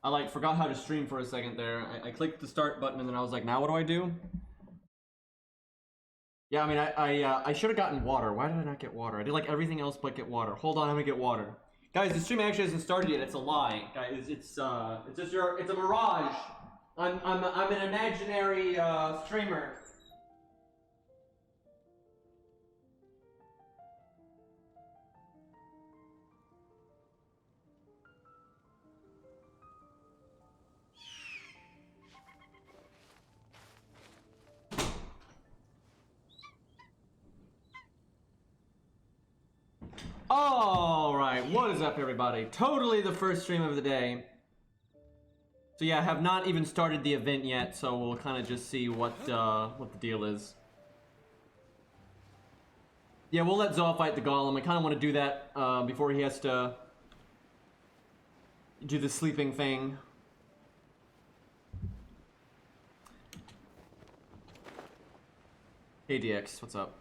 I like forgot how to stream for a second there. I clicked the start button and then I was like, now what do I do? Yeah, I mean, I should have gotten water. Why did I not get water? I did like everything else but get water. Hold on, I'm gonna get water. Guys, the stream actually hasn't started yet. It's a lie, guys. It's just it's a mirage. I'm an imaginary streamer. Alright, what is up everybody? Totally the first stream of the day. So yeah, I have not even started the event yet, so we'll kind of just see what the deal is. Yeah, we'll let Zal fight the Golem. I kind of want to do that before he has to do the sleeping thing. Hey DX, what's up?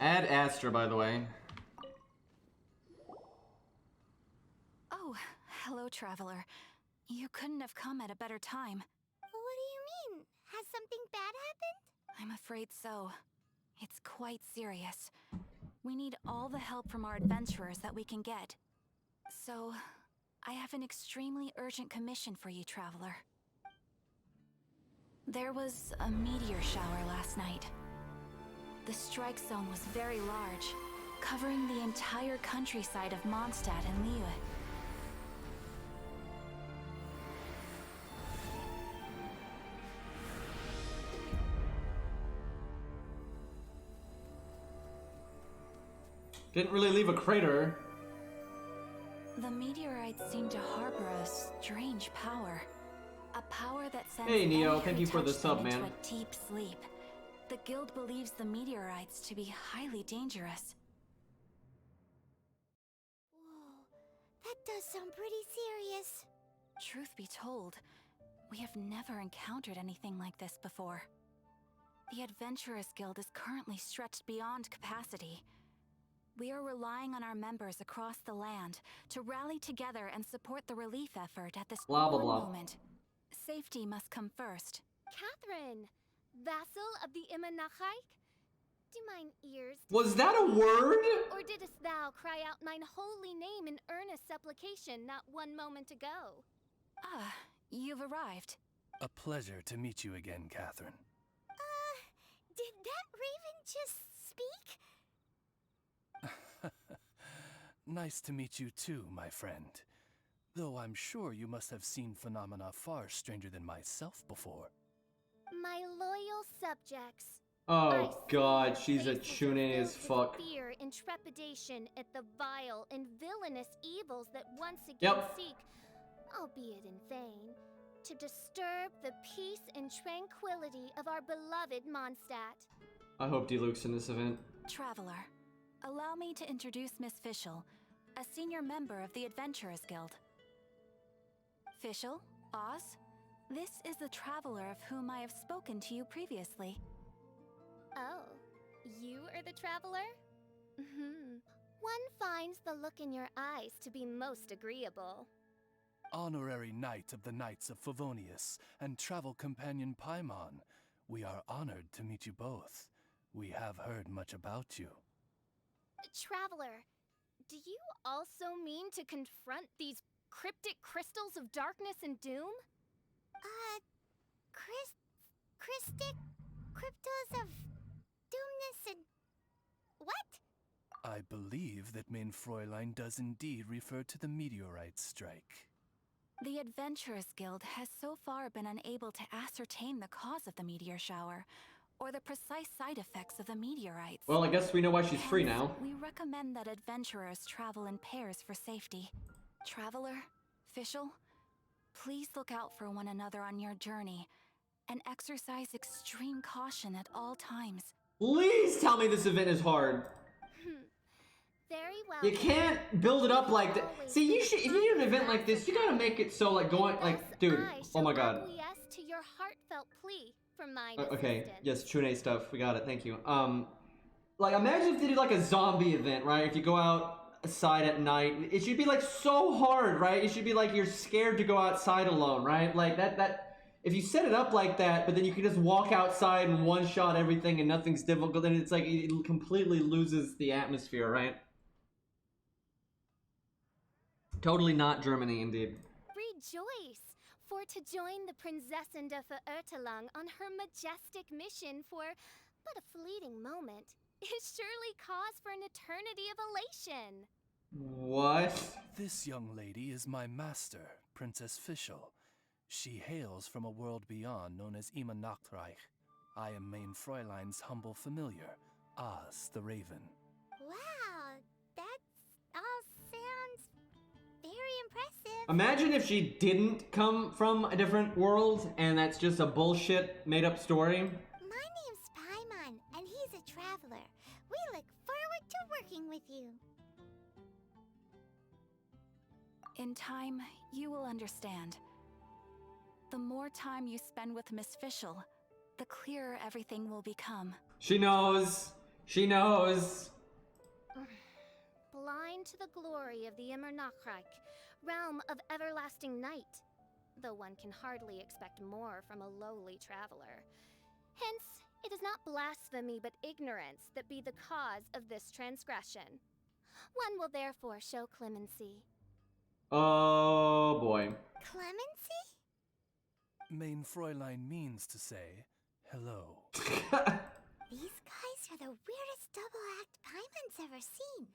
Add Astra, by the way. Oh, hello, traveler. You couldn't have come at a better time. What do you mean? Has something bad happened? I'm afraid so. It's quite serious. We need all the help from our adventurers that we can get. So, I have an extremely urgent commission for you, traveler. There was a meteor shower last night. The strike zone was very large, covering the entire countryside of Mondstadt and Liyue. Didn't really leave a crater. The meteorites seem to harbor a strange power. A power that sends Hey Neo, any thank who you for the touch them sub, into man. a deep sleep. The guild believes the meteorites to be highly dangerous. Whoa, that does sound pretty serious. Truth be told, we have never encountered anything like this before. The Adventurers Guild is currently stretched beyond capacity. We are relying on our members across the land to rally together and support the relief effort at this Blah, blah, one blah. moment. Safety must come first. Catherine, vassal of the Imanachaik? Do mine ears Was that a word? or didst thou cry out mine holy name in earnest supplication not one moment ago? Ah, you've arrived. A pleasure to meet you again, Catherine. Did that raven just speak? Nice to meet you too, my friend. Though I'm sure you must have seen phenomena far stranger than myself before. My loyal subjects. Oh god, I see she's your a faces are chune as filled with fuck. Fear and trepidation at the vile and villainous evils that once again Yep. seek, albeit in vain, to disturb the peace and tranquility of our beloved Mondstadt. I hope D-Luke's in this event. Traveler, allow me to introduce Miss Fischl, a senior member of the Adventurers Guild. Fischl, Oz, this is the traveler of whom I have spoken to you previously. Oh, you are the traveler? One finds the look in your eyes to be most agreeable. Honorary Knight of the Knights of Favonius and travel companion Paimon, we are honored to meet you both. We have heard much about you. Traveler, do you also mean to confront these cryptic crystals of darkness and doom? Crystic cryptos of doomness and... what? I believe that Mein Fräulein does indeed refer to the meteorite strike. The Adventurers Guild has so far been unable to ascertain the cause of the meteor shower, or the precise side effects of the meteorites. Well, I guess we know why she's free Hence, now. we recommend that adventurers travel in pairs for safety. Traveler, Fischl, please look out for one another on your journey, and exercise extreme caution at all times. Please tell me this event is hard. Very well. You can't build it up like that. See, you should, if you need an event like this, you gotta make it so like going, like, dude, oh my god. Acquiesce to your heartfelt plea for mine Okay, assistance. yes, Chune stuff, we got it, thank you. Like, imagine if they did like a zombie event, right? If you go out, outside at night. It should be like so hard, right? It should be like you're scared to go outside alone, right? Like that if you set it up like that, but then you can just walk outside and one shot everything and nothing's difficult, then it's like it completely loses the atmosphere, right? Totally not Germany, indeed. Rejoice! For to join the Prinzessin de Verurteilung on her majestic mission for but a fleeting moment is surely cause for an eternity of elation. What? This young lady is my master, Princess Fischl. She hails from a world beyond known as Ima Nachtreich. I am Main Fräulein's humble familiar, Oz the Raven. Wow, that all sounds very impressive. Imagine if she didn't come from a different world and that's just a bullshit made up story. My name's Paimon, and he's a traveler. We look forward to working with you. In time, you will understand. The more time you spend with Miss Fischl, the clearer everything will become. She knows. She knows. Blind to the glory of the Immernachtreich, realm of everlasting night, though one can hardly expect more from a lowly traveler. Hence, it is not blasphemy but ignorance that be the cause of this transgression. One will therefore show clemency. Oh boy. Clemency? Main Fräulein means to say hello. These guys are the weirdest double act Paimon's ever seen.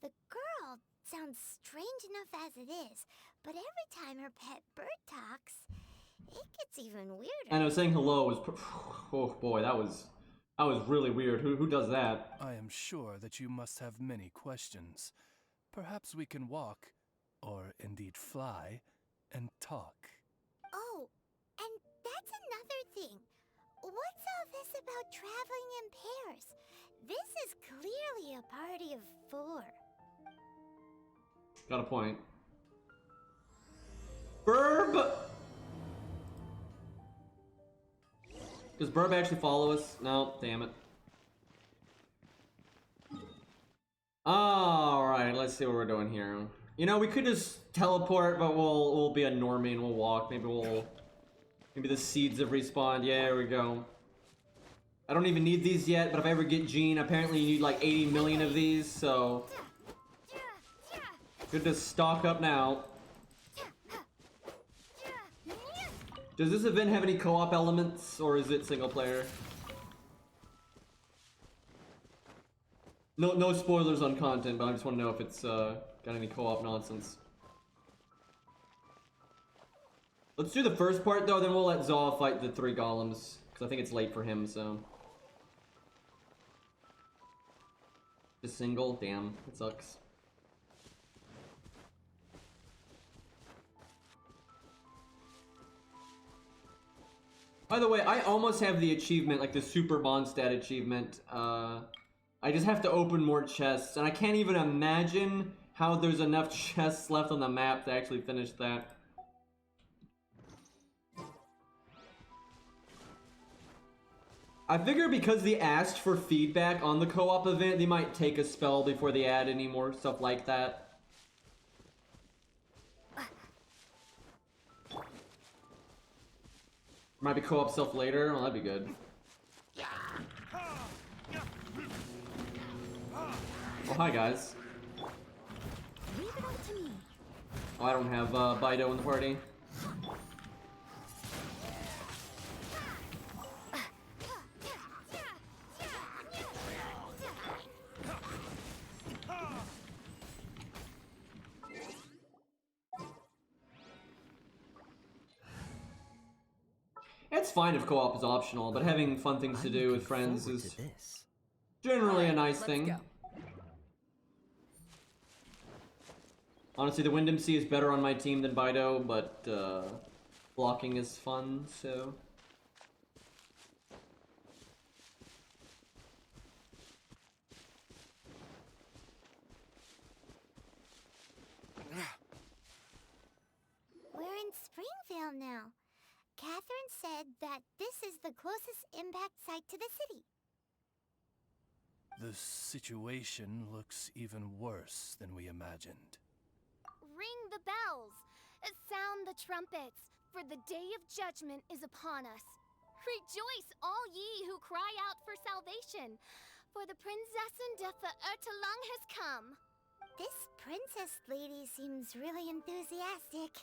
The girl sounds strange enough as it is, but every time her pet bird talks, it gets even weirder. I know, saying hello was oh boy, that was really weird. Who does that? I am sure that you must have many questions. Perhaps we can walk, or indeed fly, and talk. Oh, and that's another thing. What's all this about traveling in pairs? This is clearly a party of 4. Got a point. Burb! Does Burb actually follow us? No, damn it. Alright, let's see what we're doing here. You know, we could just teleport, but we'll be a normie and we'll walk. Maybe the seeds have respawned. Yeah, there we go. I don't even need these yet, but if I ever get Gene, apparently you need like 80 million of these, so good to stock up now. Does this event have any co-op elements, or is it single player? No spoilers on content, but I just want to know if it's got any co-op nonsense. Let's do the first part though, then we'll let Zaw fight the 3 golems, because I think it's late for him, so. Just single? Damn, it sucks. By the way, I almost have the achievement, like the Super Mondstadt achievement. I just have to open more chests, and I can't even imagine how there's enough chests left on the map to actually finish that. I figure because they asked for feedback on the co-op event, they might take a spell before they add any more stuff like that. Might be co-op stuff later. Well, that'd be good. Oh, hi guys. Leave it up to me. Oh, I don't have Bido in the party. It's fine if co-op is optional, but having fun things to do with friends is generally a nice thing. Go. Honestly, the Wyndham Sea is better on my team than Bido, but blocking is fun, so. We're in Springvale now. Catherine said that this is the closest impact site to the city. The situation looks even worse than we imagined. Ring the bells! Sound the trumpets! For the day of judgment is upon us. Rejoice, all ye who cry out for salvation, for the Prinzessin de Ertelang has come. This princess lady seems really enthusiastic.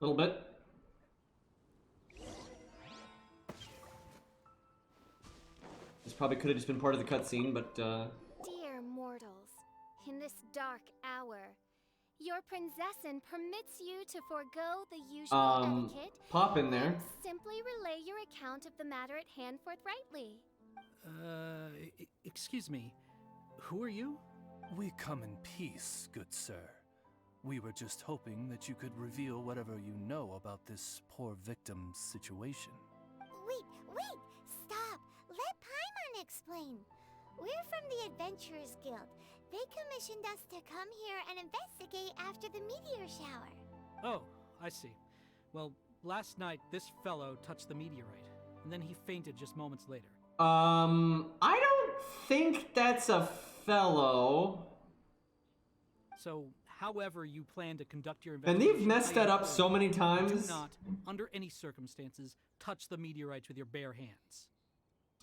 A little bit. This probably could have just been part of the cutscene, but Dear mortals, in this dark hour, your Prinzessin permits you to forego the usual etiquette pop in there. and simply relay your account of the matter at hand forthrightly. Excuse me. Who are you? We come in peace, good sir. We were just hoping that you could reveal whatever you know about this poor victim's situation. Wait! Stop! Let Paimon explain. We're from the Adventurers Guild. They commissioned us to come here and investigate after the meteor shower. Oh, I see. Well, last night this fellow touched the meteorite, and then he fainted just moments later. I don't think that's a fellow. So, however you plan to conduct your And investigation... they've messed that up so many times. Do not, under any circumstances, touch the meteorites with your bare hands.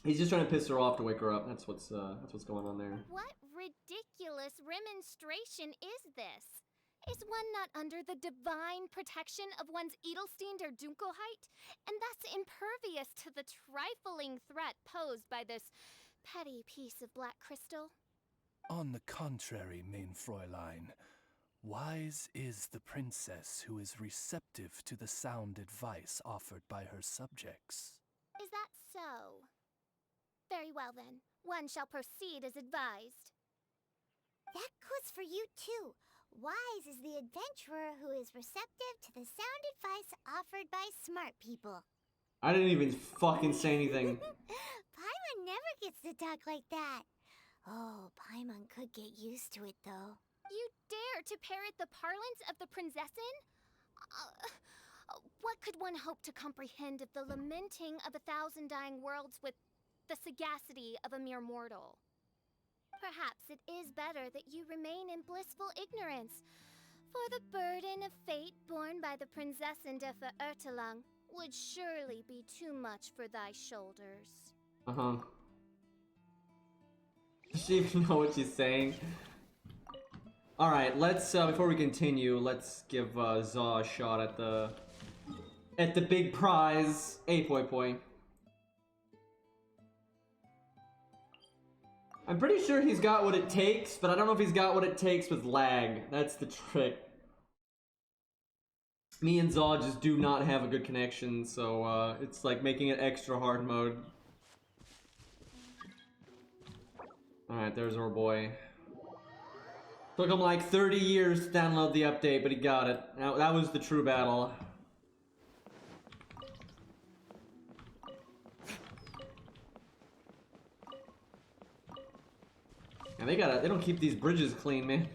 He's just trying to piss her off to wake her up. That's what's going on there. What ridiculous remonstration is this? Is one not under the divine protection of one's Edelstein der Dunkelheit, and thus impervious to the trifling threat posed by this petty piece of black crystal? On the contrary, main Fräulein, wise is the princess who is receptive to the sound advice offered by her subjects. Is that so? Very well then, one shall proceed as advised. That goes for you too. Wise is the adventurer who is receptive to the sound advice offered by smart people. I didn't even fucking say anything. Paimon never gets to talk like that. Oh, Paimon could get used to it though. You dare to parrot the parlance of the Prinzessin? What could one hope to comprehend of the lamenting of 1,000 dying worlds with the sagacity of a mere mortal? Perhaps it is better that you remain in blissful ignorance, for the burden of fate borne by the Prinzessin de Ertelang would surely be too much for thy shoulders. Uh-huh. Does she even know what she's saying? Alright, let's, before we continue, let's give, Zaw a shot at the big prize. Hey, poi poi. I'm pretty sure he's got what it takes, but I don't know if he's got what it takes with lag. That's the trick. Me and Zaw just do not have a good connection, so, it's like making it extra hard mode. Alright, there's our boy. Took him like 30 years to download the update, but he got it. Now, that was the true battle. And they don't keep these bridges clean, man.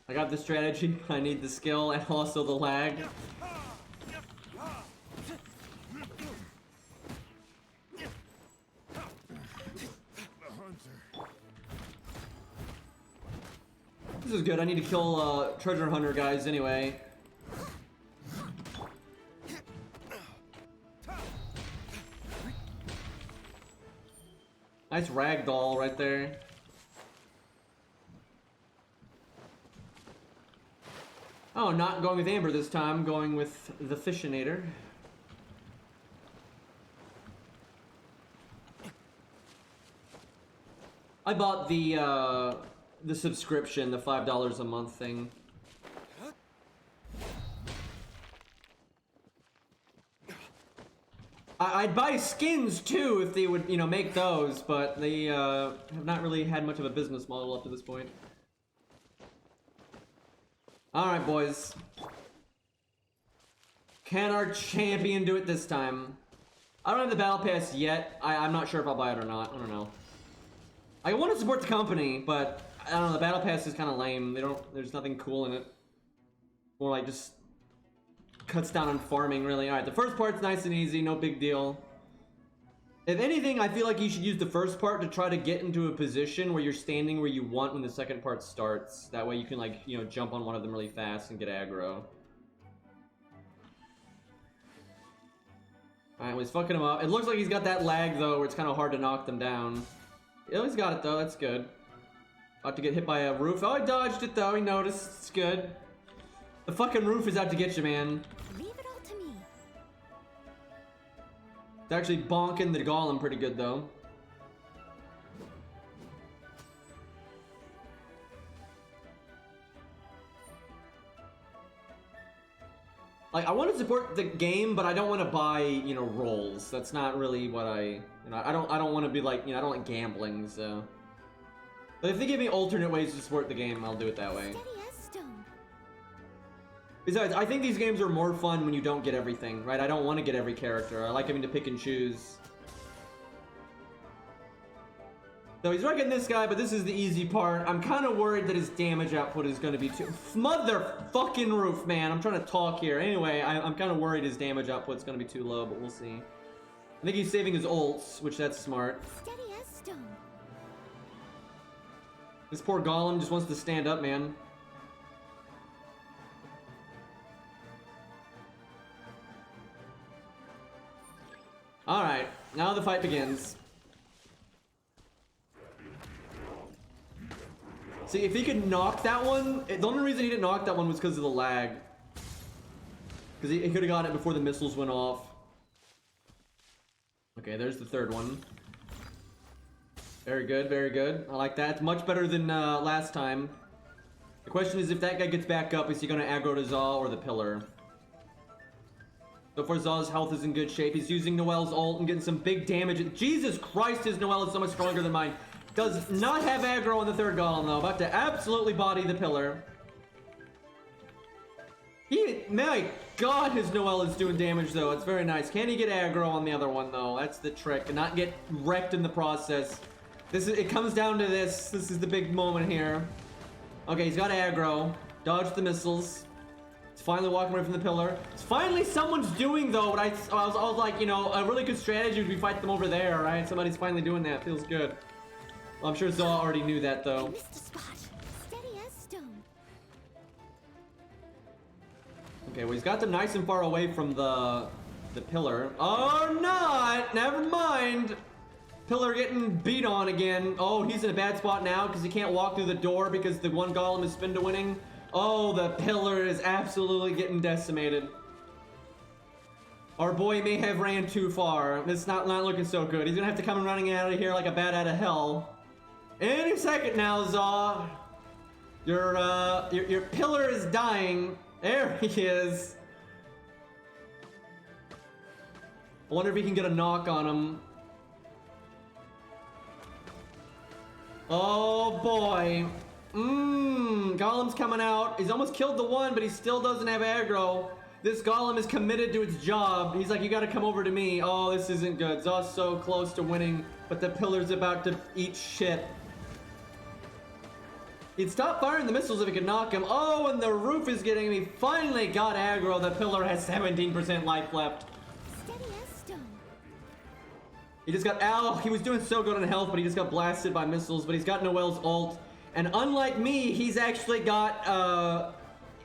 I got the strategy, I need the skill, and also the lag. This is good, I need to kill treasure hunter guys anyway. Nice ragdoll right there. Oh, not going with Amber this time, going with the Fishinator. I bought the subscription, the $5 a month thing. I'd buy skins too if they would, you know, make those, but they have not really had much of a business model up to this point. Alright, boys. Can our champion do it this time? I don't have the battle pass yet. I'm not sure if I'll buy it or not. I don't know. I want to support the company, but I don't know, the battle pass is kind of lame. There's nothing cool in it. More like just cuts down on farming, really. Alright, the first part's nice and easy, no big deal. If anything, I feel like you should use the first part to try to get into a position where you're standing where you want when the second part starts. That way you can, like, you know, jump on one of them really fast and get aggro. Alright, well, he's fucking him up. It looks like he's got that lag, though, where it's kind of hard to knock them down. Oh, he's got it, though. That's good. About to get hit by a roof. Oh, he dodged it, though. He noticed. It's good. The fucking roof is out to get you, man. Leave it all to me. It's actually bonking the golem pretty good, though. Like, I want to support the game, but I don't want to buy, you know, rolls. That's not really what I don't want to be like, you know, I don't like gambling, so. But if they give me alternate ways to support the game, I'll do it that way. Steady as stone. Besides, I think these games are more fun when you don't get everything, right? I don't want to get every character. I like having to pick and choose. So he's wrecking this guy, but this is the easy part. I'm kind of worried that his damage output is going to be too... Motherfucking roof, man. I'm trying to talk here. Anyway, I'm kind of worried his damage output's going to be too low, but we'll see. I think he's saving his ults, which that's smart. Steady as stone. This poor golem just wants to stand up, man. Alright, now the fight begins. See, if he could knock that one... The only reason he didn't knock that one was because of the lag. Because he could have gotten it before the missiles went off. Okay, there's the third one. Very good, very good. I like that. It's much better than last time. The question is, if that guy gets back up, is he going to aggro to Zaw or the pillar? So far, Zaw's health is in good shape. He's using Noelle's ult and getting some big damage. Jesus Christ, his Noelle is so much stronger than mine. Does not have aggro on the third golem, though. About to absolutely body the pillar. My God, his Noelle is doing damage, though. It's very nice. Can he get aggro on the other one, though? That's the trick. And not get wrecked in the process. It comes down to this. This is the big moment here. Okay, he's got aggro. Dodge the missiles. He's finally walking away from the pillar. It's finally someone's doing, though, what I was like, you know, a really good strategy would be fight them over there, right? Somebody's finally doing that. Feels good. Well, I'm sure Zaw already knew that, though. I missed a spot. Steady as stone. Okay, well, he's got them nice and far away from the pillar. Or not! Never mind! Pillar getting beat on again. Oh, he's in a bad spot now because he can't walk through the door because the one golem is spin to winning. Oh, the pillar is absolutely getting decimated. Our boy may have ran too far. It's not looking so good. He's gonna have to come running out of here like a bat out of hell. Any second now, Zaw. Your pillar is dying. There he is. I wonder if he can get a knock on him. Oh boy. Golem's coming out. He's almost killed the one, but he still doesn't have aggro. This golem is committed to its job. He's like, you gotta come over to me. Oh, this isn't good. Zaw's so close to winning, but the pillar's about to eat shit. He'd stop firing the missiles if he could knock him. Oh, and the roof is getting me. Finally got aggro. The pillar has 17% life left. Steady as stone. He just got, ow, he was doing so good on health, but he just got blasted by missiles, but he's got Noelle's ult. And unlike me, he's actually got,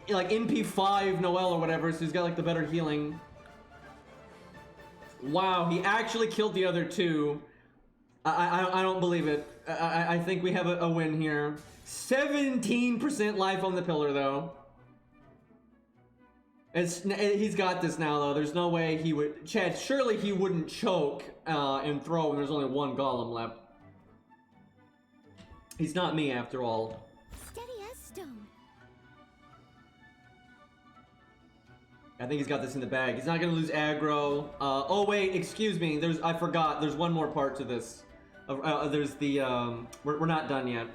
like MP5 Noelle or whatever, so he's got like the better healing. Wow, he actually killed the other two. I don't believe it. I think we have a win here. 17% life on the pillar, though. He's got this now, though. There's no way he would... Chad, surely he wouldn't choke and throw when there's only one golem left. He's not me, after all. Steady as stone. I think he's got this in the bag. He's not going to lose aggro. Oh, wait, excuse me. I forgot. There's one more part to this. There's the... We're not done yet.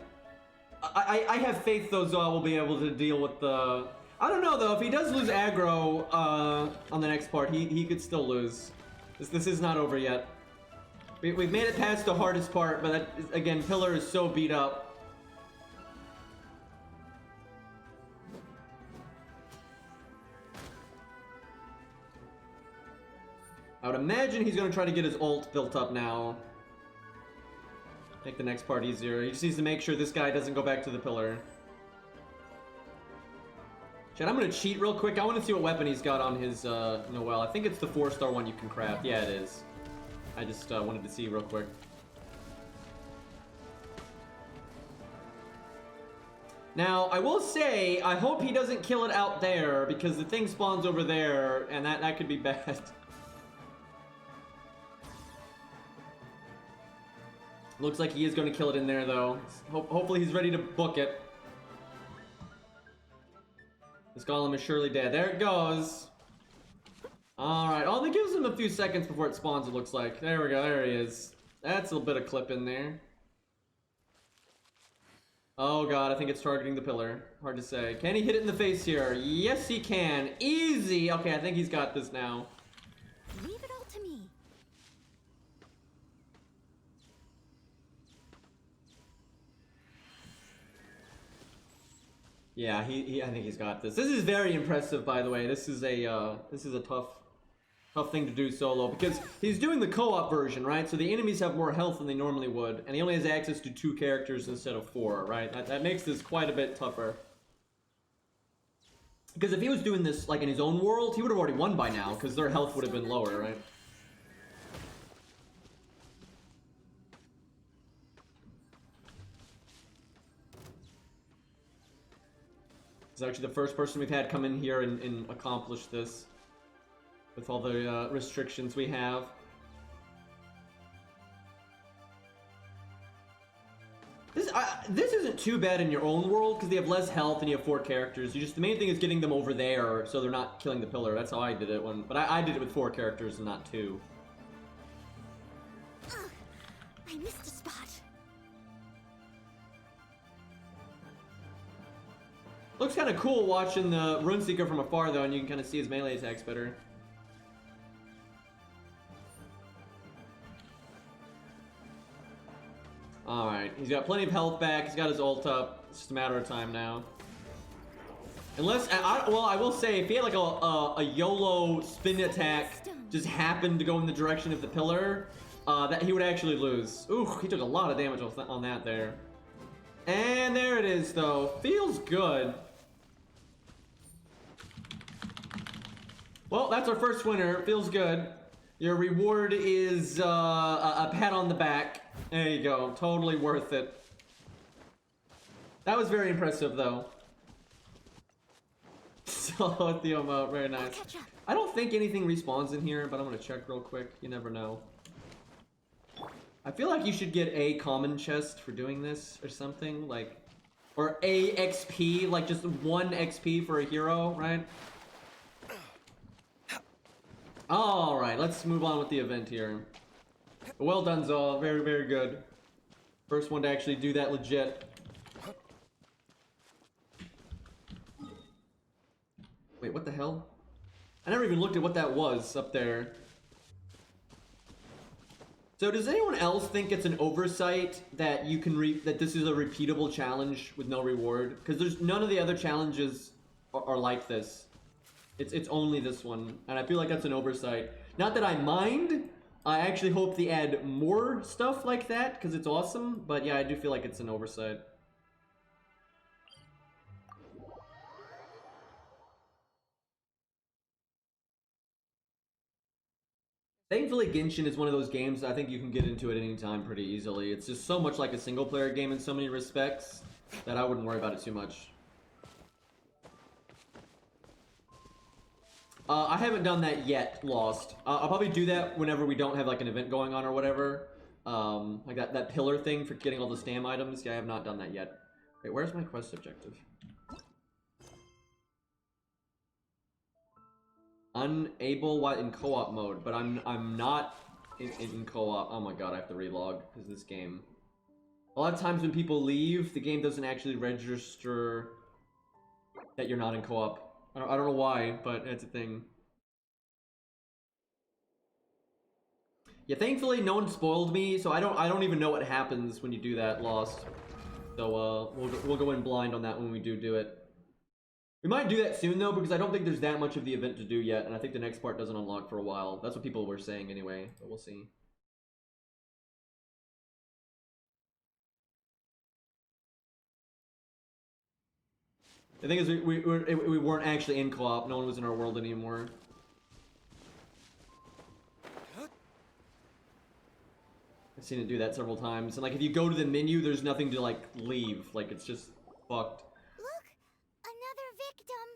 I have faith, though, Zaw will be able to deal with the... I don't know, though. If he does lose aggro on the next part, he could still lose. This is not over yet. We've made it past the hardest part, but that is, again, Pillar is so beat up. I would imagine he's going to try to get his ult built up now. Make the next part easier. He just needs to make sure this guy doesn't go back to the pillar. Chat, I'm going to cheat real quick. I want to see what weapon he's got on his Noelle. I think it's the 4-star one you can craft. Yeah, it is. I just wanted to see real quick. Now, I will say, I hope he doesn't kill it out there, because the thing spawns over there, and that could be bad. Looks like he is going to kill it in there, though. Hopefully he's ready to book it. This golem is surely dead. There it goes. Alright. Oh, that gives him a few seconds before it spawns, it looks like. There we go. There he is. That's a bit of clip in there. Oh, God. I think it's targeting the pillar. Hard to say. Can he hit it in the face here? Yes, he can. Easy. Okay, I think he's got this now. Leave it all to me. Yeah, I think he's got this. This is very impressive, by the way. This is a tough thing to do solo, because he's doing the co-op version, right? So the enemies have more health than they normally would, and he only has access to 2 characters instead of 4, right? That makes this quite a bit tougher. Because if he was doing this like in his own world, he would have already won by now, because their health would have been lower, right? He's actually the first person we've had come in here and accomplish this. With all the restrictions we have. This isn't too bad in your own world, because they have less health and you have 4 characters. The main thing is getting them over there, so they're not killing the pillar. That's how I did it. But I did it with 4 characters and not 2. Ugh, I missed a spot. Looks kind of cool watching the Runeseeker from afar, though, and you can kind of see his melee attacks better. Alright, he's got plenty of health back, he's got his ult up, it's just a matter of time now. Unless, well, I will say, if he had like a YOLO spin attack just happened to go in the direction of the pillar, that he would actually lose. Ooh, he took a lot of damage on that there. And there it is, though. Feels good. Well, that's our first winner. Feels good. Your reward is a pat on the back. There you go. Totally worth it. That was very impressive, though. So, Theo, very nice. I don't think anything respawns in here, but I'm gonna check real quick. You never know. I feel like you should get a common chest for doing this or something, like, or a XP, like just 1 XP for a hero, right? All right, let's move on with the event here. Well done, Zol. Very, very good. First one to actually do that legit. Wait, what the hell? I never even looked at what that was up there. So does anyone else think it's an oversight that you can that this is a repeatable challenge with no reward? Because there's none of the other challenges are like this. It's only this one, and I feel like that's an oversight. Not that I mind. I actually hope they add more stuff like that because it's awesome. But yeah, I do feel like it's an oversight. Thankfully, Genshin is one of those games I think you can get into at any time pretty easily. It's just so much like a single-player game in so many respects that I wouldn't worry about it too much. I haven't done that yet, Lost. I'll probably do that whenever we don't have like an event going on or whatever. Like that pillar thing for getting all the stam items. Yeah, I have not done that yet. Wait, where's my quest objective? Unable while in co-op mode, but I'm not in co-op. Oh my god, I have to relog because this game. A lot of times when people leave, the game doesn't actually register that you're not in co-op. I don't know why, but it's a thing. Yeah, thankfully no one spoiled me, so I don't even know what happens when you do that, Lost. So we'll go in blind on that when we do it. We might do that soon though, because I don't think there's that much of the event to do yet, and I think the next part doesn't unlock for a while. That's what people were saying anyway, but we'll see. The thing is, we weren't actually in co-op. No one was in our world anymore. I've seen it do that several times. And like, if you go to the menu, there's nothing to like leave. Like, it's just fucked. Look! Another victim!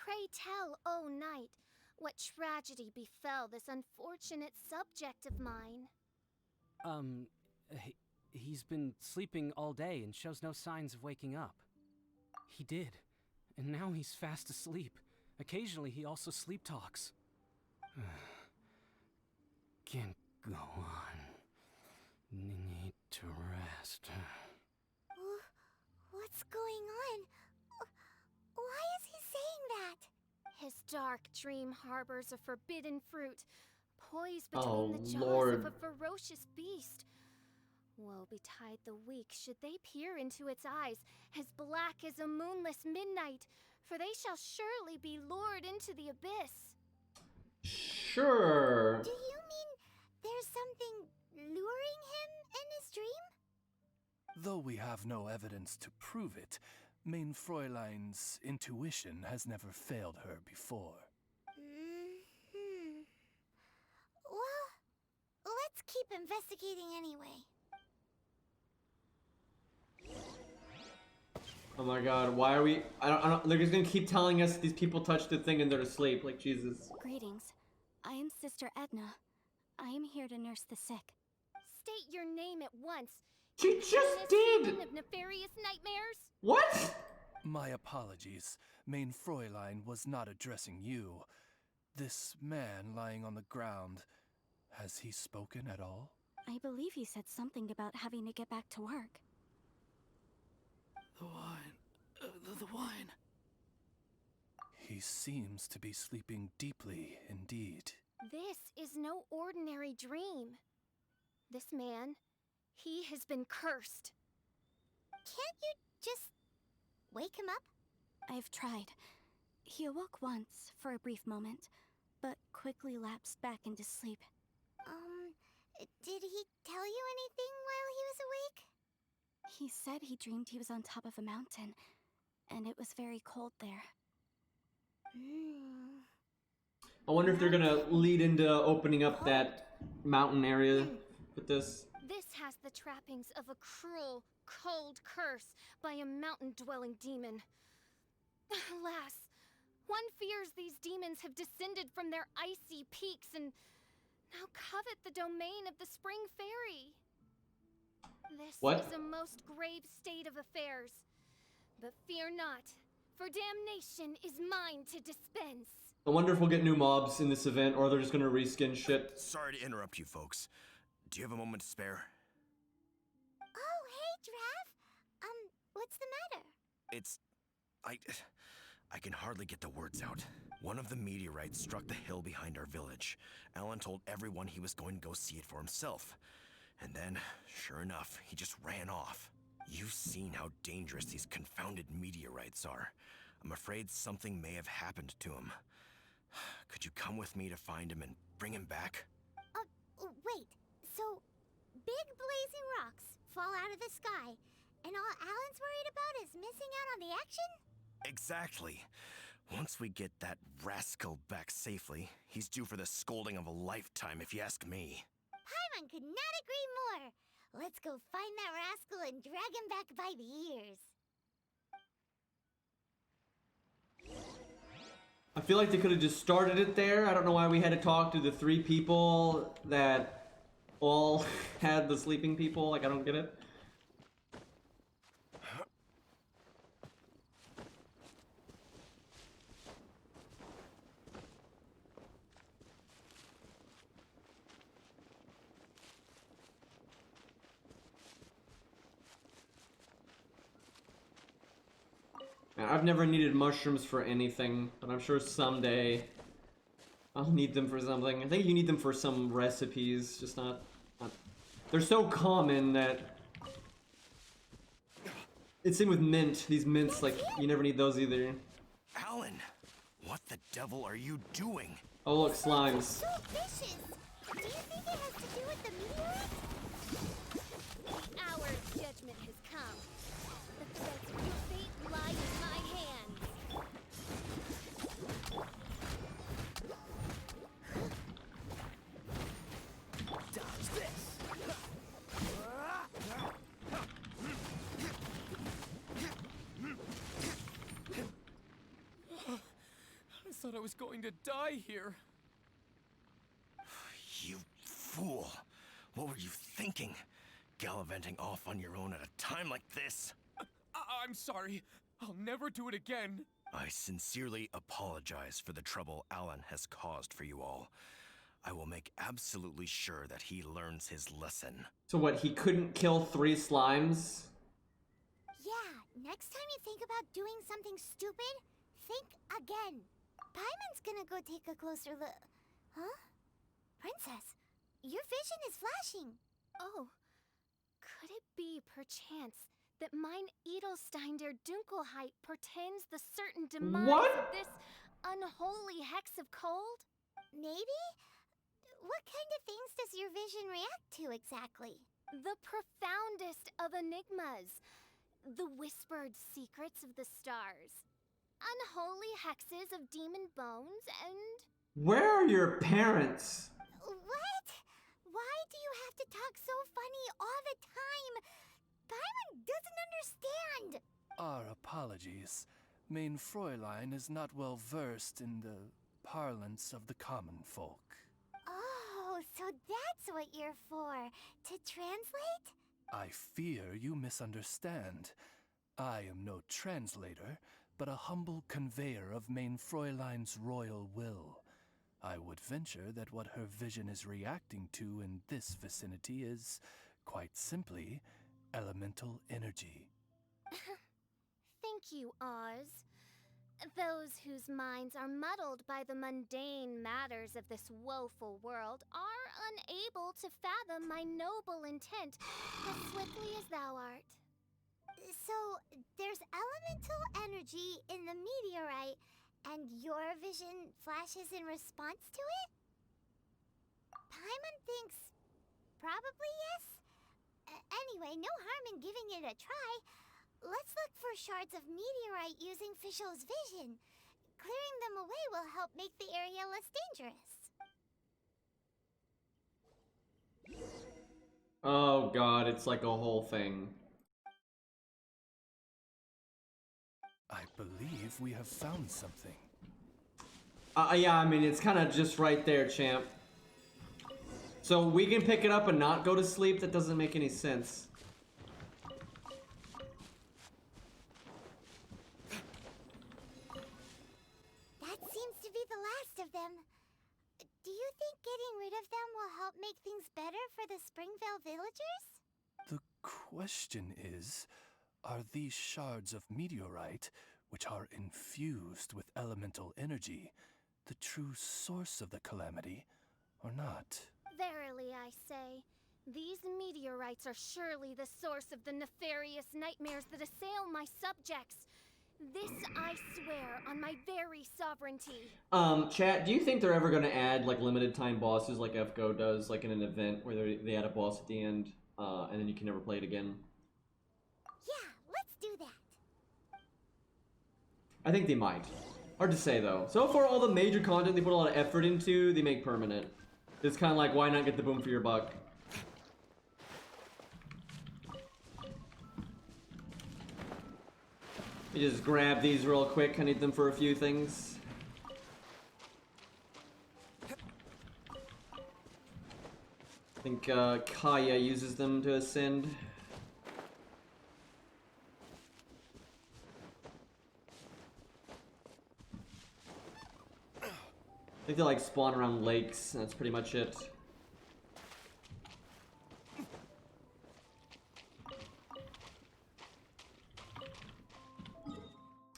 Pray tell, O knight, what tragedy befell this unfortunate subject of mine? He's been sleeping all day and shows no signs of waking up. He did, and now he's fast asleep. Occasionally, he also sleep talks. Can't go on. Need to rest. What's going on? Why is he saying that? His dark dream harbors a forbidden fruit, poised between the jaws Lord. of a ferocious beast. Woe betide the weak should they peer into its eyes, as black as a moonless midnight, for they shall surely be lured into the abyss. Sure. Do you mean there's something luring him in his dream? Though we have no evidence to prove it, Main Fräulein's intuition has never failed her before. Well, let's keep investigating anyway. Oh my god, why are we... I don't... They're just gonna keep telling us these people touched the thing and they're asleep. Like, Jesus. Greetings. I am Sister Edna. I am here to nurse the sick. State your name at once. She just This did! demon of nefarious nightmares? What? My apologies. Main Fräulein was not addressing you. This man lying on the ground, has he spoken at all? I believe he said something about having to get back to work. The wine. The wine. He seems to be sleeping deeply indeed. This is no ordinary dream. This man, he has been cursed. Can't you just wake him up? I've tried. He awoke once for a brief moment, but quickly lapsed back into sleep. Did he tell you anything while he was awake? He said he dreamed he was on top of a mountain, and it was very cold there. I wonder if they're gonna lead into opening up that mountain area with this. This has the trappings of a cruel, cold curse by a mountain-dwelling demon. Alas, one fears these demons have descended from their icy peaks and now covet the domain of the Spring Fairy. This What? is a most grave state of affairs. But fear not, for damnation is mine to dispense. I wonder if we'll get new mobs in this event, or they're just gonna reskin shit. Sorry to interrupt you folks. Do you have a moment to spare? Oh, hey, Drav. What's the matter? It's... I can hardly get the words out. One of the meteorites struck the hill behind our village. Alan told everyone he was going to go see it for himself. And then, sure enough, he just ran off. You've seen how dangerous these confounded meteorites are. I'm afraid something may have happened to him. Could you come with me to find him and bring him back? Wait. So, big blazing rocks fall out of the sky, and all Alan's worried about is missing out on the action? Exactly. Once we get that rascal back safely, he's due for the scolding of a lifetime, if you ask me. Paimon could not agree more. Let's go find that rascal and drag him back by the ears. I feel like they could have just started it there. I don't know why we had to talk to the 3 people that all had the sleeping people. Like, I don't get it. Man, I've never needed mushrooms for anything, but I'm sure someday I'll need them for something. I think you need them for some recipes, just not... They're so common that... It's same with mint. These mints, like, you never need those either. Alan, what the devil are you doing? Oh look, slimes. So vicious! Do you think it has to do with the meteorite? Our judgment has come. The threads of your fate lie in my hands. Dodge this! I thought I was going to die here. You fool. What were you thinking? Gallivanting off on your own at a time like this? I'm sorry. I'll never do it again. I sincerely apologize for the trouble Alan has caused for you all. I will make absolutely sure that he learns his lesson. So what, he couldn't kill 3 slimes? Yeah, next time you think about doing something stupid, think again. Paimon's gonna go take a closer look. Huh? Princess, your vision is flashing. Oh, could it be, perchance, that mine Edelstein der Dunkelheit portends the certain demise What? of this unholy hex of cold? Maybe? What kind of things does your vision react to exactly? The profoundest of enigmas. The whispered secrets of the stars. Unholy hexes of demon bones and... Where are your parents? What? Why do you have to talk so funny all the time? Paimon doesn't understand. Our apologies. Main Fräulein is not well versed in the parlance of the common folk. Oh, so that's what you're for. To translate? I fear you misunderstand. I am no translator, but a humble conveyor of Main Fräulein's royal will. I would venture that what her vision is reacting to in this vicinity is, quite simply, elemental energy. Thank you, Oz. Those whose minds are muddled by the mundane matters of this woeful world are unable to fathom my noble intent as swiftly as thou art. So, there's elemental energy in the meteorite, and your vision flashes in response to it? Paimon thinks probably yes. Anyway, no harm in giving it a try. Let's look for shards of meteorite using Fischl's vision. Clearing them away will help make the area less dangerous. Oh god, it's like a whole thing. I believe we have found something. Yeah, I mean, it's kind of just right there, champ. So we can pick it up and not go to sleep? That doesn't make any sense. That seems to be the last of them. Do you think getting rid of them will help make things better for the Springvale villagers? The question is, are these shards of meteorite, which are infused with elemental energy, the true source of the calamity, or not? Verily, I say, these meteorites are surely the source of the nefarious nightmares that assail my subjects. This I swear on my very sovereignty. Chat, do you think they're ever gonna add, like, limited time bosses like FGO does, like in an event where they add a boss at the end, and then you can never play it again? Yeah, let's do that. I think they might. Hard to say, though. So far, all the major content they put a lot of effort into, they make permanent. It's kind of like, why not get the boom for your buck? You just grab these real quick. I need them for a few things. I think Kaya uses them to ascend. I think they like spawn around lakes. That's pretty much it.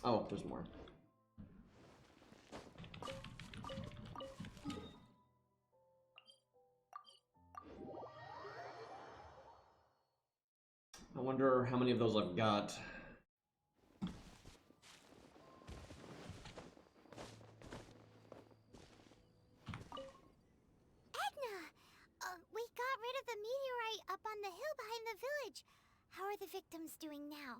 Oh, there's more. how many of those I've got. Edna! We got rid of the meteorite up on the hill behind the village. How are the victims doing now?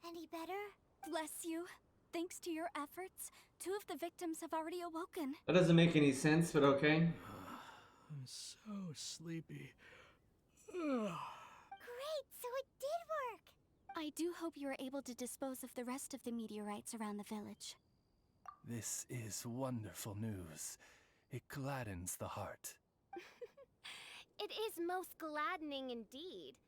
Any better? Bless you. Thanks to your efforts, 2 of the victims have already awoken. That doesn't make any sense, but okay. I'm so sleepy. Great, so it did work! I do hope you are able to dispose of the rest of the meteorites around the village. This is wonderful news. It gladdens the heart. It is most gladdening indeed.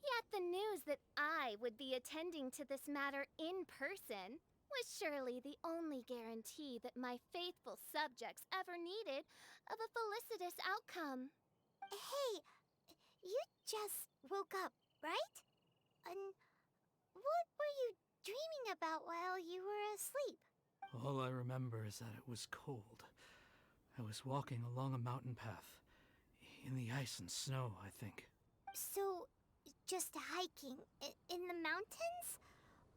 Yet the news that I would be attending to this matter in person was surely the only guarantee that my faithful subjects ever needed of a felicitous outcome. Hey, you just woke up, right? And what were you dreaming about while you were asleep? All I remember is that it was cold. I was walking along a mountain path. In the ice and snow, I think. So, just hiking in the mountains?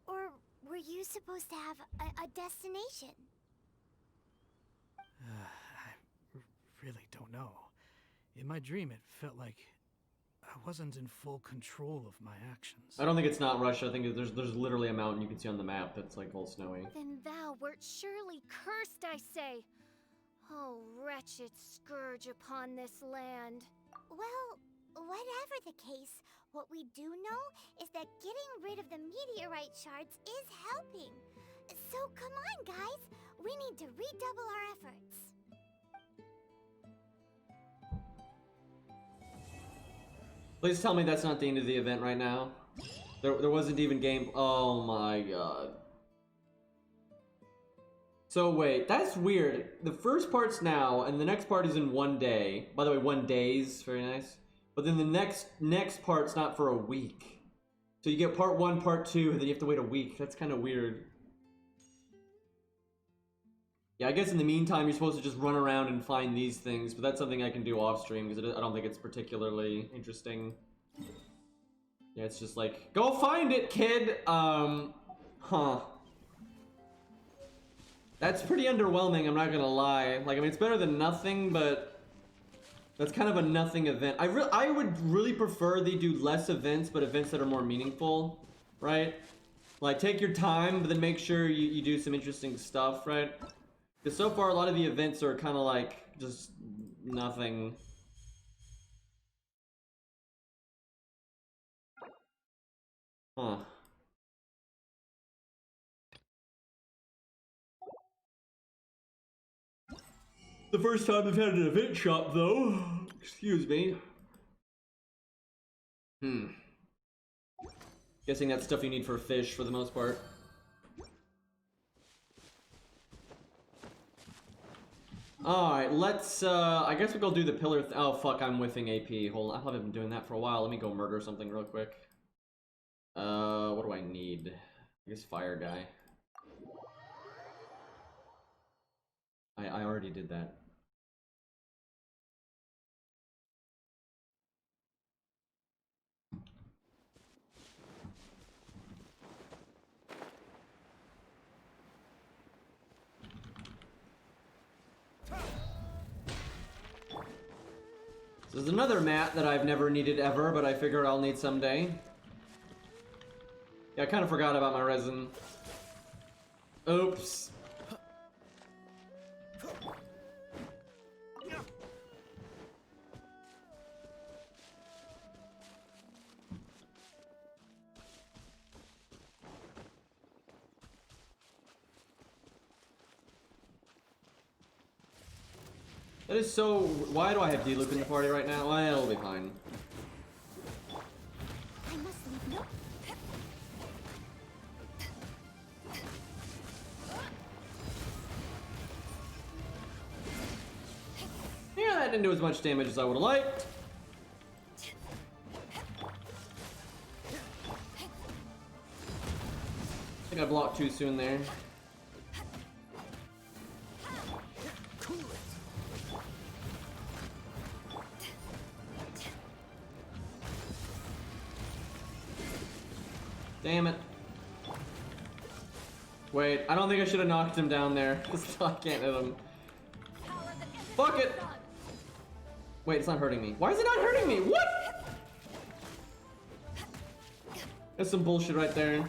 Or were you supposed to have a destination? I really don't know. In my dream, it felt like I wasn't in full control of my actions. I don't think it's not Russia. I think there's literally a mountain you can see on the map that's like all snowy. Then thou wert surely cursed, I say. Oh, wretched scourge upon this land. Well, whatever the case, what we do know is that getting rid of the meteorite shards is helping. So come on, guys. We need to redouble our efforts. Please tell me that's not the end of the event right now. There wasn't even game. Oh my god. So wait, that's weird. The first part's now, and the next part is in 1 day. By the way, 1 days, very nice. But then the next part's not for a week. So you get part 1, part 2, and then you have to wait a week. That's kind of weird. Yeah, I guess in the meantime, you're supposed to just run around and find these things, but that's something I can do off stream, because I don't think it's particularly interesting. Yeah, it's just like, go find it, kid! Huh. That's pretty underwhelming, I'm not gonna lie. Like, I mean, it's better than nothing, but that's kind of a nothing event. I would really prefer they do less events, but events that are more meaningful, right? Like, take your time, but then make sure you do some interesting stuff, right? Because so far, a lot of the events are kind of like, just nothing. Huh. The first time they've had an event shop, though. Excuse me. Guessing that's stuff you need for fish for the most part. Alright, let's, I guess we'll go do the pillar oh, fuck, I'm whiffing AP. Hold on, I haven't been doing that for a while. Let me go murder something real quick. What do I need? I guess fire guy. I already did that. There's another mat that I've never needed ever, but I figure I'll need someday. Yeah, I kind of forgot about my resin. Oops. That is so... Why do I have D-Loop in the party right now? Well, it'll be fine. I must leave no... Yeah, that didn't do as much damage as I would have liked. I think I blocked too soon there. Damn it. Wait, I don't think I should have knocked him down there. I can't hit him. Fuck it! Wait, it's not hurting me. Why is it not hurting me? What? That's some bullshit right there.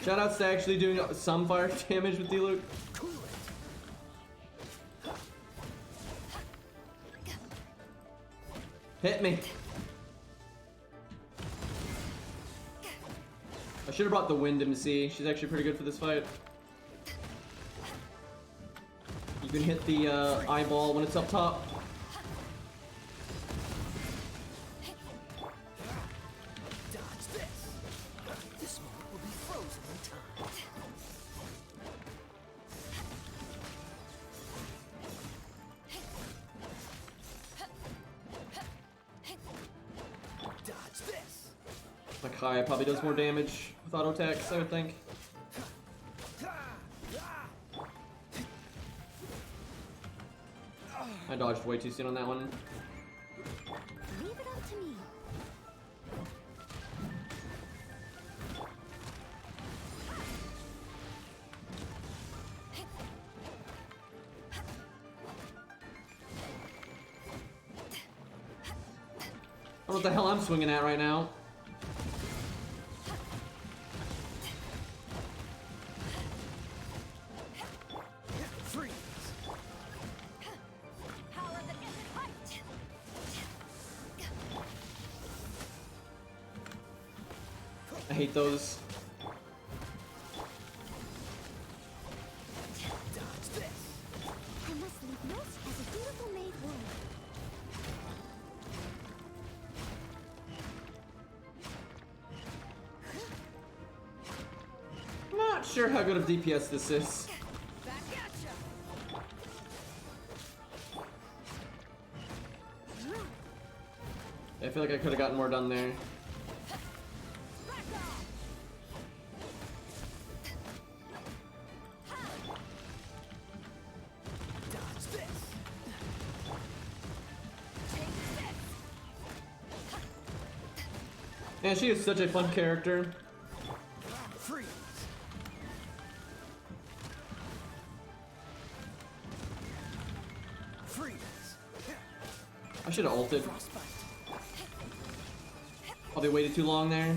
Shoutouts to actually doing some fire damage with D-Luke. Hit me. I should have brought the Wind MC. She's actually pretty good for this fight. You can hit the eyeball when it's up top. Makai probably does more damage with auto attacks, I would think. I dodged way too soon on that one. Leave it up to me. I don't know what the hell I'm swinging at right now. I hate those. I must leave notes as a beautiful maid would. Not sure how good of DPS this is. I feel like I could have gotten more done there. Man, she is such a fun character. I should have ulted. Probably waited too long there.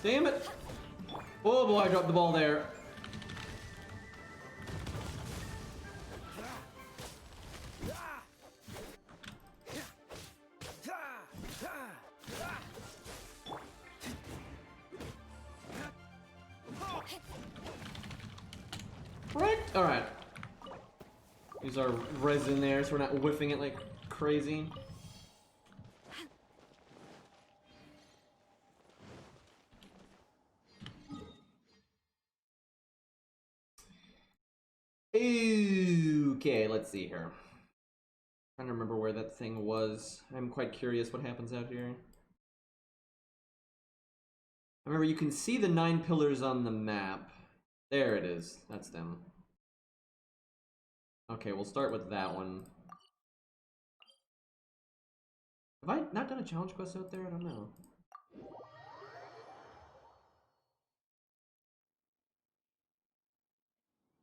Damn it! Oh boy, I dropped the ball there. Correct? Alright. Use our resin there so we're not whiffing it like crazy. Okay, let's see here. Trying to remember where that thing was. I'm quite curious what happens out here. Remember, you can see the 9 pillars on the map. There it is. That's them. Okay, we'll start with that one. Have I not done a challenge quest out there? I don't know.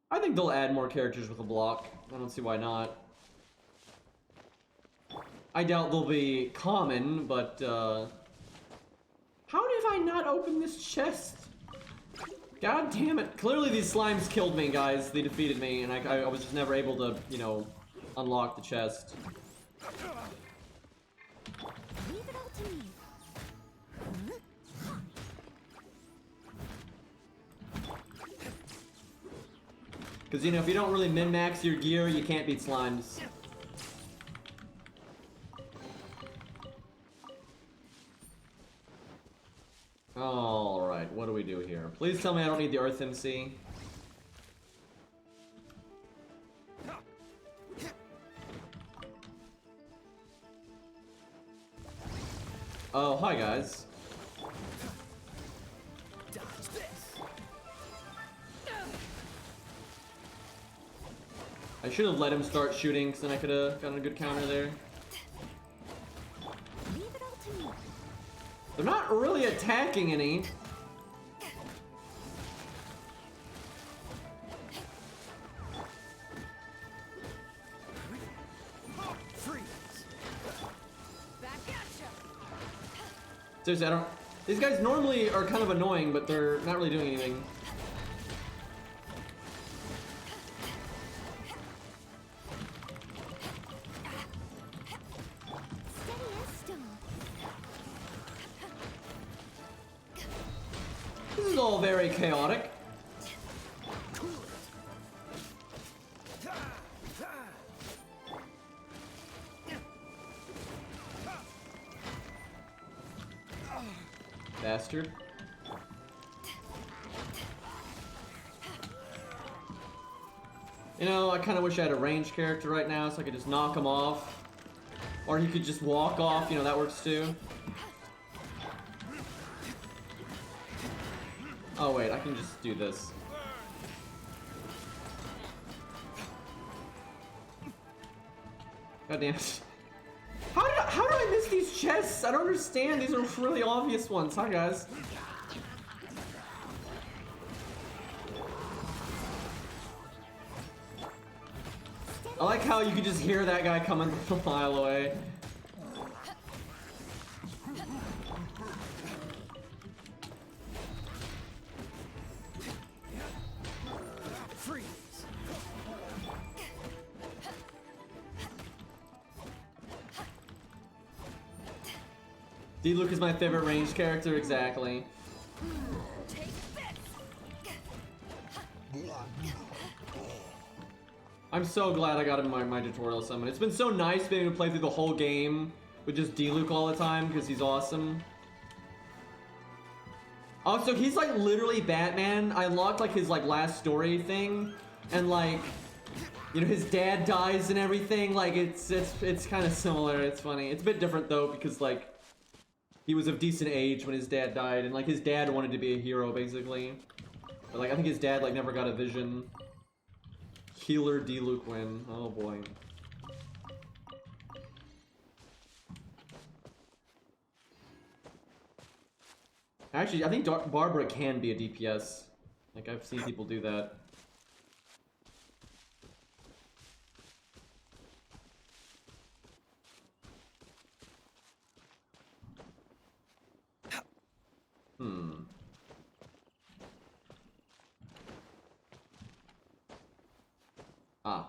I think they'll add more characters with a block. I don't see why not. I doubt they'll be common, but how did I not open this chest? God damn it. Clearly these slimes killed me, guys. They defeated me, and I was just never able to, you know, unlock the chest. Leave it all to me. Because, you know, if you don't really min-max your gear, you can't beat slimes. Alright, what do we do here? Please tell me I don't need the Earth MC. Oh, hi guys. I should have let him start shooting, because then I could have gotten a good counter there. Leave it all to me. They're not really attacking any. Seriously, I don't... These guys normally are kind of annoying, but they're not really doing anything. Steady as stone. This is all very chaotic. Bastard. You know, I kind of wish I had a ranged character right now so I could just knock him off. Or he could just walk off, you know, that works too. Oh wait, I can just do this. God damn it. How do I miss these chests? I don't understand. These are really obvious ones. Hi, guys. I like how you can just hear that guy coming from a mile away. D-Luke is my favorite ranged character, exactly. I'm so glad I got him in my tutorial summon. It's been so nice being able to play through the whole game with just D-Luke all the time because he's awesome. Also, he's like literally Batman. I unlocked like his like last story thing, and like, you know, his dad dies and everything. Like it's kind of similar. It's funny. It's a bit different though because like he was of decent age when his dad died, and like his dad wanted to be a hero basically. But like I think his dad like never got a vision. Healer D-Luke win. Oh boy. Actually, I think Barbara can be a DPS. Like I've seen people do that. Ah.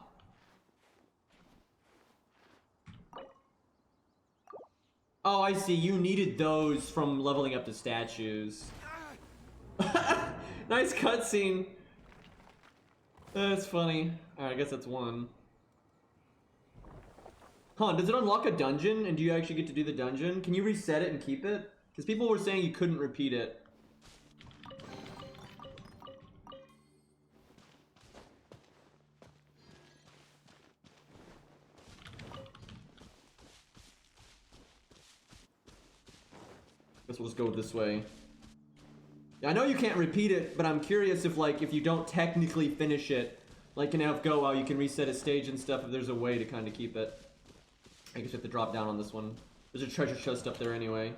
Oh, I see. You needed those from leveling up the statues. Nice cutscene. That's funny. Alright, I guess that's one. Huh, does it unlock a dungeon? And do you actually get to do the dungeon? Can you reset it and keep it? Because people were saying you couldn't repeat it. Guess we'll just go this way. Yeah, I know you can't repeat it, but I'm curious if, like, if you don't technically finish it, like in FGO, how you can reset a stage and stuff, if there's a way to kind of keep it. I guess you have to drop down on this one. There's a treasure chest up there anyway.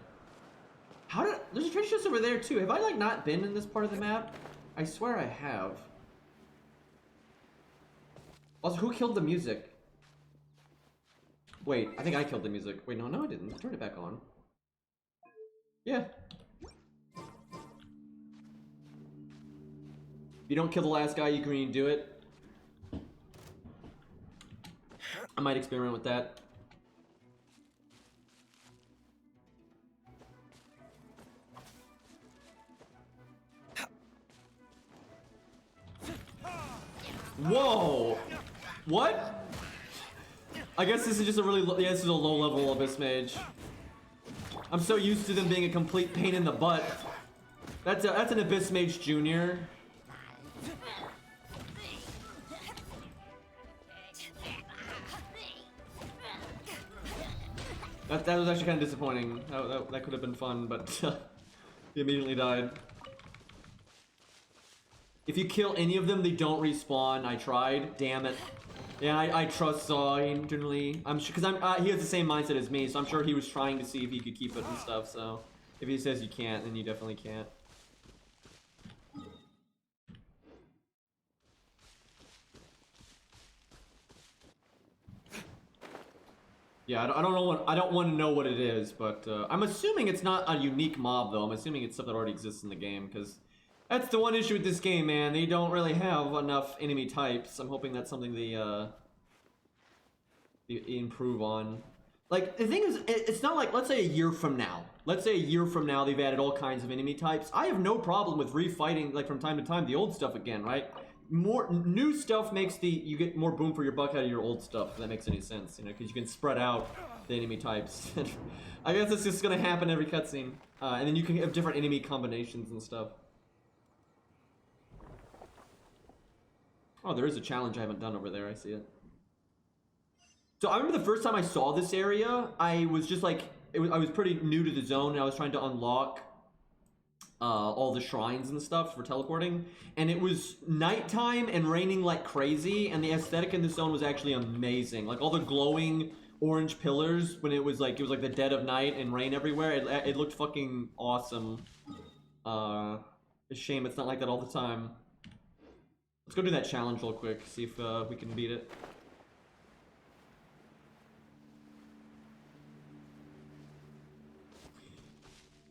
There's a treasure chest over there too. Have I, like, not been in this part of the map? I swear I have. Also, who killed the music? Wait, I think I killed the music. Wait, no, I didn't. Turn it back on. Yeah. If you don't kill the last guy, you can redo it. I might experiment with that. Whoa! What? I guess this is just a really yeah, this is a low level Abyss Mage. I'm so used to them being a complete pain in the butt. That's an Abyss Mage Junior. That was actually kind of disappointing. That could have been fun, but he immediately died. If you kill any of them, they don't respawn. I tried. Damn it. Yeah, I trust Saw generally. I'm sure because he has the same mindset as me, so I'm sure he was trying to see if he could keep it and stuff. So if he says you can't, then you definitely can't. Yeah, I don't know what I don't want to know what it is, but I'm assuming it's not a unique mob though. I'm assuming it's stuff that already exists in the game because that's the one issue with this game, man. They don't really have enough enemy types. I'm hoping that's something they improve on. Like, the thing is, it's not like, let's say a year from now. Let's say a year from now they've added all kinds of enemy types. I have no problem with refighting, like, from time to time, the old stuff again, right? More new stuff makes you get more boom for your buck out of your old stuff, if that makes any sense, you know, because you can spread out the enemy types. I guess it's just gonna happen every cutscene. And then you can have different enemy combinations and stuff. Oh, there is a challenge I haven't done over there, I see it. So I remember the first time I saw this area, I was just like, I was pretty new to the zone, and I was trying to unlock all the shrines and stuff for teleporting, and it was nighttime and raining like crazy, and the aesthetic in this zone was actually amazing. Like all the glowing orange pillars when it was like the dead of night and rain everywhere. It looked fucking awesome. A shame it's not like that all the time. Let's go do that challenge real quick, see if we can beat it.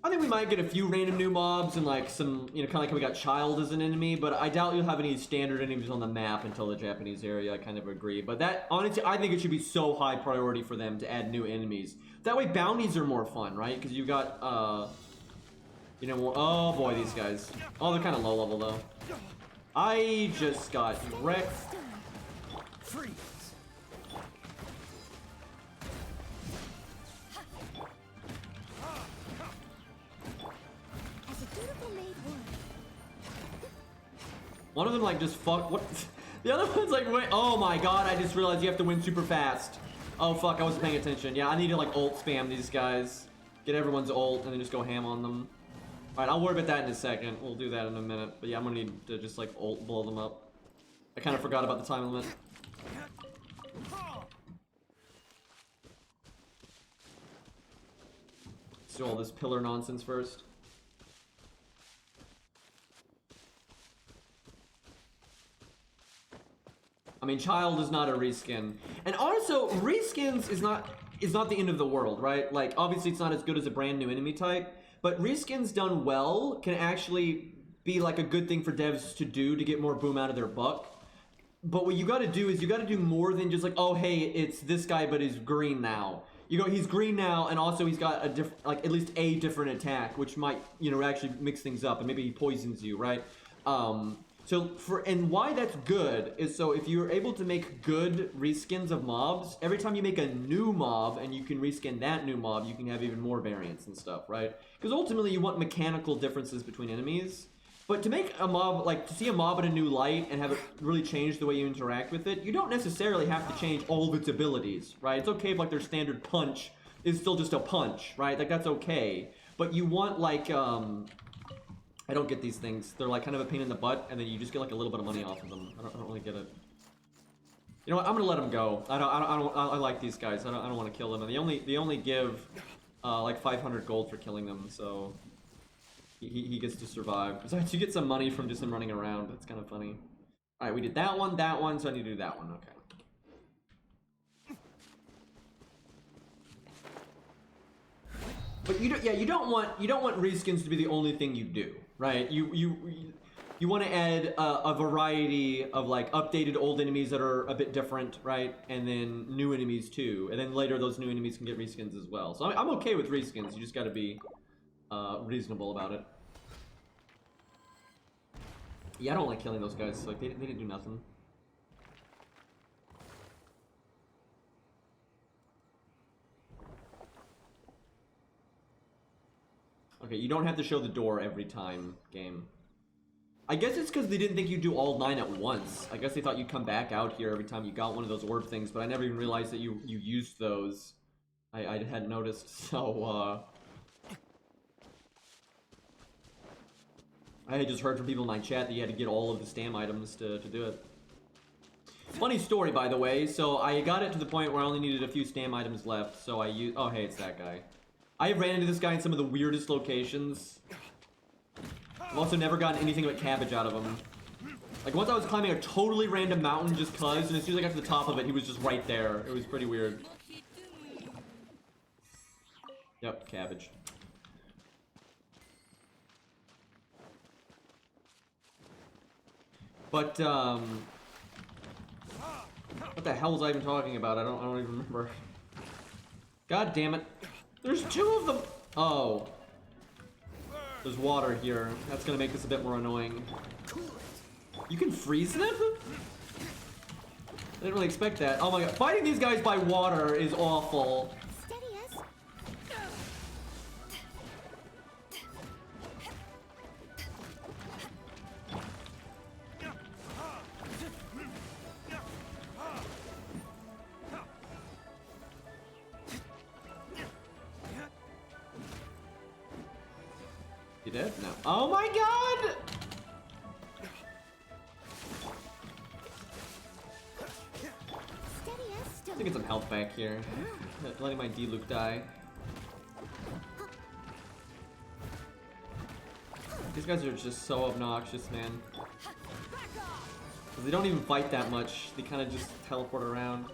I think we might get a few random new mobs and like some, you know, kind of like how we got Child as an enemy, but I doubt you'll have any standard enemies on the map until the Japanese area. I kind of agree. But that, honestly, I think it should be so high priority for them to add new enemies. That way bounties are more fun, right? Because you've got, you know, more, oh boy, these guys. Oh, they're kind of low level though. I just got wrecked. Freeze! One of them like just fuck, what? The other one's like, wait, oh my god, I just realized you have to win super fast. Oh fuck, I wasn't paying attention. Yeah, I need to like ult spam these guys. Get everyone's ult and then just go ham on them. Alright, I'll worry about that in a second. We'll do that in a minute. But yeah, I'm gonna need to just like ult blow them up. I kind of forgot about the time limit. Let's do all this pillar nonsense first. I mean, Child is not a reskin. And also, reskins is not the end of the world, right? Like, obviously it's not as good as a brand new enemy type, but reskins done well can actually be like a good thing for devs to do to get more boom out of their buck. But what you gotta do is you gotta do more than just like, oh hey, it's this guy but he's green now. You go, he's green now, and also he's got a different, like at least a different attack, which might, you know, actually mix things up, and maybe he poisons you, right? And why that's good is so if you're able to make good reskins of mobs, every time you make a new mob and you can reskin that new mob, you can have even more variants and stuff, right? Because ultimately you want mechanical differences between enemies. But to make a mob, like to see a mob in a new light and have it really change the way you interact with it, you don't necessarily have to change all of its abilities, right? It's okay if like their standard punch is still just a punch, right? Like that's okay. But you want like, I don't get these things. They're like kind of a pain in the butt, and then you just get like a little bit of money off of them. I don't really get it. You know what? I'm gonna let them go. I like these guys. I don't want to kill them. And they only give like 500 gold for killing them, so he gets to survive. Besides, you get some money from just him running around. That's kind of funny. All right, we did that one, so I need to do that one. Okay. But you don't want reskins to be the only thing you do, right? You want to add a variety of like updated old enemies that are a bit different, right? And then new enemies too. And then later those new enemies can get reskins as well. So I'm okay with reskins. You just got to be reasonable about it. Yeah, I don't like killing those guys. Like they didn't do nothing. Okay, you don't have to show the door every time, game. I guess it's because they didn't think you'd do all 9 at once. I guess they thought you'd come back out here every time you got one of those orb things, but I never even realized that you used those. I hadn't noticed, so, I had just heard from people in my chat that you had to get all of the stam items to do it. Funny story, by the way. So I got it to the point where I only needed a few stam items left. So I used. Oh, hey, it's that guy. I ran into this guy in some of the weirdest locations. I've also never gotten anything but cabbage out of him. Like once I was climbing a totally random mountain just cuz, and as soon as I got to the top of it, he was just right there. It was pretty weird. Yep, cabbage. But what the hell was I even talking about? I don't even remember. God damn it. There's two of them. Oh. There's water here. That's gonna make this a bit more annoying. You can freeze them? I didn't really expect that. Oh my god. Fighting these guys by water is awful. Steady us. You dead? No. Oh my god! Steady us. I think get some health back here. Letting my D-Luke die. These guys are just so obnoxious, man. 'Cause they don't even fight that much. They kind of just teleport around.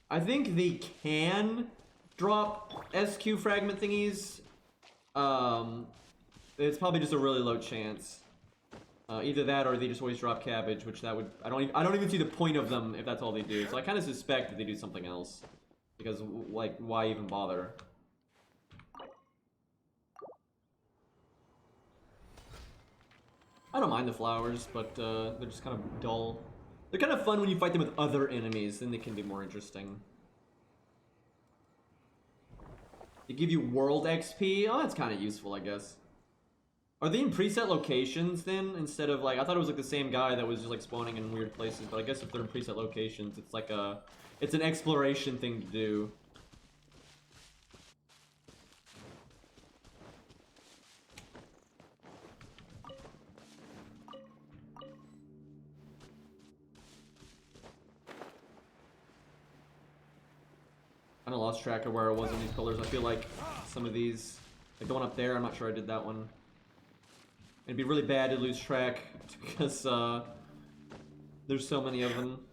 I think they can drop SQ fragment thingies. It's probably just a really low chance. Either that or they just always drop cabbage, which that would I don't even see the point of them if that's all they do. So I kind of suspect that they do something else, because like why even bother? I don't mind the flowers, but they're just kind of dull. They're kind of fun when you fight them with other enemies, then they can be more interesting. They give you world XP. Oh, that's kind of useful, I guess. Are they in preset locations then, instead of like, I thought it was like the same guy that was just like spawning in weird places, but I guess if they're in preset locations, it's like it's an exploration thing to do. I kind of lost track of where I was in these colors. I feel like some of these, like the one up there, I'm not sure I did that one. It'd be really bad to lose track because there's so many of them.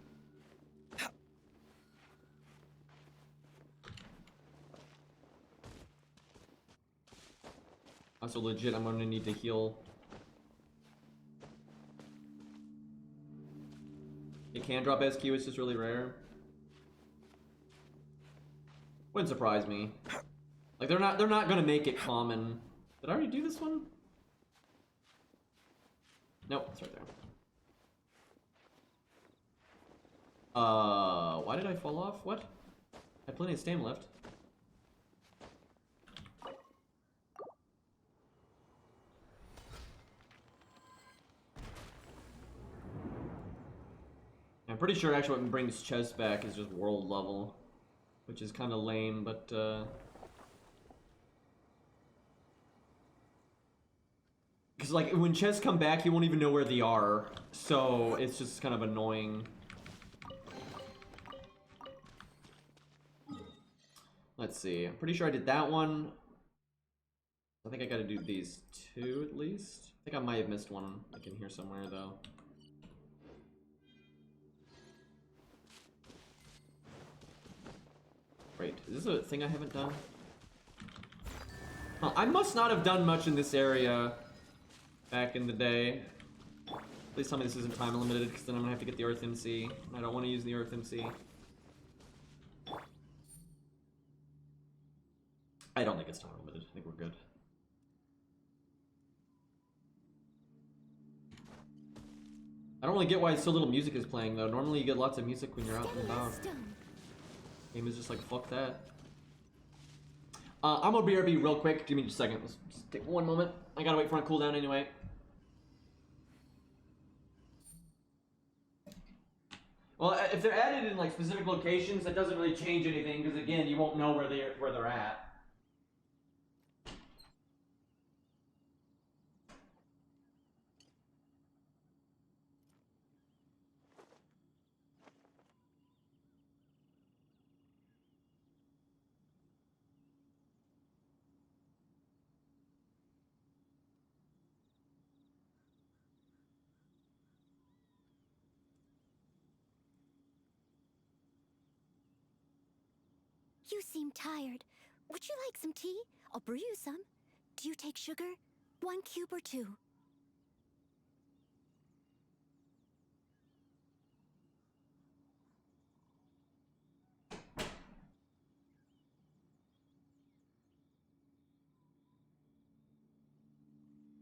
Also legit, I'm gonna need to heal. It can drop SQ, it's just really rare. Wouldn't surprise me. Like they're not gonna make it common. Did I already do this one? Nope, it's right there. Why did I fall off? What? I had plenty of stam left. I'm pretty sure actually what brings chest back is just world level, which is kind of lame, but because like when chests come back, you won't even know where they are, so it's just kind of annoying. Let's see. I'm pretty sure I did that one. I think I got to do these two at least. I think I might have missed one. I can hear somewhere though. Wait, is this a thing I haven't done? Huh, I must not have done much in this area back in the day. Please tell me this isn't time limited, because then I'm gonna have to get the Earth MC. I don't want to use the Earth MC. I don't think it's time limited. I think we're good. I don't really get why so little music is playing though. Normally you get lots of music when you're out and about. Game is just like, fuck that. I'm gonna BRB real quick. Give me just a second. Let's just take one moment. I gotta wait for my cooldown anyway. Well, if they're added in like specific locations, that doesn't really change anything because again, you won't know where they're at. You seem tired. Would you like some tea? I'll brew you some. Do you take sugar? 1 cube or 2?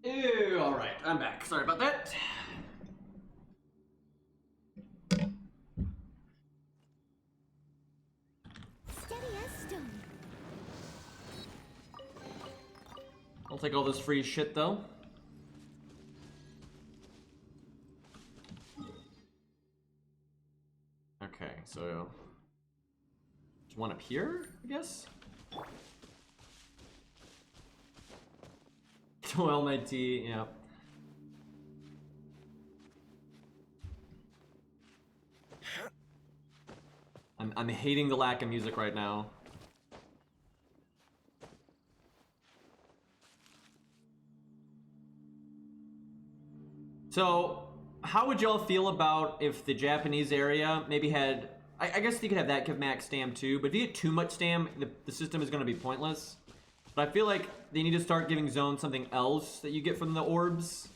Ew, alright, I'm back. Sorry about that. Steady as stone. I'll take all this free shit though. Okay, so there's one up here, I guess. Well, my tea, yeah. I'm hating the lack of music right now. So, how would y'all feel about if the Japanese area maybe had... I guess you could have that give max stam too, but if you get too much stam, the system is going to be pointless. But I feel like they need to start giving zones something else that you get from the orbs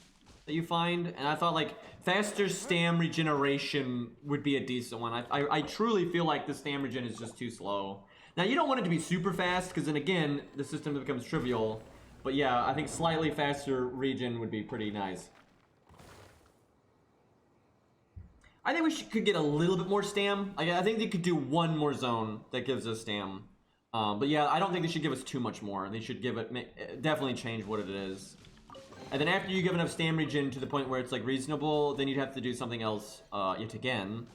that you find. And I thought like faster stam regeneration would be a decent one. I truly feel like the stam regen is just too slow. Now you don't want it to be super fast because then again, the system becomes trivial. But yeah, I think slightly faster regen would be pretty nice. I think we could get a little bit more stam. I think they could do one more zone that gives us stam. But yeah, I don't think they should give us too much more. They should give it, definitely change what it is. And then after you give enough stam regen to the point where it's like reasonable, then you'd have to do something else yet again.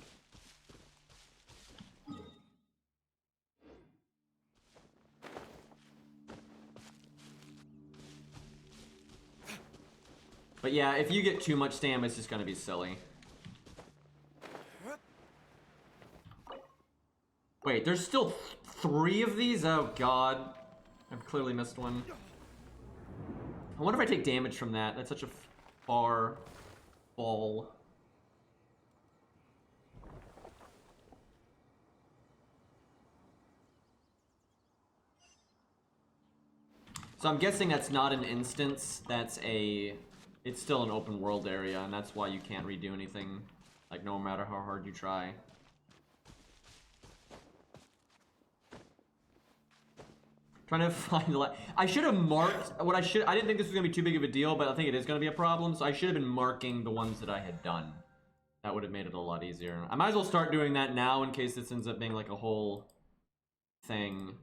But yeah, if you get too much stam, it's just gonna be silly. Wait, there's still 3 of these? Oh god. I've clearly missed one. I wonder if I take damage from that. That's such a far fall. So I'm guessing that's not an instance, it's still an open world area, and that's why you can't redo anything, like no matter how hard you try. Trying to find the I should have marked what I didn't think this was gonna be too big of a deal, but I think it is gonna be a problem, so I should have been marking the ones that I had done. That would have made it a lot easier. I might as well start doing that now in case this ends up being like a whole thing.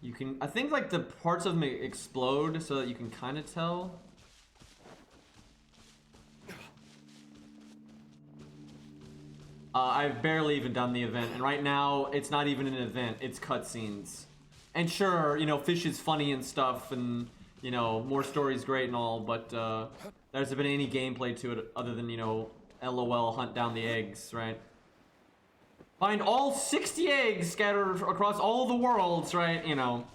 You can, I think like the parts of them explode so that you can kind of tell. I've barely even done the event, and right now it's not even an event, it's cutscenes. And sure, you know, fish is funny and stuff, and, you know, more story's great and all, but there hasn't been any gameplay to it other than, you know, LOL, hunt down the eggs, right? Find all 60 eggs scattered across all the worlds, right? You know.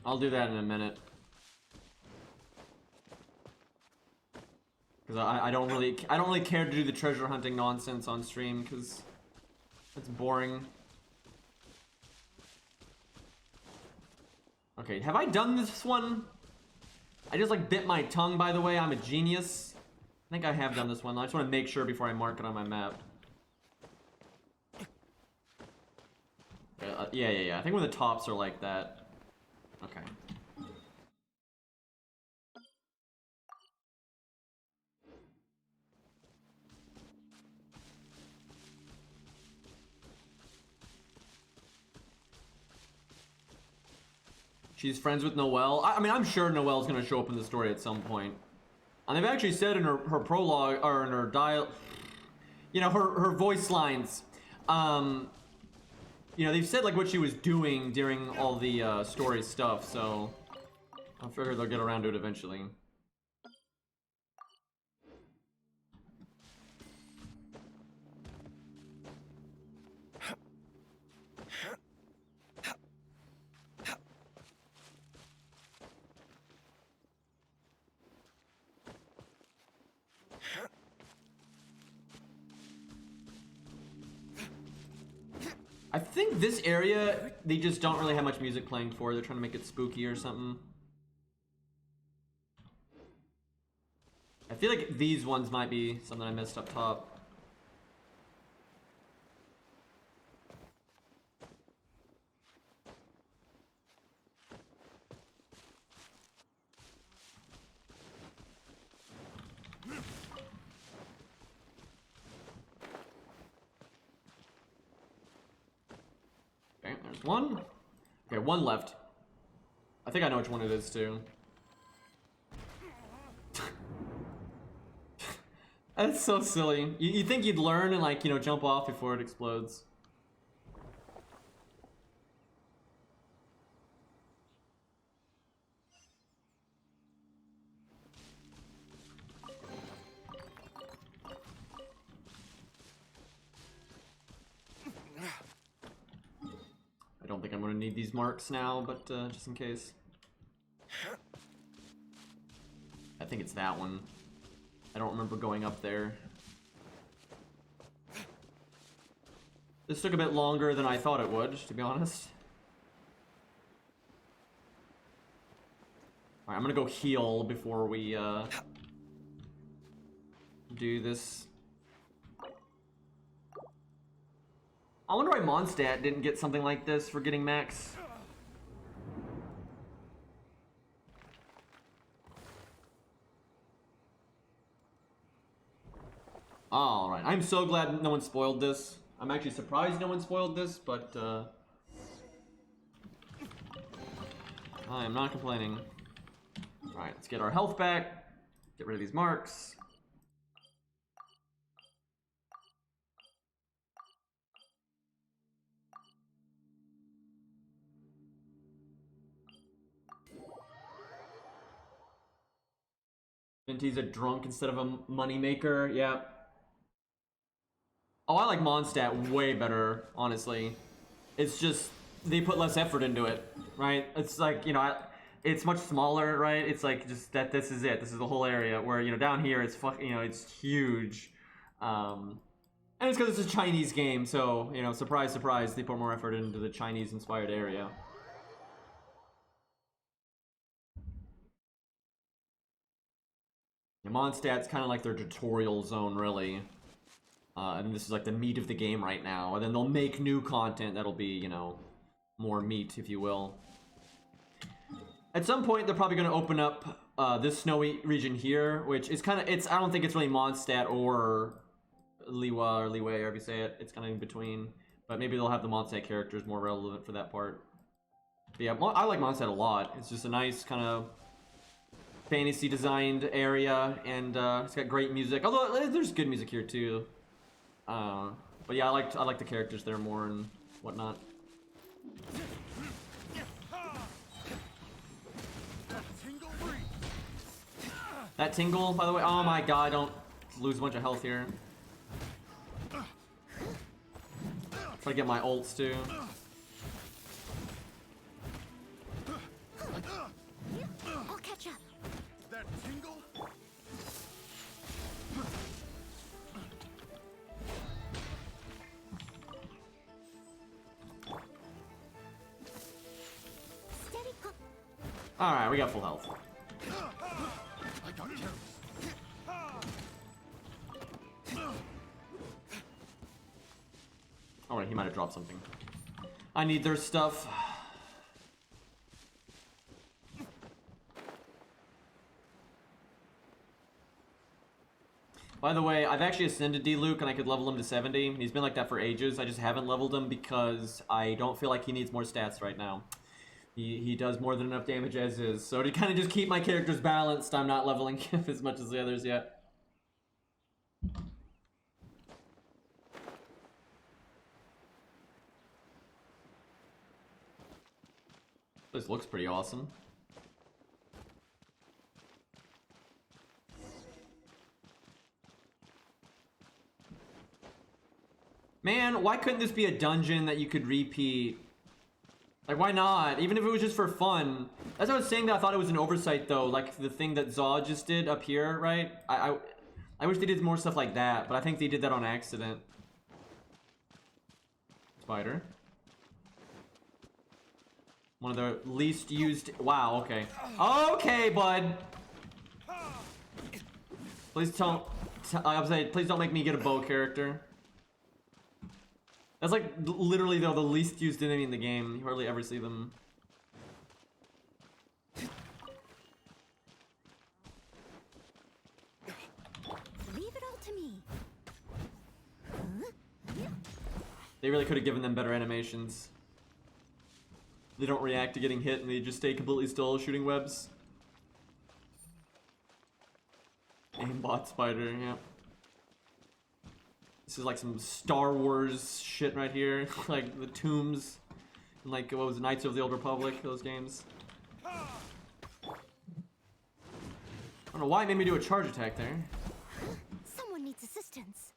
I'll do that in a minute. Because I don't really care to do the treasure hunting nonsense on stream, because it's boring. Okay, have I done this one? I just like bit my tongue, by the way. I'm a genius. I think I have done this one. I just want to make sure before I mark it on my map. Okay, yeah. I think when the tops are like that. Okay. She's friends with Noelle. I mean, I'm sure Noelle's gonna show up in the story at some point. And they've actually said in her prologue, or in her you know, her voice lines, you know, they've said like what she was doing during all the story stuff, so I figure they'll get around to it eventually. I think this area, they just don't really have much music playing for. They're trying to make it spooky or something. I feel like these ones might be something I missed up top. Okay, there's one. Okay, one left. I think I know which one it is too. That's so silly. You think you'd learn and, like, you know, jump off before it explodes. I don't think I'm gonna need these marks now, but just in case. I think it's that one. I don't remember going up there. This took a bit longer than I thought it would, to be honest. Alright, I'm gonna go heal before we do this. I wonder why Mondstadt didn't get something like this for getting max. Alright, I'm so glad no one spoiled this. I'm actually surprised no one spoiled this, but I am not complaining. Alright, let's get our health back. Get rid of these marks. Vinty's a drunk instead of a moneymaker, yeah. Oh, I like Mondstadt way better, honestly. It's just, they put less effort into it, right? It's like, you know, it's much smaller, right? It's like, just that this is it. This is the whole area, where, you know, down here, it's you know, it's huge. And it's because it's a Chinese game, so, you know, surprise, surprise, they put more effort into the Chinese-inspired area. Mondstadt's kind of like their tutorial zone, really. And this is like the meat of the game right now. And then they'll make new content that'll be, you know, more meat, if you will. At some point, they're probably going to open up this snowy region here, which is kind of, I don't think it's really Mondstadt or Liwa or Liwei, however you say it. It's kind of in between. But maybe they'll have the Mondstadt characters more relevant for that part. But yeah, I like Mondstadt a lot. It's just a nice kind of fantasy designed area, and it's got great music. Although there's good music here too. But yeah, I like the characters there more and whatnot. That tingle, by the way. Oh my god, I don't lose a bunch of health here. Try to get my ults too. I'll catch up. That tingle? Steady pop. Alright, we got full health. I got careless. Alright, he might have dropped something. I need their stuff. By the way, I've actually ascended D-Luke and I could level him to 70. He's been like that for ages. I just haven't leveled him because I don't feel like he needs more stats right now. He does more than enough damage as is. So to kind of just keep my characters balanced, I'm not leveling him as much as the others yet. This looks pretty awesome. Man, why couldn't this be a dungeon that you could repeat? Like, why not? Even if it was just for fun. As I was saying that, I thought it was an oversight, though. Like, the thing that Zaw just did up here, right? I wish they did more stuff like that, but I think they did that on accident. Spider. One of the least used. Wow. Okay. Okay, bud. Please don't. I was saying, please don't make me get a bow character. That's like literally though the least used enemy in the game. You hardly ever see them. Leave it all to me. They really could have given them better animations. They don't react to getting hit and they just stay completely still shooting webs. Aimbot spider, yeah. This is like some Star Wars shit right here. Like the tombs. And like, what was it, Knights of the Old Republic, those games. I don't know why it made me do a charge attack there. Someone needs assistance.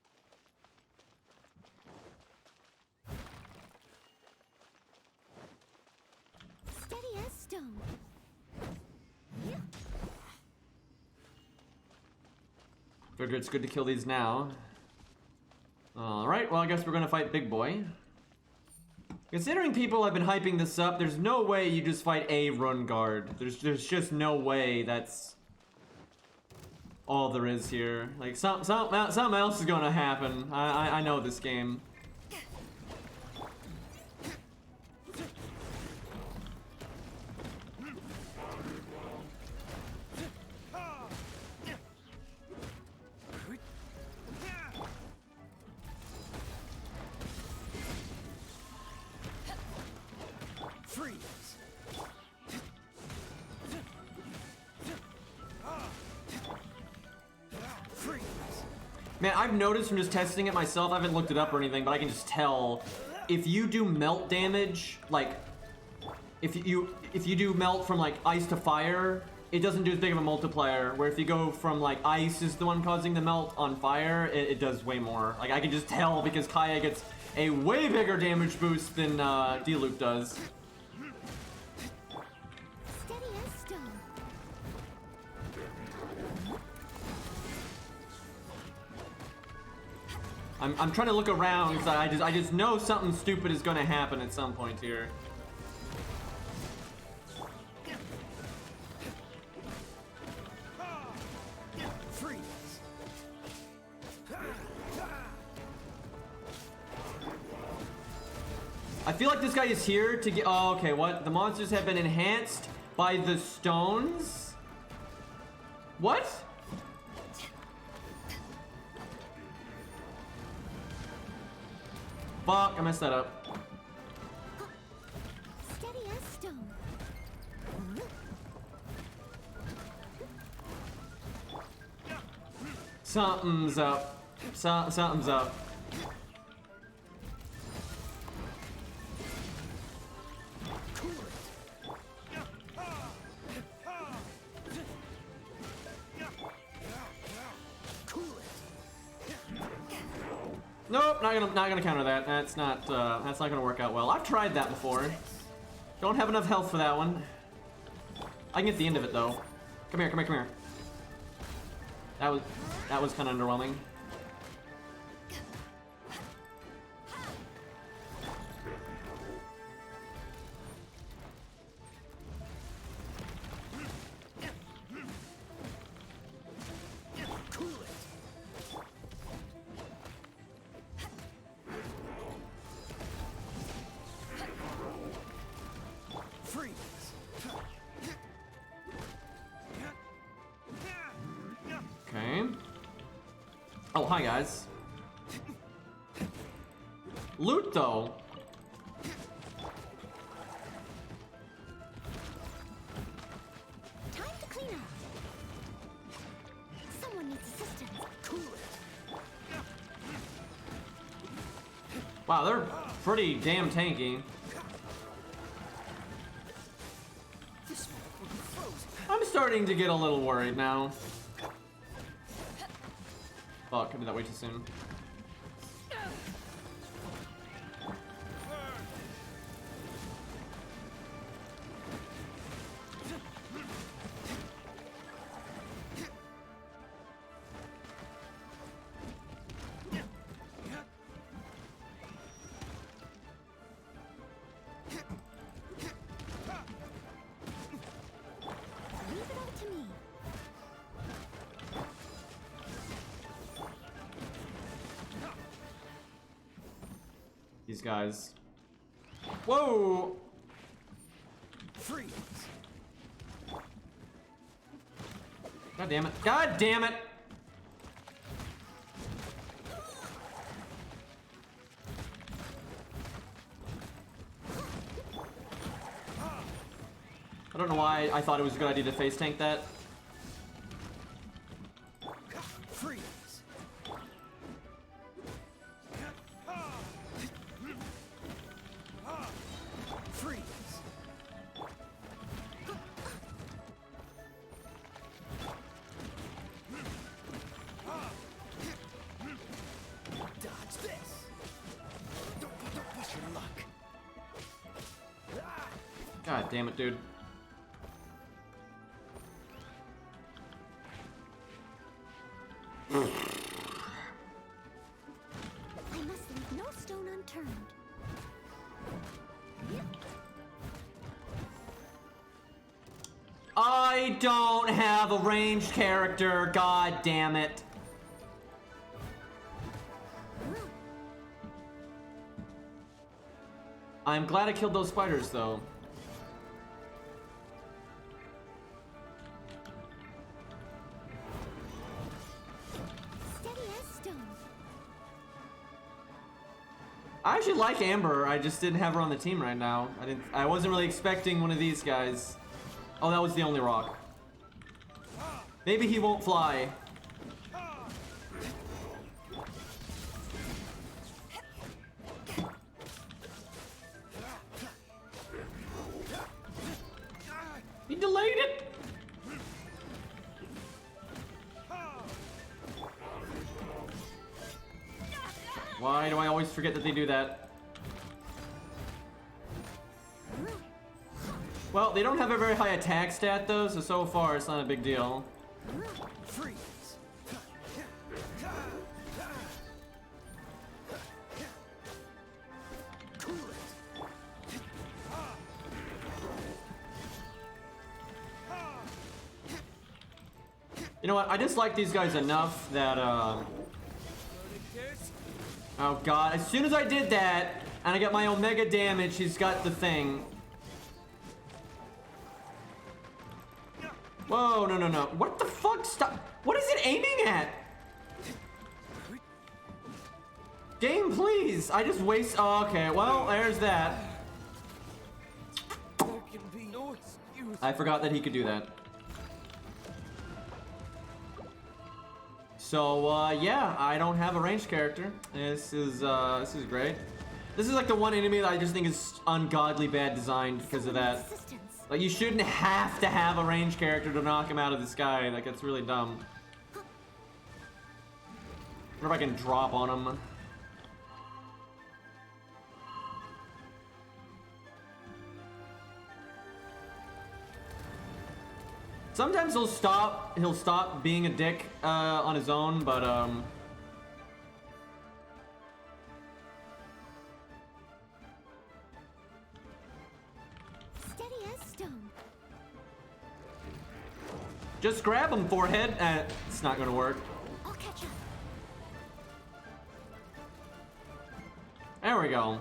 Steady as stone. Figure it's good to kill these now. Alright, well I guess we're gonna fight Big Boy. Considering people have been hyping this up, there's no way you just fight a run guard. There's just no way that's all there is here. Like something else is gonna happen. I know this game. Man, I've noticed from just testing it myself, I haven't looked it up or anything, but I can just tell if you do melt damage, like if you do melt from like ice to fire, it doesn't do as big of a multiplier, where if you go from like ice is the one causing the melt on fire, it does way more. Like I can just tell because Kaya gets a way bigger damage boost than D-Luke does. Steady as stone. I'm trying to look around because I just know something stupid is gonna happen at some point here. I feel like this guy is here to get. Oh, okay. What? The monsters have been enhanced by the stones? What? Fuck, I messed that up. Steady as stone. Something's up. Something's up. Nope, not gonna counter that. That's not gonna work out well. I've tried that before. Don't have enough health for that one. I can get the end of it though. Come here, come here, come here. That was kind of underwhelming. Okay. Oh, hi guys. Loot though. Time to clean up. Someone needs assistance. Wow, they're pretty damn tanky. I'm starting to get a little worried now. Fuck, I did that way too soon. these guys. Whoa! Freeze! God damn it. God damn it! I don't know why I thought it was a good idea to face tank that. Freeze! Freeze! Dodge this! Don't push your luck. God damn it, dude. I must leave no stone unturned. I don't have a ranged character, god damn it. I'm glad I killed those spiders though. Steady as stone. I actually like Amber, I just didn't have her on the team right now. I wasn't really expecting one of these guys. Oh, that was the only rock. Maybe he won't fly. He delayed it. Why do I always forget that they do that? Well, they don't have a very high attack stat though, so far it's not a big deal. Freeze! Cool it! You know what? I dislike these guys enough that oh god, as soon as I did that and I got my omega damage, he's got the thing. Whoa, no, no, no. What the fuck? Stop. What is it aiming at? Game, please. I just waste. Oh, okay. Well, there's that. There can be no excuse. I forgot that he could do that. So, yeah, I don't have a ranged character. This is great. This is like the one enemy that I just think is ungodly bad designed because of that. Assistance. Like, you shouldn't have to have a ranged character to knock him out of the sky. Like, it's really dumb. I wonder if I can drop on him. Sometimes he'll stop being a dick on his own, but Steady as stone. just grab him, forehead. It's not gonna work. I'll catch up. There we go.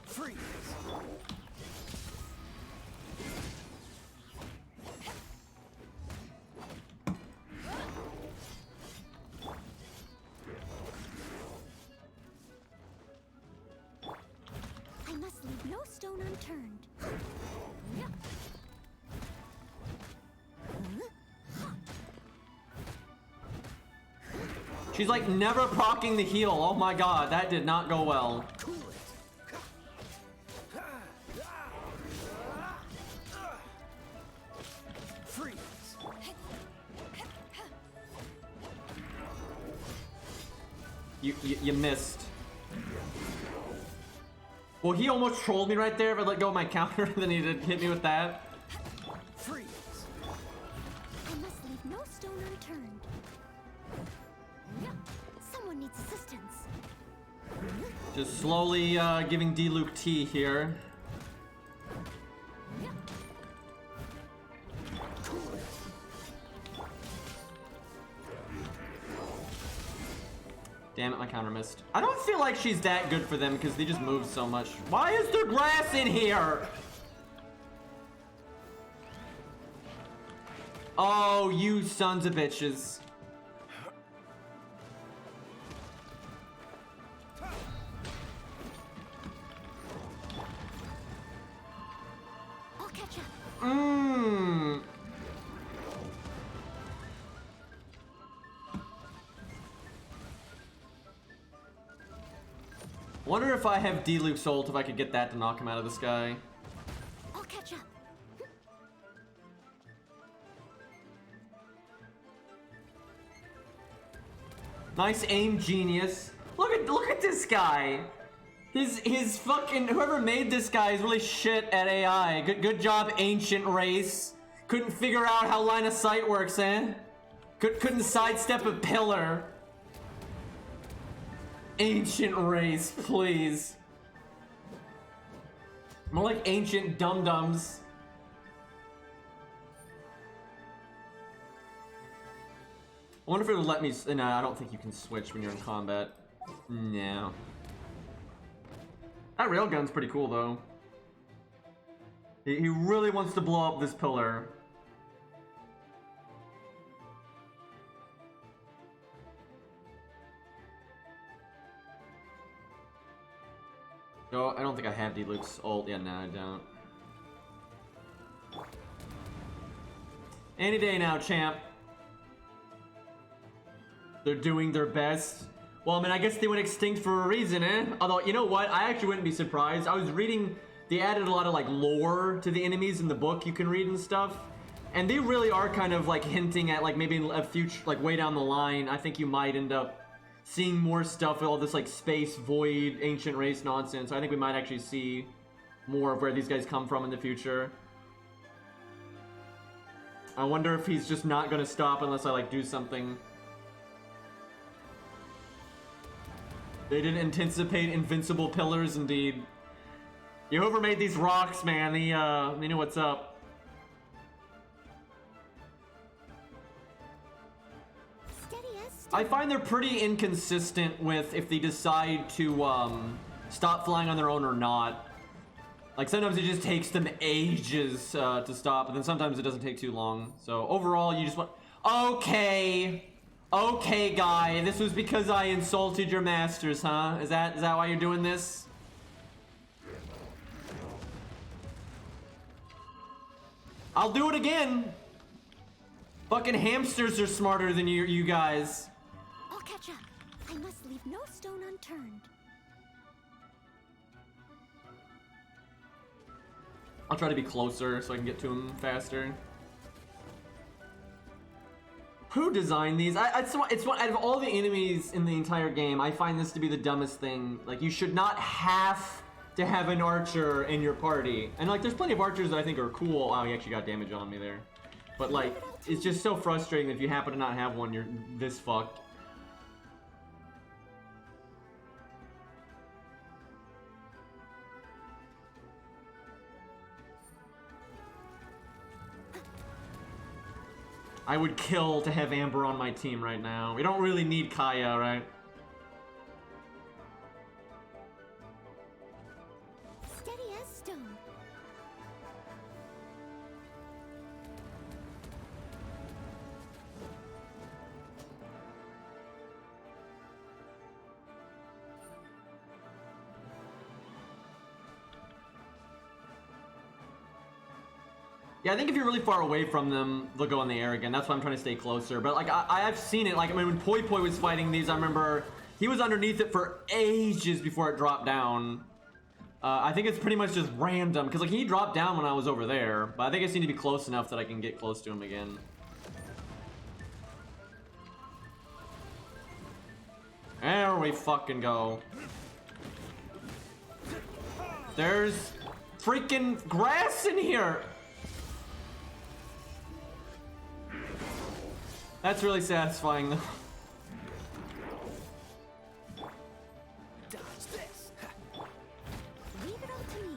Freeze! I must leave no stone unturned. She's like never proccing the heal. Oh my god, that did not go well. Cool it! Freeze! You missed. Well, he almost trolled me right there if I let go of my counter, and then he did hit me with that. Freeze! I must leave no stone unturned. Someone needs assistance. Just slowly giving D-Luke T here. Damn it, my counter missed. I don't feel like she's that good for them because they just move so much. Why is there grass in here? Oh, you sons of bitches. I'll catch up. Mmm. Wonder if I have D-Luke's ult, if I could get that to knock him out of the sky. I'll catch up. Nice aim, genius. Look at this guy. His fucking whoever made this guy is really shit at AI. Good job, ancient race. Couldn't figure out how line of sight works, eh? Couldn't sidestep a pillar. Ancient race, please. More like ancient dum-dums. I wonder if it'll let me. No, I don't think you can switch when you're in combat. No. That railgun's pretty cool, though. He really wants to blow up this pillar. Oh, I don't think I have D-Luke's ult. Yeah, no, I don't. Any day now, champ. They're doing their best. Well, I mean, I guess they went extinct for a reason, eh? Although, you know what? I actually wouldn't be surprised. I was reading, they added a lot of, like, lore to the enemies in the book you can read and stuff. And they really are kind of, like, hinting at, like, maybe in a future, like, way down the line, I think you might end up seeing more stuff with all this, like, space, void, ancient race nonsense. I think we might actually see more of where these guys come from in the future. I wonder if he's just not gonna stop unless I, like, do something. They didn't anticipate invincible pillars, indeed. Whoever made these rocks, man, they knew what's up. I find they're pretty inconsistent with if they decide to stop flying on their own or not. Like, sometimes it just takes them ages to stop, and then sometimes it doesn't take too long. So overall, you just want... Okay, guy, this was because I insulted your masters, huh? Is that why you're doing this? I'll do it again. Fucking hamsters are smarter than you guys. I'll catch up. I must leave no stone unturned. I'll try to be closer so I can get to him faster. Who designed these? It's one out of all the enemies in the entire game. I find this to be the dumbest thing. Like, you should not have to have an archer in your party. And like, there's plenty of archers that I think are cool. Oh, he actually got damage on me there. But like, it's just so frustrating that if you happen to not have one, you're this fucked. I would kill to have Amber on my team right now. We don't really need Kaya, right? Steady as stone. Yeah, I think if you're really far away from them, they'll go in the air again. That's why I'm trying to stay closer. But like, I've seen it. Like, I mean, when Poi Poi was fighting these, I remember he was underneath it for ages before it dropped down. I think it's pretty much just random, because like he dropped down when I was over there. But I think I just need to be close enough that I can get close to him again. There we fucking go. There's freaking grass in here. That's really satisfying, though. Dodge this. Leave it all to me.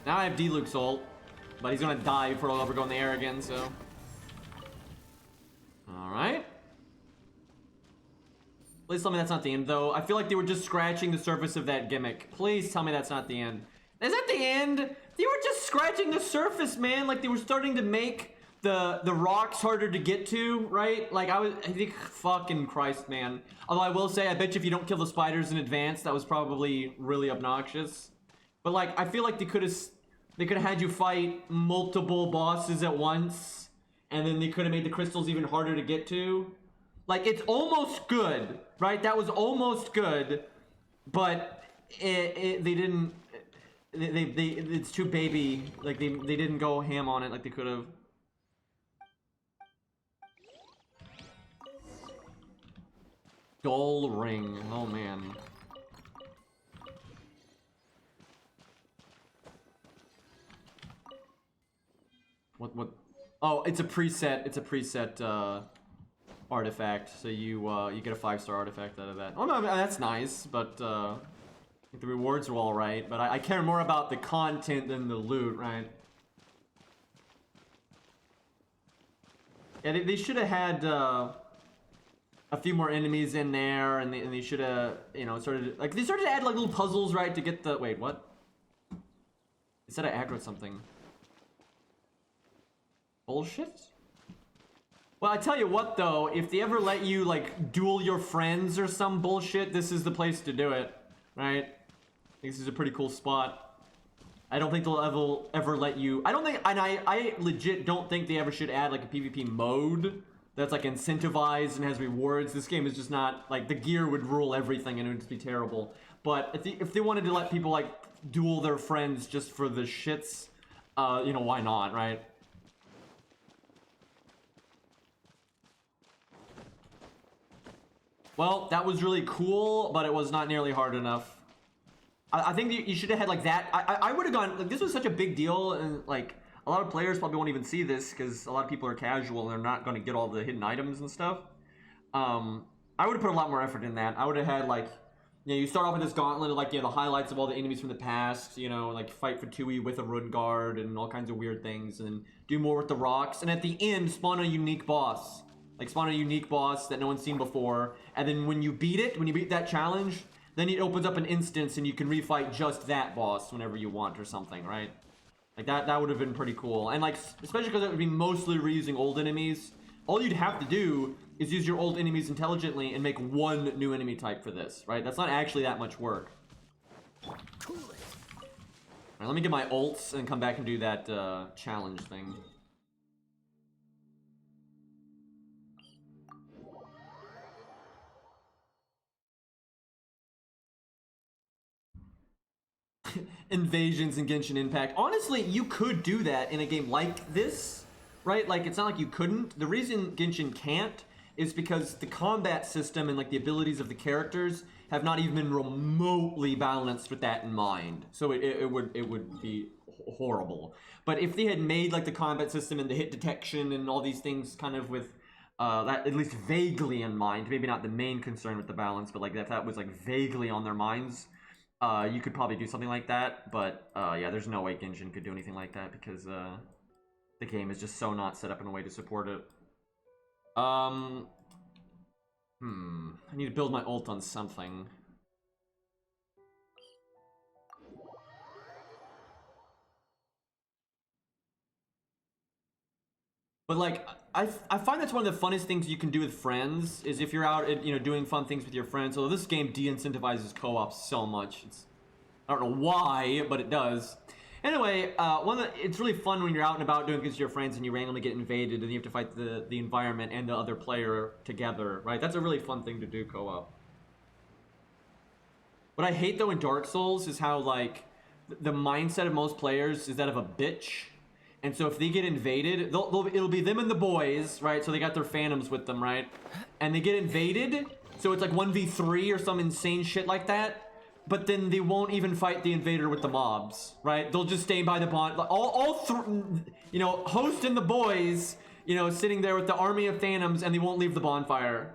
Now I have D-Luke's ult, but he's gonna die before I'll ever go in the air again, so. Alright. Please tell me that's not the end, though. I feel like they were just scratching the surface of that gimmick. Please tell me that's not the end. Is that the end? They were just scratching the surface, man. Like, they were starting to make the rocks harder to get to, right? Like, I think, fucking Christ, man. Although I will say, I bet you if you don't kill the spiders in advance, that was probably really obnoxious. But, like, I feel like they could have had you fight multiple bosses at once, and then they could have made the crystals even harder to get to. Like, it's almost good, right? That was almost good, but they didn't. It's too baby. Like, they didn't go ham on it like they could have. Dull ring. Oh man. What? Oh, it's a preset. It's a preset artifact. So you get a 5-star artifact out of that. Oh no, that's nice, but the rewards are all right. But I care more about the content than the loot, right? Yeah, they should have had a few more enemies in there, and they should have, you know, started like they started to add like little puzzles, right, to get the wait, what? It said I aggroed something. Bullshit? Well, I tell you what though, if they ever let you like duel your friends or some bullshit, this is the place to do it, right? I think this is a pretty cool spot. I don't think they'll ever let you. I don't think, and I legit don't think they ever should add like a PvP mode that's like incentivized and has rewards. This game is just not, like, the gear would rule everything and it would just be terrible. But if they wanted to let people like duel their friends just for the shits, you know, why not, right? Well, that was really cool, but it was not nearly hard enough. I think you should have had like that. I would have gone, like, this was such a big deal, and like a lot of players probably won't even see this because a lot of people are casual and they're not going to get all the hidden items and stuff. I would have put a lot more effort in that. I would have had like, you know, you start off with this gauntlet of like, you know, the highlights of all the enemies from the past, you know, like fight for Tui with a Rune Guard and all kinds of weird things, and then do more with the rocks, and at the end spawn a unique boss. Like, spawn a unique boss that no one's seen before, and then when you beat it, when you beat that challenge, then it opens up an instance and you can refight just that boss whenever you want or something, right? Like, that would have been pretty cool. And like, especially because it would be mostly reusing old enemies. All you'd have to do is use your old enemies intelligently and make one new enemy type for this, right? That's not actually that much work. Alright, let me get my ults and come back and do that challenge thing. Invasions in Genshin Impact. Honestly, you could do that in a game like this, right? Like, it's not like you couldn't. The reason Genshin can't is because the combat system and like the abilities of the characters have not even been remotely balanced with that in mind. So it would be horrible. But if they had made like the combat system and the hit detection and all these things kind of with that at least vaguely in mind, maybe not the main concern with the balance, but like that was like vaguely on their minds, you could probably do something like that. But yeah, there's no way Genshin could do anything like that because the game is just so not set up in a way to support it. I need to build my ult on something. But like, I find that's one of the funnest things you can do with friends is if you're out, you know, doing fun things with your friends. Although this game de-incentivizes co-op so much, I don't know why, but it does. Anyway, it's really fun when you're out and about doing things with your friends and you randomly get invaded and you have to fight the environment and the other player together, right? That's a really fun thing to do co-op. What I hate though in Dark Souls is how like the mindset of most players is that of a bitch. And so if they get invaded, it'll be them and the boys, right? So they got their phantoms with them, right? And they get invaded, so it's like 1v3 or some insane shit like that. But then they won't even fight the invader with the mobs, right? They'll just stay by the bond. You know, Host and the boys, you know, sitting there with the army of phantoms, and they won't leave the bonfire.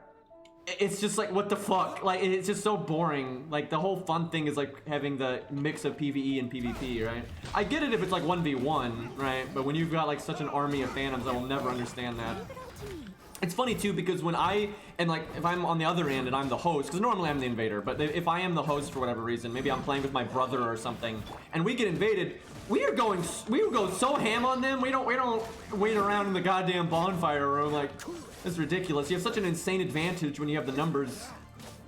It's just like, what the fuck? Like, it's just so boring. Like, the whole fun thing is like having the mix of PvE and PvP, right? I get it if it's like 1v1, right? But when you've got like such an army of phantoms, I will never understand that. It's funny too because when I and like if I'm on the other end and I'm the host, because normally I'm the invader, but if I am the host for whatever reason, maybe I'm playing with my brother or something, and we get invaded, we would go so ham on them. We don't wait around in the goddamn bonfire room. Like, it's ridiculous. You have such an insane advantage when you have the numbers.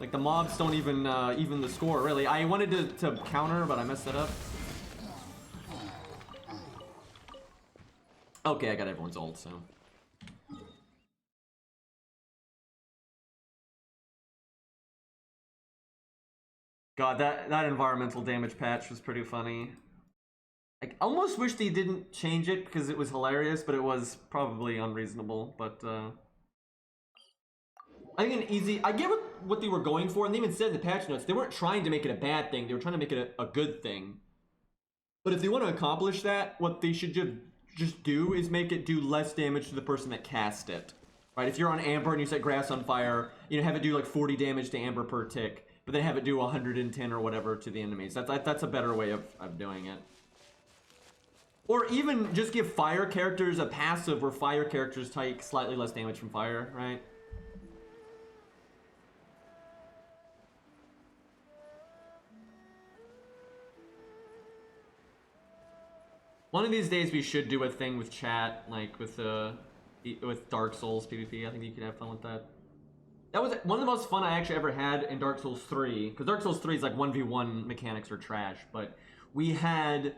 Like the mobs don't even the score really. I wanted to counter, but I messed it up. Okay, I got everyone's ult, so. God, that environmental damage patch was pretty funny. I almost wish they didn't change it because it was hilarious, but it was probably unreasonable. But I think I get what they were going for, and they even said in the patch notes they weren't trying to make it a bad thing; they were trying to make it a good thing. But if they want to accomplish that, what they should just do is make it do less damage to the person that cast it. Right? If you're on Amber and you set Grass on Fire, you know, have it do like 40 damage to Amber per tick, but then have it do 110 or whatever to the enemies. That's a better way of doing it. Or even just give fire characters a passive where fire characters take slightly less damage from fire, right? One of these days we should do a thing with chat, like with Dark Souls PvP. I think you could have fun with that. That was one of the most fun I actually ever had in Dark Souls 3, because Dark Souls 3 is like 1v1 mechanics are trash, but we had,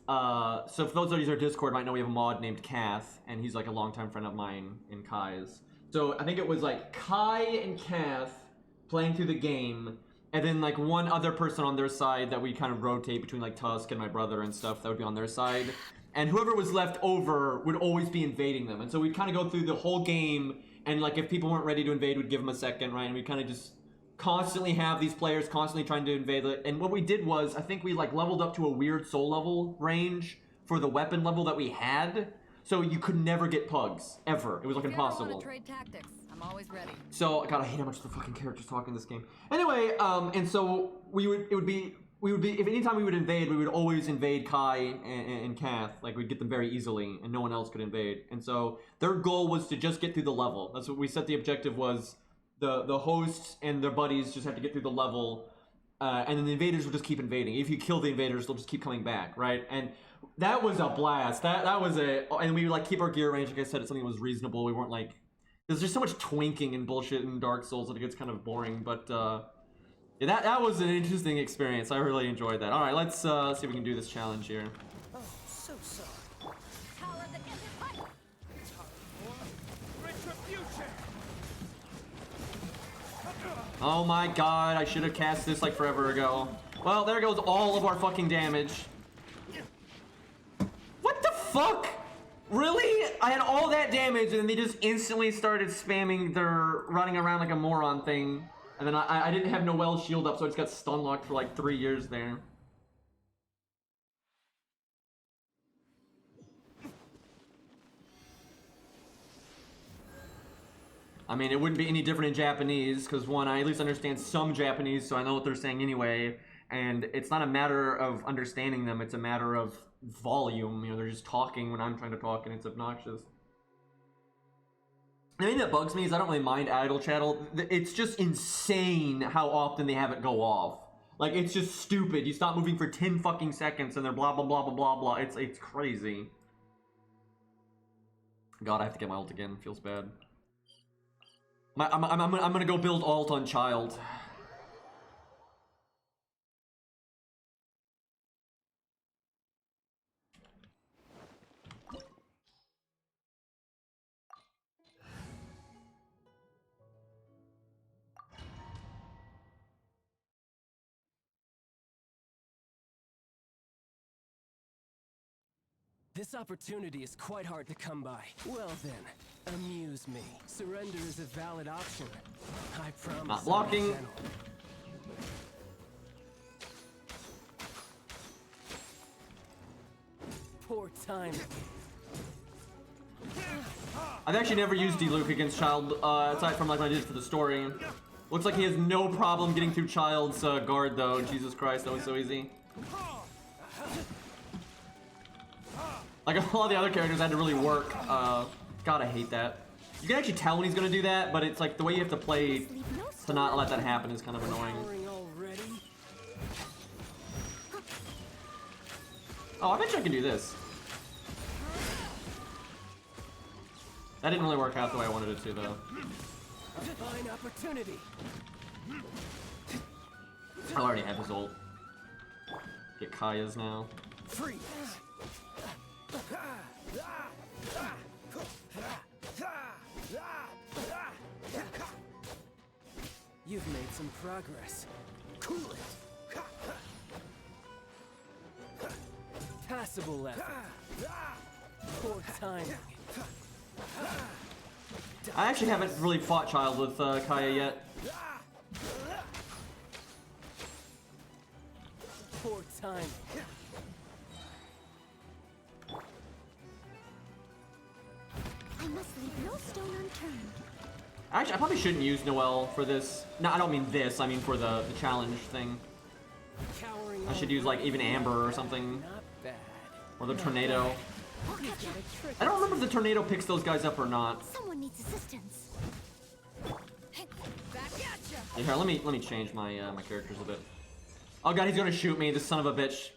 so for those of you who are Discord might know we have a mod named Kath, and he's like a longtime friend of mine and Kai's. So I think it was like Kai and Kath playing through the game, and then like one other person on their side that we kind of rotate between like Tusk and my brother and stuff that would be on their side. And whoever was left over would always be invading them. And so we'd kind of go through the whole game, and like if people weren't ready to invade, we'd give them a second, right? And we kind of just constantly have these players constantly trying to invade it. And what we did was, I think we like leveled up to a weird soul level range for the weapon level that we had. So you could never get pugs, ever. It was like impossible. Want to trade tactics, I'm always ready. So, God, I hate how much the fucking characters talk in this game. Anyway, and so we would be, if anytime we would invade, we would always invade Kai and Kath. Like, we'd get them very easily, and no one else could invade. And so their goal was to just get through the level. That's what we set the objective was. The hosts and their buddies just have to get through the level, and then the invaders will just keep invading. If you kill the invaders, they'll just keep coming back, right? And that was a blast. That was and we would like keep our gear range. Like I said, it's something that was reasonable. We weren't like, there's just so much twinking and bullshit in Dark Souls that it gets kind of boring. But yeah, that was an interesting experience. I really enjoyed that. All right, let's see if we can do this challenge here. Oh, so sorry. Oh my God, I should have cast this like forever ago. Well, there goes all of our fucking damage. What the fuck? Really? I had all that damage and then they just instantly started spamming their running around like a moron thing. And then I didn't have Noel's shield up, so I just got stun locked for like 3 years there. I mean, it wouldn't be any different in Japanese, because one, I at least understand some Japanese, so I know what they're saying anyway. And it's not a matter of understanding them, it's a matter of volume. You know, they're just talking when I'm trying to talk, and it's obnoxious. The thing that bugs me is I don't really mind idle chattel. It's just insane how often they have it go off. Like, it's just stupid. You stop moving for 10 fucking seconds, and they're blah, blah, blah, blah, blah, blah. It's crazy. God, I have to get my ult again. Feels bad. I'm gonna go build alt on child. This opportunity is quite hard to come by. Well then, amuse me. Surrender is a valid option. I promise. Not blocking. Poor time. I've actually never used D-Luke against Child, aside from like when I did it for the story. Looks like he has no problem getting through Child's guard though. Jesus Christ, that was so easy. Like all the other characters had to really work. God, I hate that. You can actually tell when he's gonna do that, but it's like the way you have to play to not let that happen is kind of annoying. Oh, I bet you I can do this. That didn't really work out the way I wanted it to, though. Fine opportunity. I already have his ult. Get Kaya's now. Freeze. You've made some progress. Cool it. Passable effort. Poor timing. I actually haven't really fought Child with Kaya yet. Poor timing. I must leave no stone unturned. Actually, I probably shouldn't use Noelle for this. No, I don't mean this. I mean for the challenge thing. I should use like even Amber or something. Or the Tornado. I don't remember if the Tornado picks those guys up or not. Someone needs assistance. Yeah, here, let me change my my characters a bit. Oh god, he's gonna shoot me, this son of a bitch.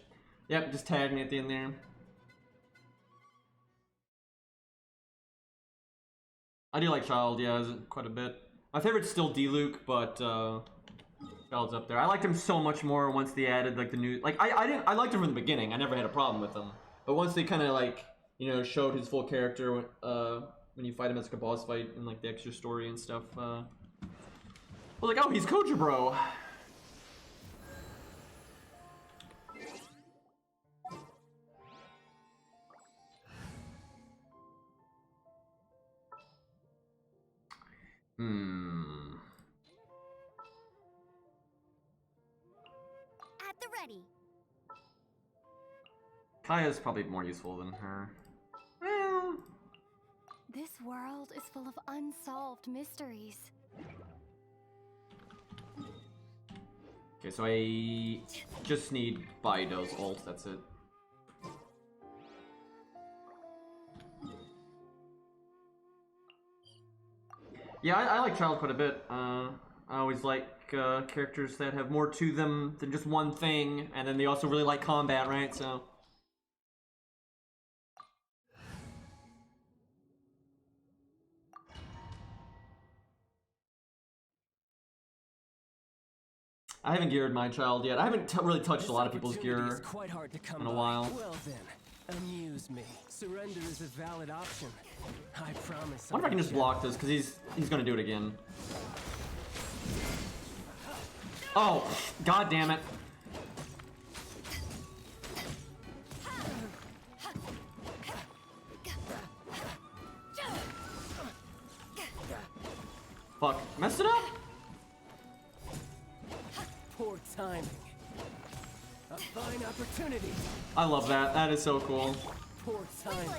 Yep, just tag me at the end there. I do like Child, yeah, quite a bit. My favorite's still D-Luke, but Child's up there. I liked him so much more once they added like the new, like I liked him from the beginning. I never had a problem with him, but once they kind of like, you know, showed his full character when you fight him as like a boss fight and like the extra story and stuff, I was like, oh, he's Koja Bro. At the ready. Kaya's probably more useful than her. Well, This world is full of unsolved mysteries. okay, so I just need Baido's ult, that's it. Yeah, I like Child quite a bit. I always like characters that have more to them than just one thing, and then they also really like combat, right? So. I haven't geared my Child yet. I haven't really touched a lot of people's gear in a while. Well then, amuse me. Surrender is a valid option. I promise. I wonder if I can just block this, because he's gonna do it again. Oh, god damn it. Fuck, messed it up? Poor timing. A fine opportunity. I love that. That is so cool. Poor timing.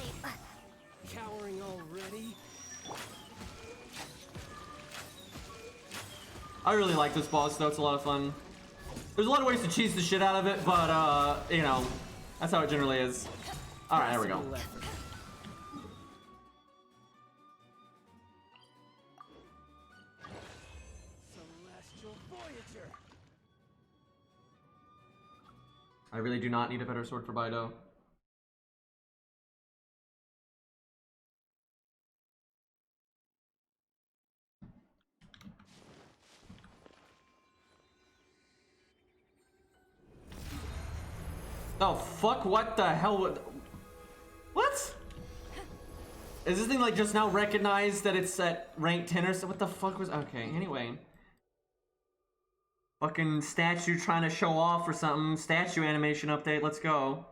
Cowering already? I really like this boss though, it's a lot of fun. There's a lot of ways to cheese the shit out of it, but you know, that's how it generally is. Alright, there we go. Celestial Voyager. I really do not need a better sword for Baido. Oh fuck, what the hell would... What? Is this thing like just now recognized that it's at rank 10 or so? What the fuck was... Okay, anyway. Fucking statue trying to show off or something. Statue animation update, let's go.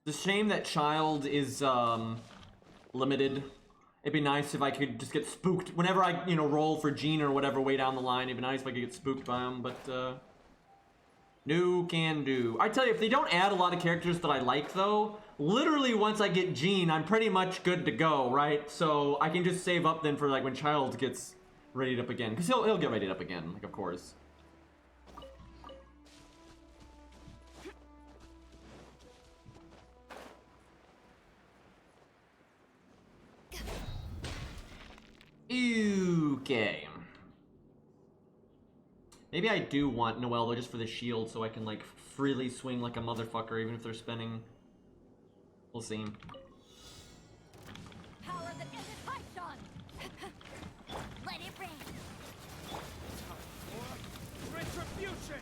It's a shame that Child is, limited. It'd be nice if I could just get spooked. Whenever I, you know, roll for Jean or whatever way down the line, it'd be nice if I could get spooked by him, but, no can do. I tell you, if they don't add a lot of characters that I like, though, literally once I get Jean, I'm pretty much good to go, right? So I can just save up then for, like, when Child gets readied up again. Because he'll get readied up again, like, of course. Okay. Maybe I do want Noelle though, just for the shield, so I can like freely swing like a motherfucker, even if they're spinning. We'll see. Power that isn't hyped on. Let it rain. Retribution!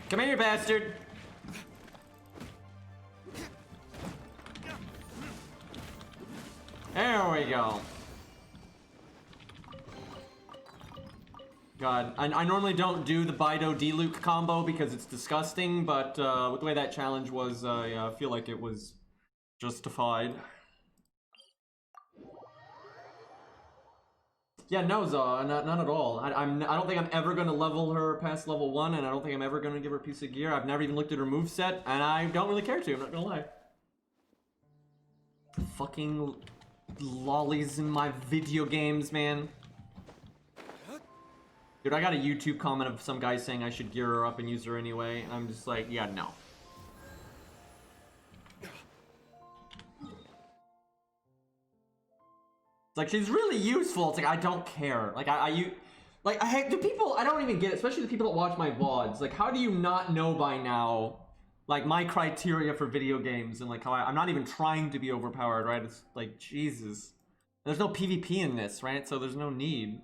Come here, bastard! There we go. God, I normally don't do the Bido D-Luke combo because it's disgusting, but with the way that challenge was, yeah, I feel like it was justified. Yeah, no, Zaw, not at all. I don't think I'm ever gonna level her past level 1, and I don't think I'm ever gonna give her a piece of gear. I've never even looked at her moveset, and I don't really care to, I'm not gonna lie. Fucking lollies in my video games, man. Dude, I got a YouTube comment of some guy saying I should gear her up and use her anyway, and I'm just like, yeah, no. It's like, she's really useful. It's like, I don't care. Like, the people, I don't even get it, especially the people that watch my VODs. Like, how do you not know by now, like, my criteria for video games and, like, how I'm not even trying to be overpowered, right? It's like, Jesus. There's no PvP in this, right? So there's no need.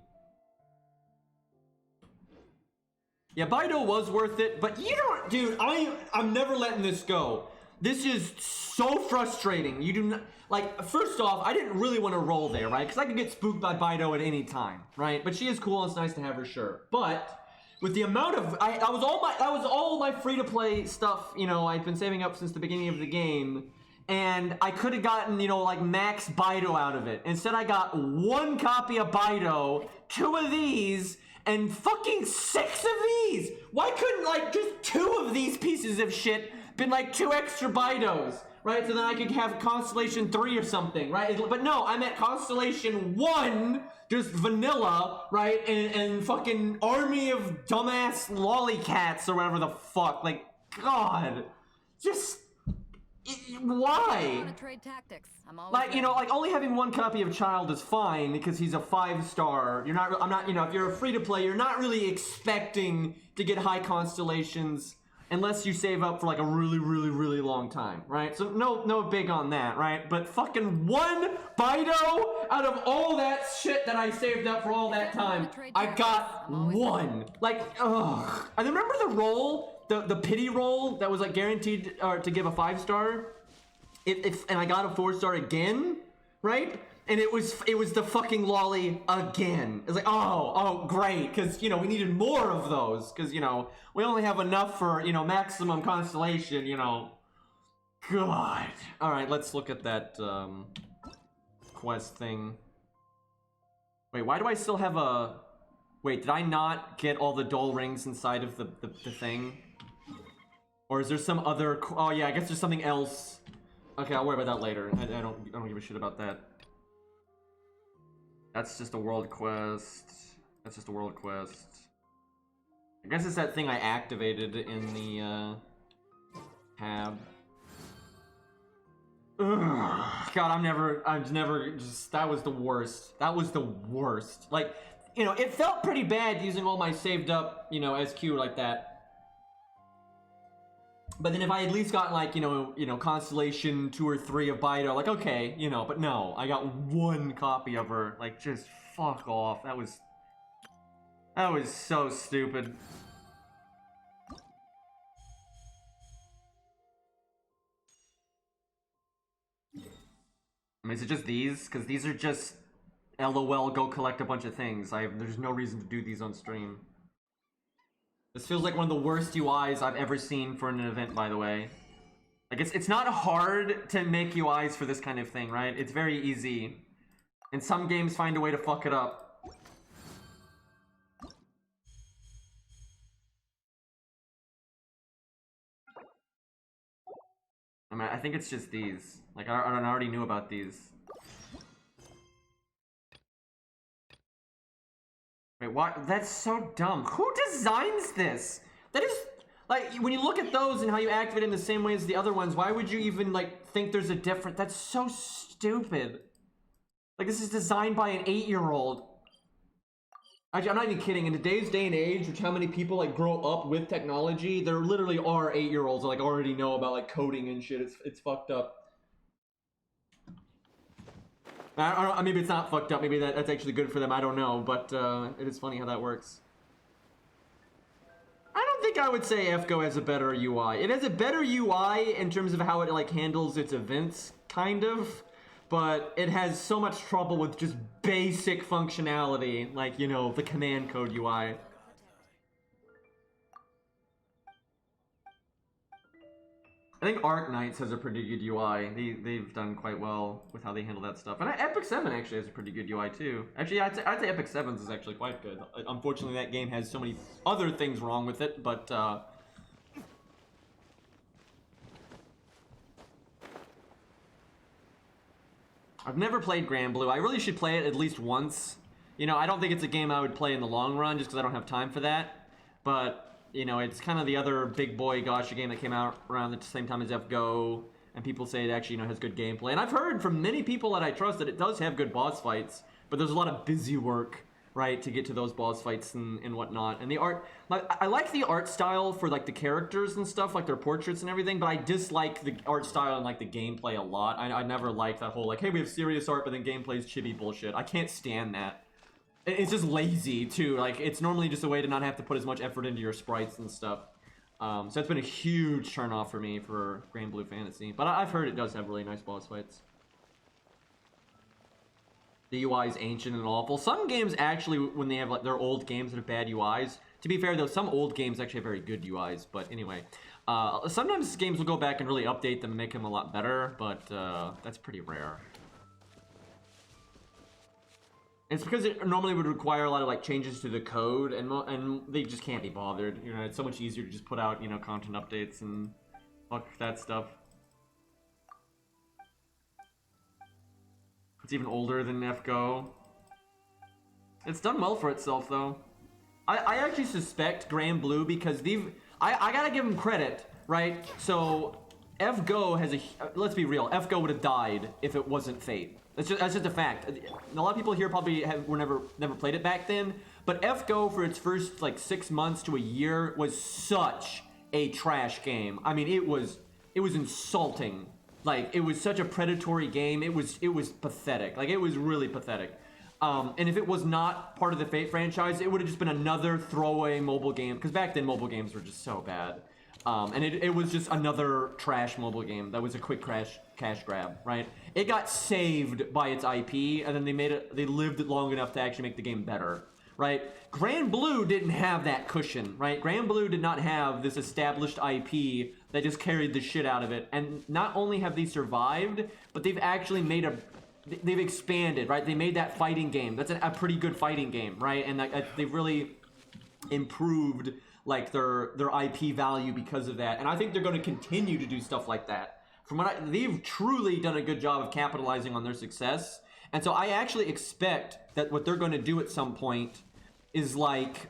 Yeah, Bido was worth it, but you don't, dude, I'm never letting this go. This is so frustrating. You do not, like, first off, I didn't really want to roll there, right? Because I could get spooked by Bido at any time, right? But she is cool and it's nice to have her, sure. But with the amount of, that was all my free-to-play stuff, you know, I've been saving up since the beginning of the game. And I could have gotten, you know, like, max Bido out of it. Instead, I got 1 copy of Bido, 2 of these, and fucking 6 of these! Why couldn't, like, just 2 of these pieces of shit been, like, 2 extra Bidos, right? So then I could have Constellation 3 or something, right? But no, I'm at Constellation 1, just vanilla, right? And fucking army of dumbass lollycats or whatever the fuck. Like, God. Just... why? Trade tactics. I'm always Like, you know, like, only having 1 copy of Child is fine because he's a 5-star. You're not, I'm not, you know, if you're a free-to-play, you're not really expecting to get high constellations unless you save up for, like, a really, really, really long time, right? So, no big on that, right? But fucking 1 Bido out of all that shit that I saved up for all that time, I got 1. Like, ugh. I remember the roll, the pity roll that was, like, guaranteed to give a 5-star. And I got a 4-star again, right? And it was the fucking lolly again. It's like, oh, great, because, you know, we needed more of those, because, you know, we only have enough for, you know, maximum constellation, you know. God. All right, let's look at that quest thing. Wait, why do I still have a... Wait, did I not get all the Dole rings inside of the thing? Or is there some other... Oh, yeah, I guess there's something else. Okay, I'll worry about that later. I don't give a shit about that. That's just a world quest. That's just a world quest. I guess it's that thing I activated in the tab. Ugh. God, I've never just, that was the worst. That was the worst. Like, you know, it felt pretty bad using all my saved up, you know, SQ like that. But then if I at least got, like, you know, Constellation 2 or 3 of Bido, like, okay, you know, but no, I got 1 copy of her. Like, just fuck off. That was so stupid. I mean, is it just these? Because these are just LOL, go collect a bunch of things. There's no reason to do these on stream. This feels like one of the worst UIs I've ever seen for an event, by the way. Like, it's not hard to make UIs for this kind of thing, right? It's very easy. And some games find a way to fuck it up. I mean, I think it's just these. Like, I already knew about these. Wait, what? That's so dumb. Who designs this? That is... Like, when you look at those and how you activate in the same way as the other ones, why would you even, like, think there's a difference? That's so stupid. Like, this is designed by an 8-year-old. Actually, I'm not even kidding. In today's day and age, which how many people, like, grow up with technology, there literally are 8-year-olds that, like, already know about, like, coding and shit. It's fucked up. I don't, maybe it's not fucked up. Maybe that's actually good for them. I don't know. But it is funny how that works. I don't think I would say FGO has a better UI. It has a better UI in terms of how it like handles its events, kind of, but it has so much trouble with just basic functionality, like, you know, the command code UI. I think Arc Knights has a pretty good UI. They've done quite well with how they handle that stuff. And Epic 7 actually has a pretty good UI too. Actually, I'd say Epic 7's is actually quite good. Unfortunately, that game has so many other things wrong with it, but I've never played Grand Blue. I really should play it at least once. You know, I don't think it's a game I would play in the long run just because I don't have time for that. But you know, it's kind of the other big boy gacha game that came out around the same time as FGO, and people say it actually, you know, has good gameplay. And I've heard from many people that I trust that it does have good boss fights, but there's a lot of busy work, right, to get to those boss fights and whatnot. And the art, like, I like the art style for like the characters and stuff, like their portraits and everything, but I dislike the art style and like the gameplay a lot. I never liked that whole like, hey, we have serious art, but then gameplay's chibi bullshit. I can't stand that. It's just lazy too. Like, it's normally just a way to not have to put as much effort into your sprites and stuff. So that's been a huge turn off for me for Grand Blue Fantasy. But I've heard it does have really nice boss fights. The UI is ancient and awful. Some games actually, when they have like their old games that have bad UIs. To be fair though, some old games actually have very good UIs. But anyway, sometimes games will go back and really update them and make them a lot better. But that's pretty rare. It's because it normally would require a lot of like changes to the code, and they just can't be bothered. You know, it's so much easier to just put out, you know, content updates and fuck that stuff. It's even older than FGO. It's done well for itself though. I actually suspect Grand Blue because I gotta give them credit, right? So FGO has let's be real, FGO would have died if it wasn't Fate. That's just a fact. A lot of people here probably never played it back then, but FGO for its first like 6 months to a year was such a trash game. I mean, it was insulting. Like, it was such a predatory game. It was pathetic. Like, it was really pathetic. And if it was not part of the Fate franchise, it would have just been another throwaway mobile game. Because back then, mobile games were just so bad. And it was just another trash mobile game that was a quick cash grab, right? It got saved by its IP, and then they lived it long enough to actually make the game better, right? Grand Blue didn't have that cushion, right? Grand Blue did not have this established IP that just carried the shit out of it. And not only have they survived, but they've actually they've expanded, right? They made that fighting game. That's a pretty good fighting game, right? And they've really improved like their IP value because of that, and I think they're going to continue to do stuff like that. From what they've truly done a good job of capitalizing on their success, and so I actually expect that what they're going to do at some point is like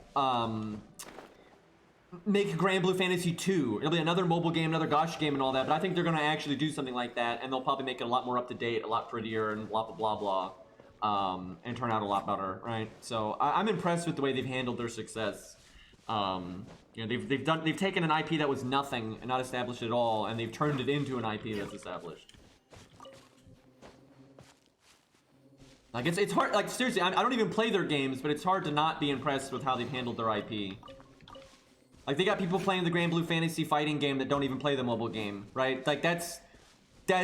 make Grand Blue Fantasy 2. It'll be another mobile game, another gacha game, and all that. But I think they're going to actually do something like that, and they'll probably make it a lot more up to date, a lot prettier, and blah blah blah blah, and turn out a lot better, right? So I'm impressed with the way they've handled their success. You know, they've taken an IP that was nothing and not established at all, and they've turned it into an IP that's established. Like, it's hard, like, seriously, I don't even play their games, but it's hard to not be impressed with how they've handled their IP. Like, they got people playing the Grand Blue Fantasy fighting game that don't even play the mobile game, right? Like, that's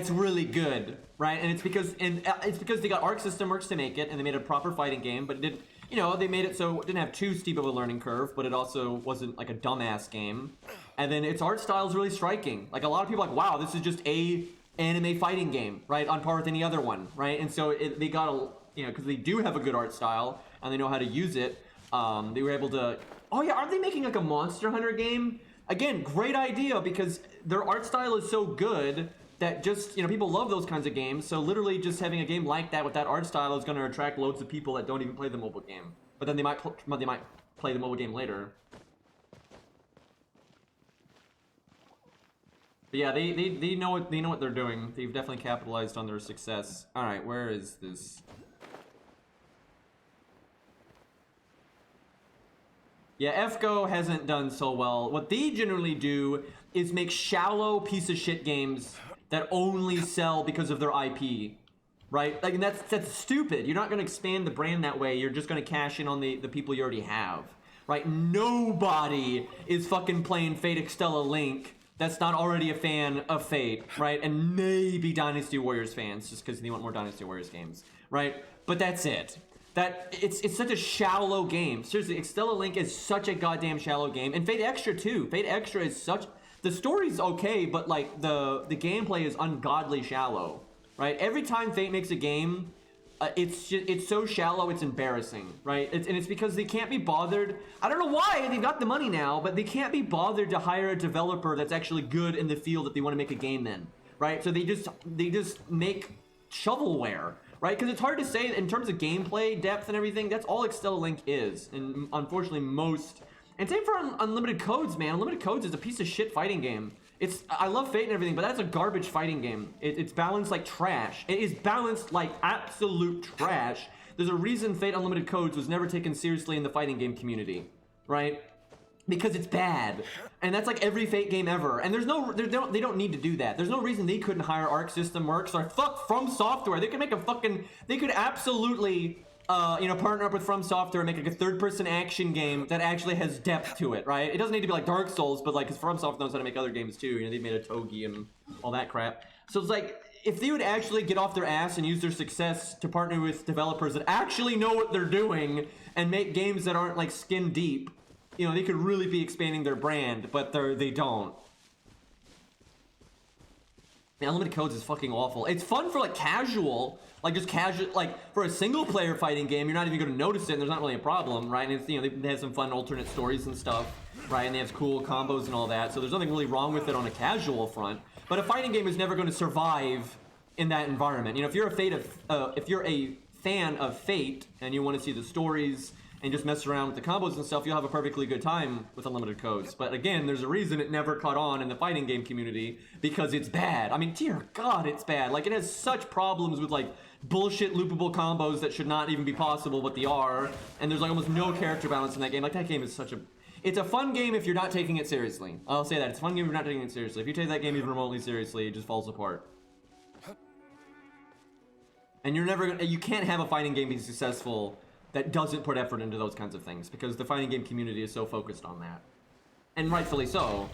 really good, right? And it's because they got Arc System Works to make it, and they made a proper fighting game, but it didn't, you know, they made it so it didn't have too steep of a learning curve, but it also wasn't like a dumbass game. And then its art style is really striking. Like, a lot of people are like, wow, this is just a anime fighting game, right? On par with any other one, right? And so they got a, you know, because they do have a good art style and they know how to use it. They were able to. Oh yeah, aren't they making like a Monster Hunter game? Again, great idea, because their art style is so good that just, you know, people love those kinds of games. So literally just having a game like that with that art style is going to attract loads of people that don't even play the mobile game. But then they might play the mobile game later. But yeah, they know what they're doing. They've definitely capitalized on their success. All right, where is this? Yeah, FGO hasn't done so well. What they generally do is make shallow piece of shit games that only sell because of their IP, right? Like, and that's stupid. You're not going to expand the brand that way. You're just going to cash in on the people you already have, right? Nobody is fucking playing Fate Extella Link that's not already a fan of Fate, right? And maybe Dynasty Warriors fans, just because they want more Dynasty Warriors games, right? But that's it. That it's such a shallow game. Seriously, Extella Link is such a goddamn shallow game, and Fate Extra too. Fate Extra is such, the story's okay, but like the gameplay is ungodly shallow, right? Every time Fate makes a game, it's so shallow, it's embarrassing, right? And it's because they can't be bothered. I don't know why, they've got the money now, but they can't be bothered to hire a developer that's actually good in the field that they want to make a game in, right? So they just make shovelware. Right, because it's hard to say in terms of gameplay depth and everything. That's all Extella Link is, and unfortunately most. And same for Unlimited Codes, man. Unlimited Codes is a piece of shit fighting game. I love Fate and everything, but that's a garbage fighting game. It's balanced like trash. It is balanced like absolute trash. There's a reason Fate Unlimited Codes was never taken seriously in the fighting game community, right? Because it's bad, and that's like every Fate game ever. And they don't need to do that. There's no reason they couldn't hire Arc System Works or fuck From Software. They could make they could absolutely, partner up with From Software and make like a third-person action game that actually has depth to it, right? It doesn't need to be like Dark Souls, but like, because From Software knows how to make other games too. You know, they've made a Togi and all that crap. So it's like, if they would actually get off their ass and use their success to partner with developers that actually know what they're doing and make games that aren't like skin deep, you know, they could really be expanding their brand, but they don't. Man, Unlimited Codes is fucking awful. It's fun for like casual, like just casual, like for a single player fighting game, you're not even going to notice it and there's not really a problem, right? And it's, you know, they have some fun alternate stories and stuff, right? And they have cool combos and all that, so there's nothing really wrong with it on a casual front. But a fighting game is never going to survive in that environment. You know, if you're a fan of Fate and you want to see the stories and just mess around with the combos and stuff, you'll have a perfectly good time with Unlimited Codes. But again, there's a reason it never caught on in the fighting game community, because it's bad. I mean, dear God, it's bad. Like, it has such problems with like bullshit loopable combos that should not even be possible, but they are. And there's like almost no character balance in that game. Like, that game is it's a fun game if you're not taking it seriously. I'll say that. It's a fun game if you're not taking it seriously. If you take that game even remotely seriously, it just falls apart. And you can't have a fighting game be successful that doesn't put effort into those kinds of things, because the fighting game community is so focused on that. And rightfully so.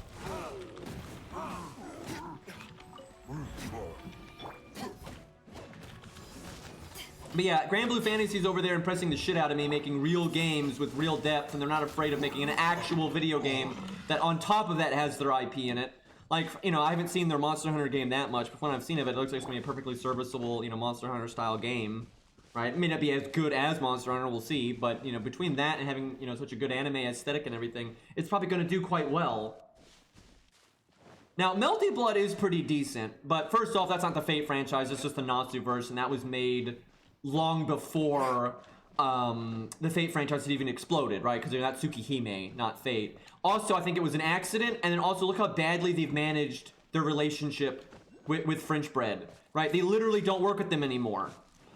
But yeah, Grand Blue Fantasy's over there impressing the shit out of me, making real games with real depth, and they're not afraid of making an actual video game that on top of that has their IP in it. Like, you know, I haven't seen their Monster Hunter game that much, but when I've seen it looks like it's going to be a perfectly serviceable, you know, Monster Hunter style game. Right? It may not be as good as Monster Hunter, we'll see, but, you know, between that and having, you know, such a good anime aesthetic and everything, it's probably going to do quite well. Now, Melty Blood is pretty decent, but first off, that's not the Fate franchise, it's just the Natsuverse, and that was made long before the Fate franchise had even exploded, right? Because they're not Tsukihime, not Fate. Also, I think it was an accident, and then also look how badly they've managed their relationship with French Bread, right? They literally don't work with them anymore.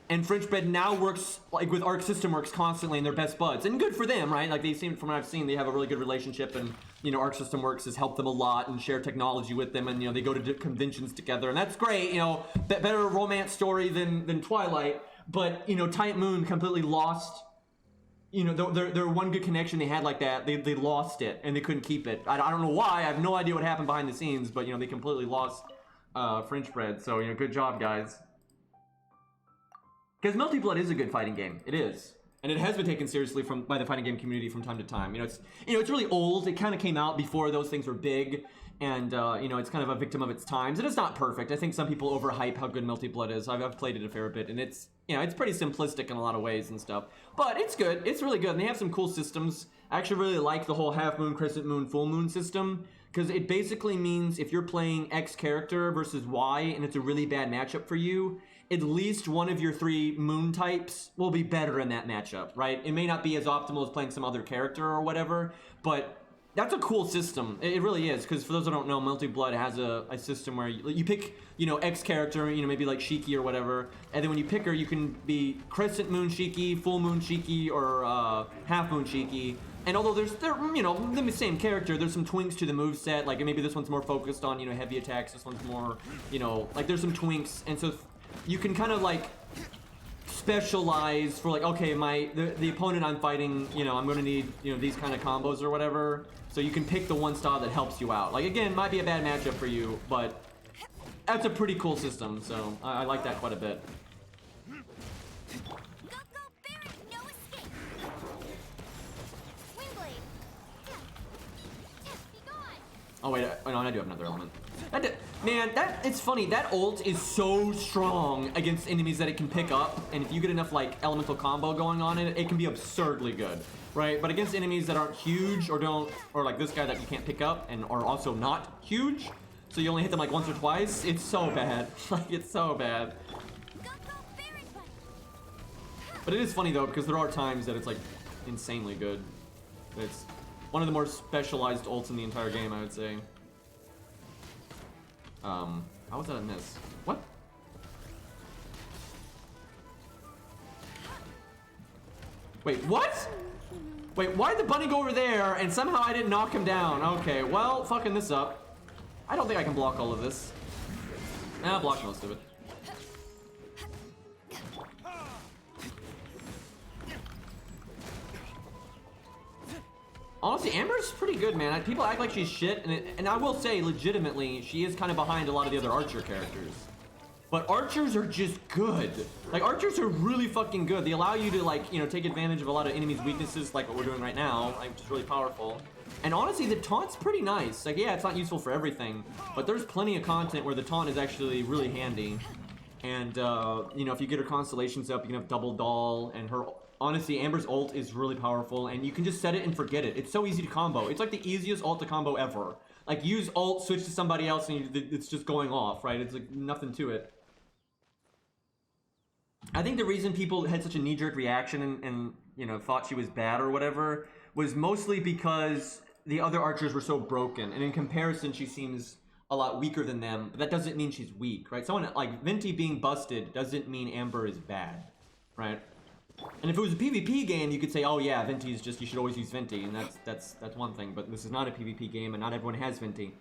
And French Bread now works like with Arc System Works constantly, and they're best buds. And good for them, right? Like, they seem, from what I've seen, they have a really good relationship, and, you know, Arc System Works has helped them a lot and share technology with them, and, you know, they go to conventions together, and that's great, you know, better romance story than Twilight. But, you know, Type Moon completely lost, you know, their one good connection they had like that, they lost it, and they couldn't keep it. I don't know why, I have no idea what happened behind the scenes, but, you know, they completely lost French Bread, so, you know, good job, guys. Because Melty Blood is a good fighting game. It is. And it has been taken seriously by the fighting game community from time to time. You know, it's really old. It kind of came out before those things were big. And, you know, it's kind of a victim of its times. And it's not perfect. I think some people overhype how good Melty Blood is. I've played it a fair bit. And it's, you know, it's pretty simplistic in a lot of ways and stuff. But it's good. It's really good. And they have some cool systems. I actually really like the whole half moon, crescent moon, full moon system. Because it basically means if you're playing X character versus Y and it's a really bad matchup for you, at least one of your 3 moon types will be better in that matchup, right? It may not be as optimal as playing some other character or whatever, but that's a cool system. It really is, because for those who don't know, Melty Blood has a system where you pick, you know, X character, you know, maybe like Shiki or whatever, and then when you pick her, you can be Crescent Moon Shiki, Full Moon Shiki, or Half Moon Shiki. And although they're, you know, the same character, there's some twinks to the moveset. Like maybe this one's more focused on, you know, heavy attacks. This one's more, you know, like there's some twinks, and so you can kind of like specialize for like, okay, the opponent I'm fighting, you know, I'm gonna need, you know, these kind of combos or whatever. So you can pick the one style that helps you out. Like again, might be a bad matchup for you, but that's a pretty cool system. So I like that quite a bit. Oh wait, no, I do have another element. Man, it's funny. That ult is so strong against enemies that it can pick up, and if you get enough like elemental combo going on in it, it can be absurdly good, right? But against enemies that aren't huge or like this guy that you can't pick up and are also not huge, so you only hit them like once or twice, it's so bad. Like it's so bad. But it is funny though, because there are times that it's like insanely good. It's one of the more specialized ults in the entire game, I would say. How was that a miss? What? Wait, what? Wait, why did the bunny go over there and somehow I didn't knock him down? Okay, well, fucking this up. I don't think I can block all of this. I'll block most of it. Honestly, Amber's pretty good, man. People act like she's shit, and I will say, legitimately, she is kind of behind a lot of the other Archer characters. But Archers are just good. Like, Archers are really fucking good. They allow you to, like, you know, take advantage of a lot of enemies' weaknesses, like what we're doing right now, which is really powerful. And honestly, the taunt's pretty nice. Like, yeah, it's not useful for everything, but there's plenty of content where the taunt is actually really handy. And, you know, if you get her constellations up, you can have double doll, and her... Honestly, Amber's ult is really powerful, and you can just set it and forget it. It's so easy to combo. It's like the easiest ult to combo ever. Like, use ult, switch to somebody else, and it's just going off, right? It's like nothing to it. I think the reason people had such a knee-jerk reaction and you know, thought she was bad or whatever was mostly because the other archers were so broken, and in comparison, she seems a lot weaker than them, but that doesn't mean she's weak, right? Someone like Venti being busted doesn't mean Amber is bad, right? And if it was a PvP game, you could say, oh yeah, Venti's just, you should always use Venti, and that's one thing, but this is not a PvP game, and not everyone has Venti.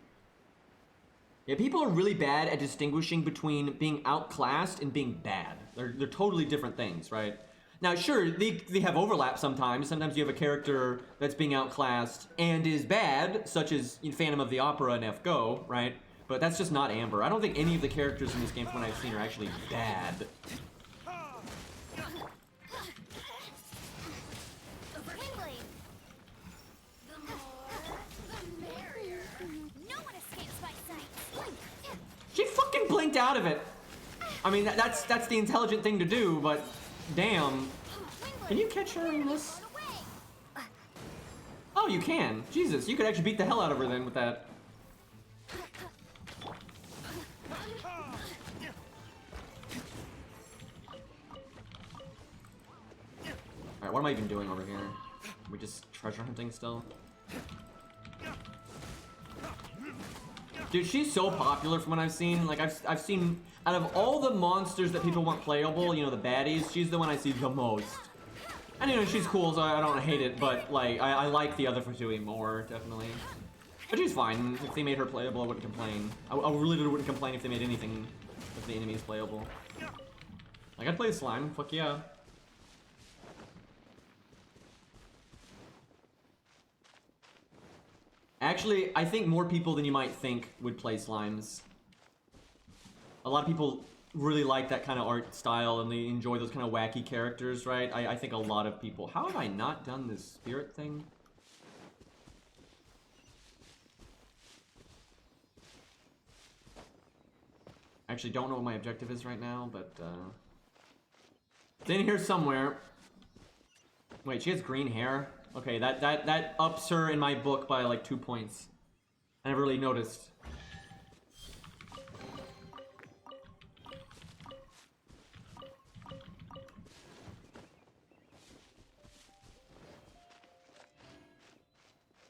Yeah, people are really bad at distinguishing between being outclassed and being bad. They're totally different things, right? Now, sure, they have overlap sometimes. Sometimes you have a character that's being outclassed and is bad, such as Phantom of the Opera and F-Go, right? But that's just not Amber. I don't think any of the characters in this game, from what I've seen, are actually bad. She fucking blinked out of it. I mean, that's the intelligent thing to do, but damn. Can you catch her in this? Oh, you can. Jesus, you could actually beat the hell out of her then with that. Alright, what am I even doing over here? Are we just treasure hunting still? Dude, she's so popular from what I've seen. Like, I've seen, out of all the monsters that people want playable, you know, the baddies, she's the one I see the most. And, you know, she's cool, so I don't hate it, but, like, I like the other Fatui more, definitely. But she's fine. If they made her playable, I wouldn't complain. I really wouldn't complain if they made anything with the enemies playable. Like, I'd play the slime. Fuck yeah. Actually, I think more people than you might think would play slimes. A lot of people really like that kind of art style and they enjoy those kind of wacky characters, right? I think a lot of people... How have I not done this spirit thing? I actually don't know what my objective is right now, but it's in here somewhere. Wait, she has green hair? Okay, that ups her in my book by like 2 points. I never really noticed.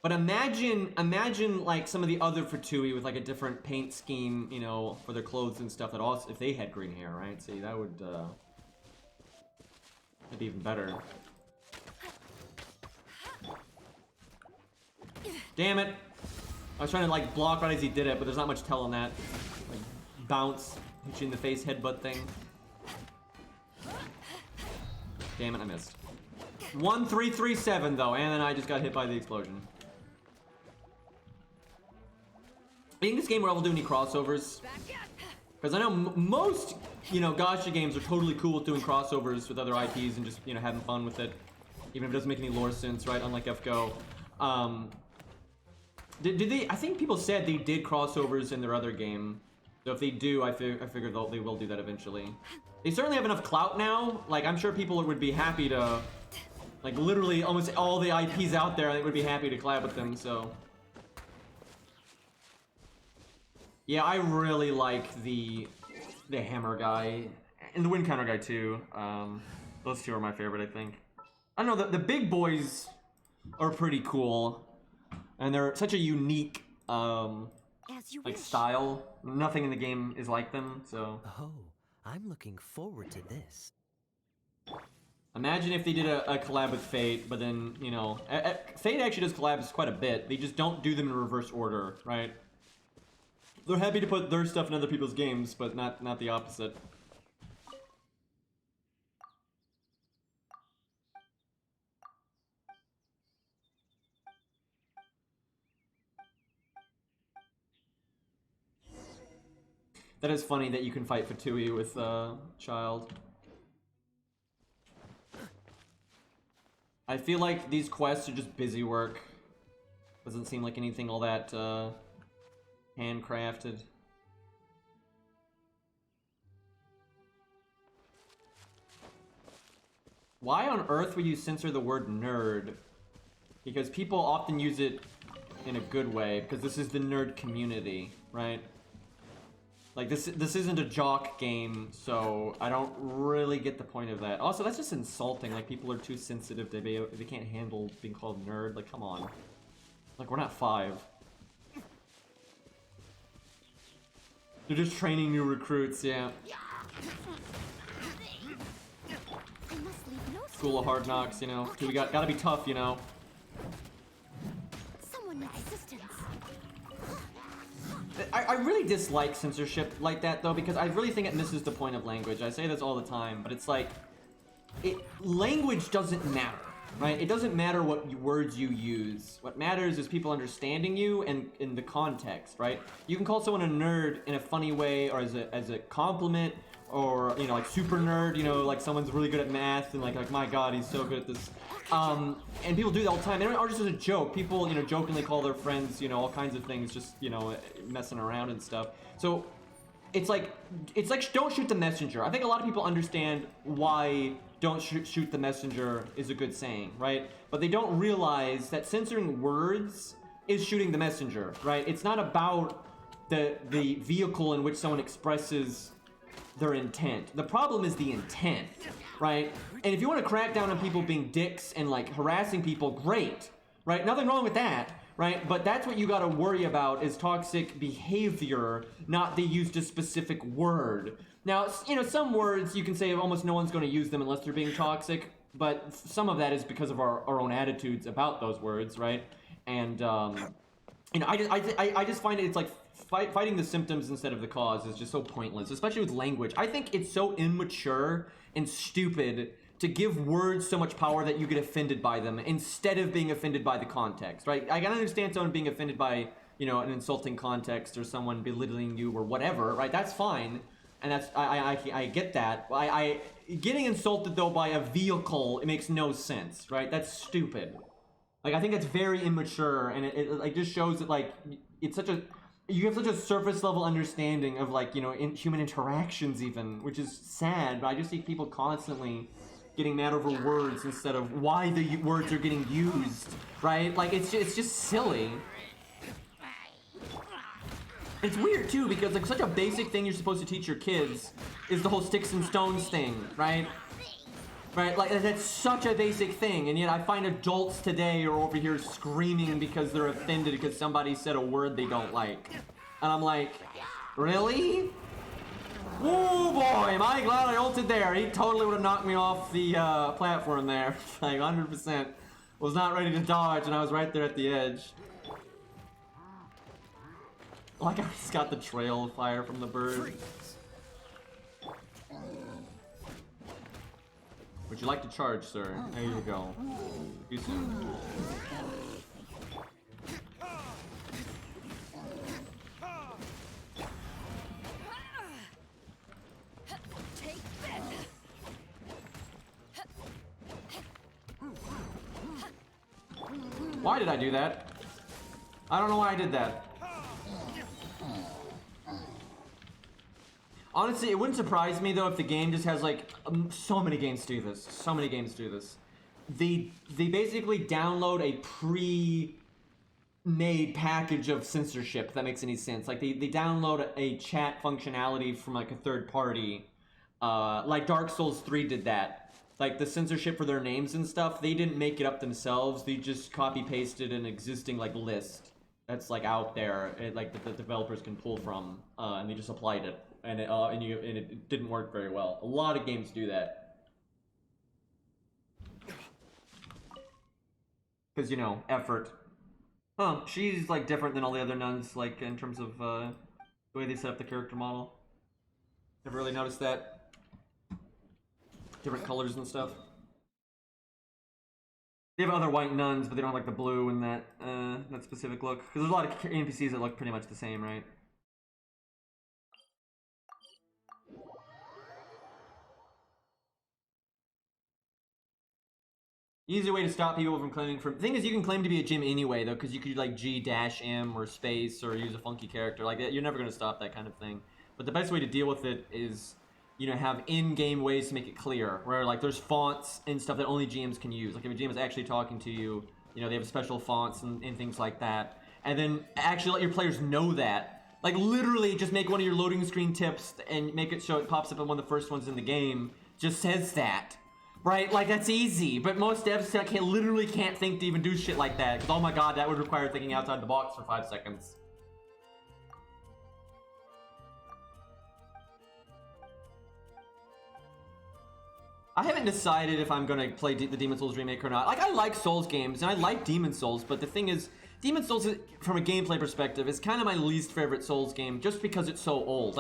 But imagine like some of the other Fatui with like a different paint scheme, you know, for their clothes and stuff. That also, if they had green hair, right? See, that would that'd be even better. Damn it! I was trying to like block right as he did it, but there's not much telling that. Like bounce, hit you in the face, headbutt thing. Damn it, I missed. 1-3-3-7 though, and then I just got hit by the explosion. I think this game will do any crossovers, because I know most, you know, gacha games are totally cool with doing crossovers with other IPs and just, you know, having fun with it, even if it doesn't make any lore sense, right? Unlike FGO. Did they? I think people said they did crossovers in their other game, so if they do, I figure they will do that eventually. They certainly have enough clout now. Like, I'm sure people would be happy to, like, literally almost all the IPs out there, I think would be happy to collab with them. So. Yeah, I really like the hammer guy and the wind counter guy too. Those two are my favorite, I think. I don't know, the big boys are pretty cool, and they're such a unique like style. Nothing in the game is like them, so. Oh, I'm looking forward to this. Imagine if they did a collab with Fate, but then, you know, Fate actually does collabs quite a bit. They just don't do them in reverse order, right? They're happy to put their stuff in other people's games, but not the opposite. That is funny that you can fight Fatui with Child. I feel like these quests are just busy work. Doesn't seem like anything all that handcrafted. Why on earth would you censor the word nerd? Because people often use it in a good way, because this is the nerd community, right? Like, this isn't a jock game, so I don't really get the point of that. Also, that's just insulting. Like, people are too sensitive. They can't handle being called nerd. Like, come on. Like, we're not 5. They're just training new recruits, yeah. School of Hard Knocks, you know. We gotta be tough, you know. Someone needs assistance. I really dislike censorship like that, though, because I really think it misses the point of language. I say this all the time, but it's like, language doesn't matter, right? It doesn't matter what words you use. What matters is people understanding you and in the context, right? You can call someone a nerd in a funny way, or as a compliment, or, you know, like super nerd, you know, like someone's really good at math, and like my god, he's so good at this. And people do that all the time, or just as a joke. People, you know, jokingly call their friends, you know, all kinds of things, just, you know, messing around and stuff. So, it's like don't shoot the messenger. I think a lot of people understand why don't shoot the messenger is a good saying, right? But they don't realize that censoring words is shooting the messenger, right? It's not about the vehicle in which someone expresses their intent. The problem is the intent, right? And if you want to crack down on people being dicks and like harassing people, great, right? Nothing wrong with that, right? But that's what you got to worry about is toxic behavior, not the use of a specific word. Now, you know, some words you can say almost no one's going to use them unless they're being toxic, but some of that is because of our own attitudes about those words, right? And you know, I just find it's like fighting the symptoms instead of the cause is just so pointless, especially with language. I think it's so immature and stupid to give words so much power that you get offended by them instead of being offended by the context, right? I can understand someone being offended by, you know, an insulting context or someone belittling you or whatever, right? That's fine, and that's I get that. Getting insulted though by a vehicle, it makes no sense, right? That's stupid. Like, I think that's very immature, and it just shows that, like, it's such a... You have such a surface level understanding of, like, you know, human interactions even, which is sad, but I just see people constantly getting mad over words instead of why the words are getting used, right? Like, it's just silly. It's weird, too, because, like, such a basic thing you're supposed to teach your kids is the whole sticks and stones thing, right? Right, like that's such a basic thing, and yet I find adults today are over here screaming because they're offended because somebody said a word they don't like. And I'm like, really? Oh boy, am I glad I ulted there. He totally would have knocked me off the platform there. Like 100%. Was not ready to dodge and I was right there at the edge. Like I just got the trail of fire from the bird. Would you like to charge, sir? There you go. Too soon. Why did I do that? I don't know why I did that. Honestly, it wouldn't surprise me though if the game just has like so many games do this. So many games do this. They basically download a pre-made package of censorship, if that makes any sense. Like they download a chat functionality from like a third party. Like Dark Souls 3 did that. Like the censorship for their names and stuff, they didn't make it up themselves. They just copy pasted an existing like list that's like out there, like the developers can pull from, and they just applied it. And it didn't work very well. A lot of games do that. Because, you know, effort. Oh, she's like different than all the other nuns, like in terms of the way they set up the character model. Never really noticed that. Different colors and stuff. They have other white nuns, but they don't have like the blue and that that specific look. Because there's a lot of NPCs that look pretty much the same, right? Easy way to stop people from claiming from. The thing is, you can claim to be a gym anyway, though, because you could like G-M or space or use a funky character like that. You're never gonna stop that kind of thing. But the best way to deal with it is, you know, have in-game ways to make it clear, where like there's fonts and stuff that only GMs can use. Like if a GM is actually talking to you, you know, they have special fonts and things like that. And then actually let your players know that. Like literally, just make one of your loading screen tips and make it so it pops up in one of the first ones in the game. Just says that. Right? Like, that's easy. But most devs literally can't think to even do shit like that. Because, oh my god, that would require thinking outside the box for 5 seconds. I haven't decided if I'm going to play the Demon's Souls remake or not. Like, I like Souls games, and I like Demon's Souls, but the thing is, Demon's Souls, from a gameplay perspective, is kind of my least favorite Souls game, just because it's so old.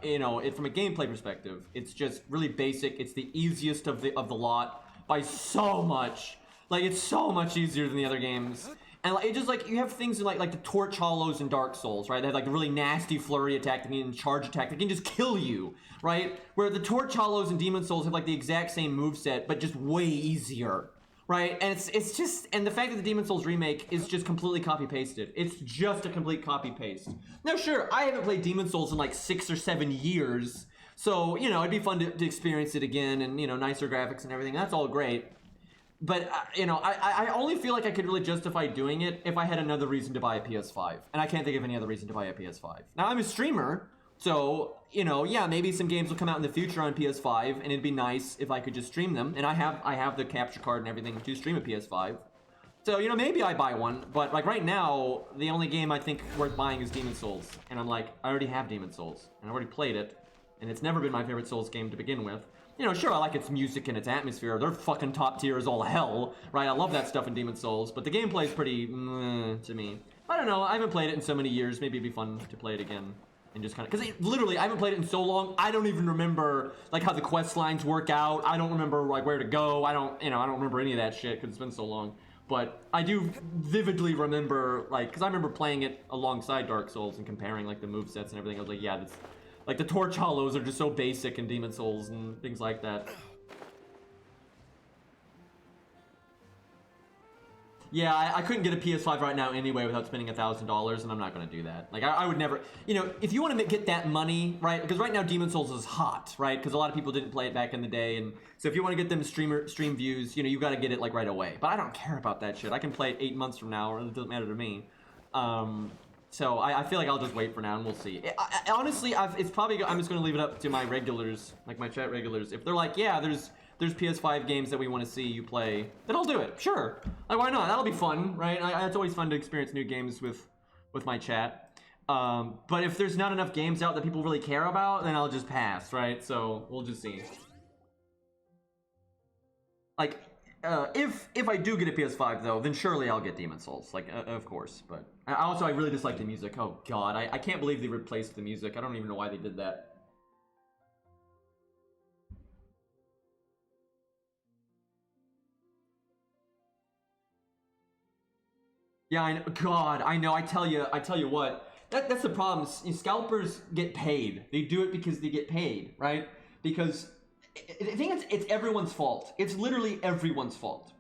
You know, from a gameplay perspective, it's just really basic. It's the easiest of the lot by so much. Like, it's so much easier than the other games. And like, it just like, you have things like the Torch Hollows in Dark Souls, right? They have like the really nasty flurry attack, they can charge attack, they can just kill you, right? Where the Torch Hollows in Demon's Souls have like the exact same moveset, but just way easier. Right, and it's just, and the fact that the Demon's Souls remake is just completely copy-pasted. It's just a complete copy-paste. Now, sure, I haven't played Demon's Souls in like 6 or 7 years, so, you know, it'd be fun to experience it again, and, you know, nicer graphics and everything. That's all great. But, you know, I only feel like I could really justify doing it if I had another reason to buy a PS5. And I can't think of any other reason to buy a PS5. Now, I'm a streamer, so, you know, yeah, maybe some games will come out in the future on PS5, and it'd be nice if I could just stream them. And I have the capture card and everything to stream a PS5. So, you know, maybe I buy one, but like right now, the only game I think worth buying is Demon's Souls. And I'm like, I already have Demon's Souls, and I've already played it, and it's never been my favorite Souls game to begin with. You know, sure, I like its music and its atmosphere. They're fucking top tier as all hell, right? I love that stuff in Demon's Souls, but the gameplay's pretty to me. I don't know, I haven't played it in so many years. Maybe it'd be fun to play it again. And just kind of, because literally, I haven't played it in so long, I don't even remember, like, how the quest lines work out. I don't remember, like, where to go. I don't remember any of that shit, because it's been so long. But I do vividly remember, like, because I remember playing it alongside Dark Souls and comparing, like, the movesets and everything. I was like, yeah, that's, like, the Torch Hollows are just so basic in Demon's Souls and things like that. Yeah, I couldn't get a PS5 right now anyway without spending $1,000, and I'm not going to do that. Like, I would never, you know, if you want to get that money, right, because right now Demon's Souls is hot, right, because a lot of people didn't play it back in the day, and so if you want to get them stream views, you know, you got to get it, like, right away. But I don't care about that shit. I can play it 8 months from now, or it doesn't matter to me. So I feel like I'll just wait for now, and we'll see. Honestly, it's probably, I'm just going to leave it up to my regulars, like my chat regulars. If they're like, yeah, there's there's PS5 games that we want to see you play, then I'll do it. Sure. Like, why not? That'll be fun, right? It's always fun to experience new games with my chat. But if there's not enough games out that people really care about, then I'll just pass, right? So we'll just see. Like, if I do get a PS5 though, then surely I'll get Demon's Souls, like of course. But I really dislike the music. Oh god, I can't believe they replaced the music. I don't even know why they did that. Yeah, I know. God, I know. I tell you what. That's the problem. Scalpers get paid. They do it because they get paid, right? Because I think it's everyone's fault. It's literally everyone's fault.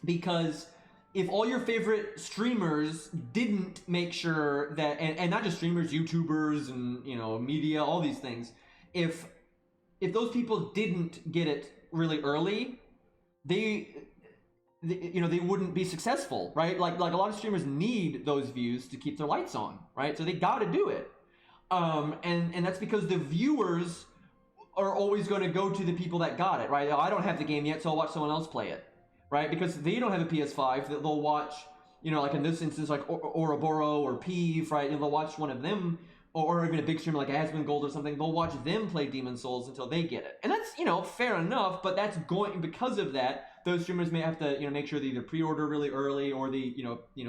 Because if all your favorite streamers didn't make sure that, and not just streamers, YouTubers, and media, all these things, if those people didn't get it really early, they wouldn't be successful, right? Like a lot of streamers need those views to keep their lights on, right? So they got to do it, and that's because the viewers are always going to go to the people that got it, right? Oh, I don't have the game yet, so I'll watch someone else play it, right? Because they don't have a PS5, they'll watch, like in this instance, like Ouroboros or Peeve, right? And they'll watch one of them, or even a big streamer like Asmongold or something. They'll watch them play Demon's Souls until they get it, and that's fair enough. But that's because of that, those streamers may have to make sure they either pre-order really early or they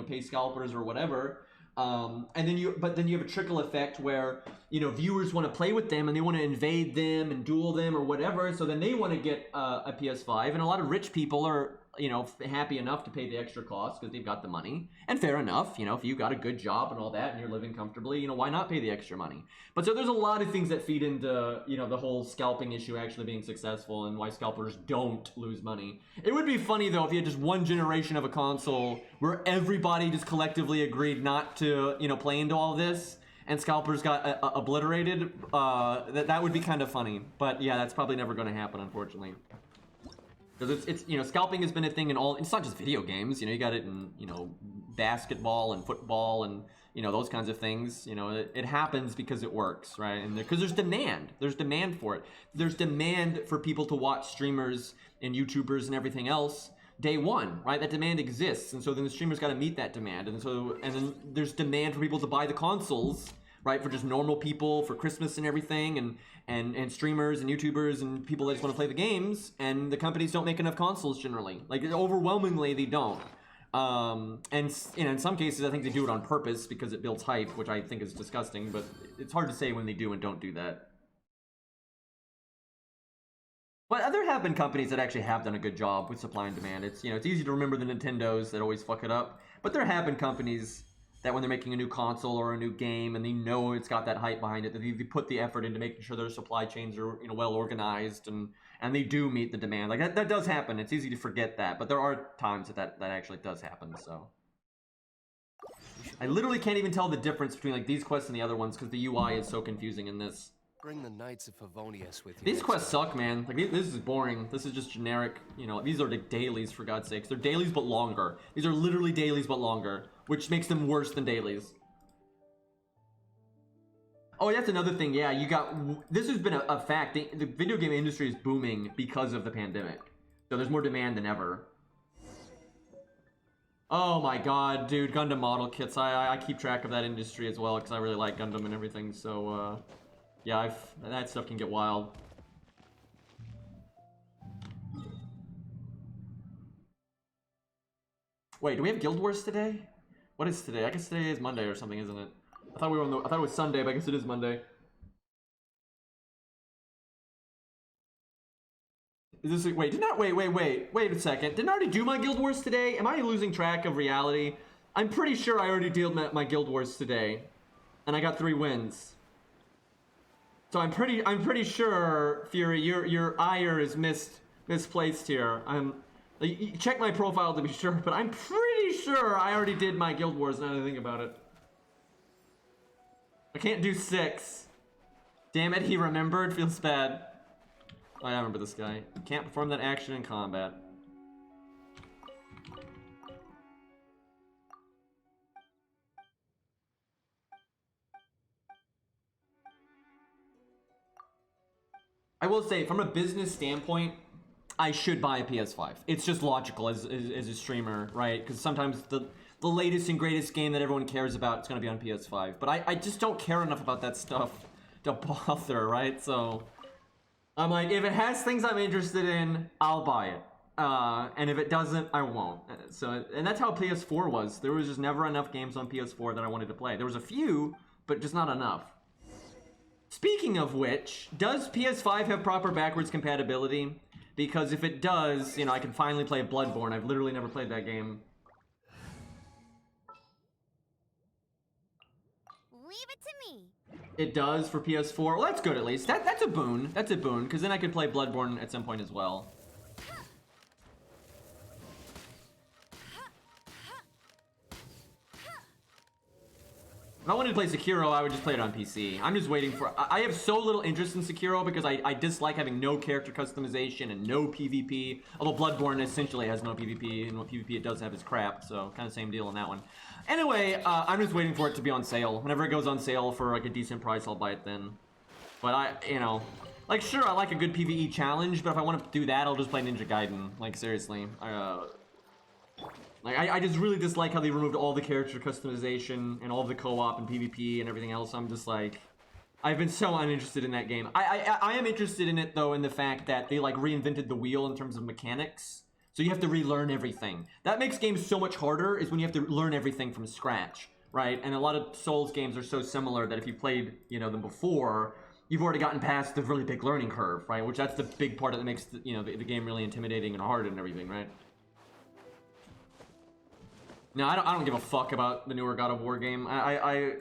pay scalpers or whatever. And then you have a trickle effect where viewers want to play with them and they want to invade them and duel them or whatever, so then they want to get a PS5, and a lot of rich people are happy enough to pay the extra cost because they've got the money, and fair enough. If you got a good job and all that and you're living comfortably, why not pay the extra money? But so there's a lot of things that feed into the whole scalping issue actually being successful and why scalpers don't lose money. It would be funny though if you had just one generation of a console where everybody just collectively agreed not to play into all this and scalpers got obliterated. That would be kind of funny, but yeah, that's probably never going to happen, unfortunately. Because it's scalping has been a thing in all. It's not just video games. You got it in basketball and football and those kinds of things. It happens because it works, right? And because there's demand. There's demand for it. There's demand for people to watch streamers and YouTubers and everything else day one, right? That demand exists, and so then the streamers got to meet that demand, and then there's demand for people to buy the consoles, right? For just normal people for Christmas and everything, and streamers and YouTubers and people that just want to play the games, and the companies don't make enough consoles generally. Like overwhelmingly, they don't. And in some cases, I think they do it on purpose because it builds hype, which I think is disgusting. But it's hard to say when they do and don't do that. But there have been companies that actually have done a good job with supply and demand. It's it's easy to remember the Nintendos that always fuck it up, but there have been companies that when they're making a new console or a new game and they know it's got that hype behind it, that they put the effort into making sure their supply chains are well organized and they do meet the demand. Like that does happen. It's easy to forget that, but there are times that actually does happen. So I literally can't even tell the difference between like these quests and the other ones because the UI is so confusing in this. Bring the Knights of Favonius with you. These quests suck, man. Like this is boring. This is just generic. These are like dailies for God's sakes. They're dailies but longer. These are literally dailies but longer, which makes them worse than dailies. Oh, that's another thing. Yeah, this has been a fact. The video game industry is booming because of the pandemic. So there's more demand than ever. Oh my god, dude, Gundam model kits. I keep track of that industry as well because I really like Gundam and everything. So yeah, that stuff can get wild. Wait, do we have Guild Wars today? What is today? I guess today is Monday or something, isn't it? I thought it was Sunday, but I guess it is Monday. Is this wait a second. Didn't I already do my Guild Wars today? Am I losing track of reality? I'm pretty sure I already did my Guild Wars today. And I got 3 wins. So I'm pretty sure, Fury, your ire is misplaced here. Check my profile to be sure, but I'm pretty sure I already did my Guild Wars now that I think about it. I can't do 6. Damn it, he remembered. Feels bad. Oh, I remember this guy. Can't perform that action in combat. I will say, from a business standpoint, I should buy a PS5. It's just logical as a streamer, right? Because sometimes the latest and greatest game that everyone cares about is going to be on PS5. But I just don't care enough about that stuff to bother, right? So I'm like, if it has things I'm interested in, I'll buy it. And if it doesn't, I won't. So, and that's how PS4 was. There was just never enough games on PS4 that I wanted to play. There was a few, but just not enough. Speaking of which, does PS5 have proper backwards compatibility? Because if it does, you know, I can finally play Bloodborne. I've literally never played that game. Leave it to me. It does for PS4. Well, that's good at least. That's a boon. That's a boon, because then I could play Bloodborne at some point as well. If I wanted to play Sekiro, I would just play it on PC. I'm just waiting for... I have so little interest in Sekiro because I dislike having no character customization and no PvP. Although Bloodborne essentially has no PvP, and what PvP it does have is crap, so kind of same deal on that one. Anyway, I'm just waiting for it to be on sale. Whenever it goes on sale for like a decent price, I'll buy it then. But you know... Like, sure, I like a good PvE challenge, but if I want to do that, I'll just play Ninja Gaiden. Like, seriously. I just really dislike how they removed all the character customization and all the co-op and PvP and everything else. I'm just like, I've been so uninterested in that game. I am interested in it though, in the fact that they like reinvented the wheel in terms of mechanics. So you have to relearn everything. That makes games so much harder, is when you have to learn everything from scratch, right? And a lot of Souls games are so similar that if you played, you know, them before, you've already gotten past the really big learning curve, right? Which that's the big part that makes the, you know, the game really intimidating and hard and everything, right? No, I don't give a fuck about the newer God of War game. I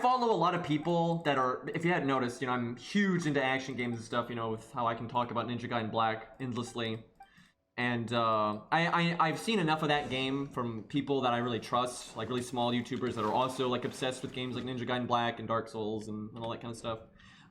follow a lot of people that are, if you hadn't noticed, you know, I'm huge into action games and stuff, you know, with how I can talk about Ninja Gaiden Black endlessly. And I've seen enough of that game from people that I really trust, like really small YouTubers that are also like obsessed with games like Ninja Gaiden Black and Dark Souls and all that kind of stuff.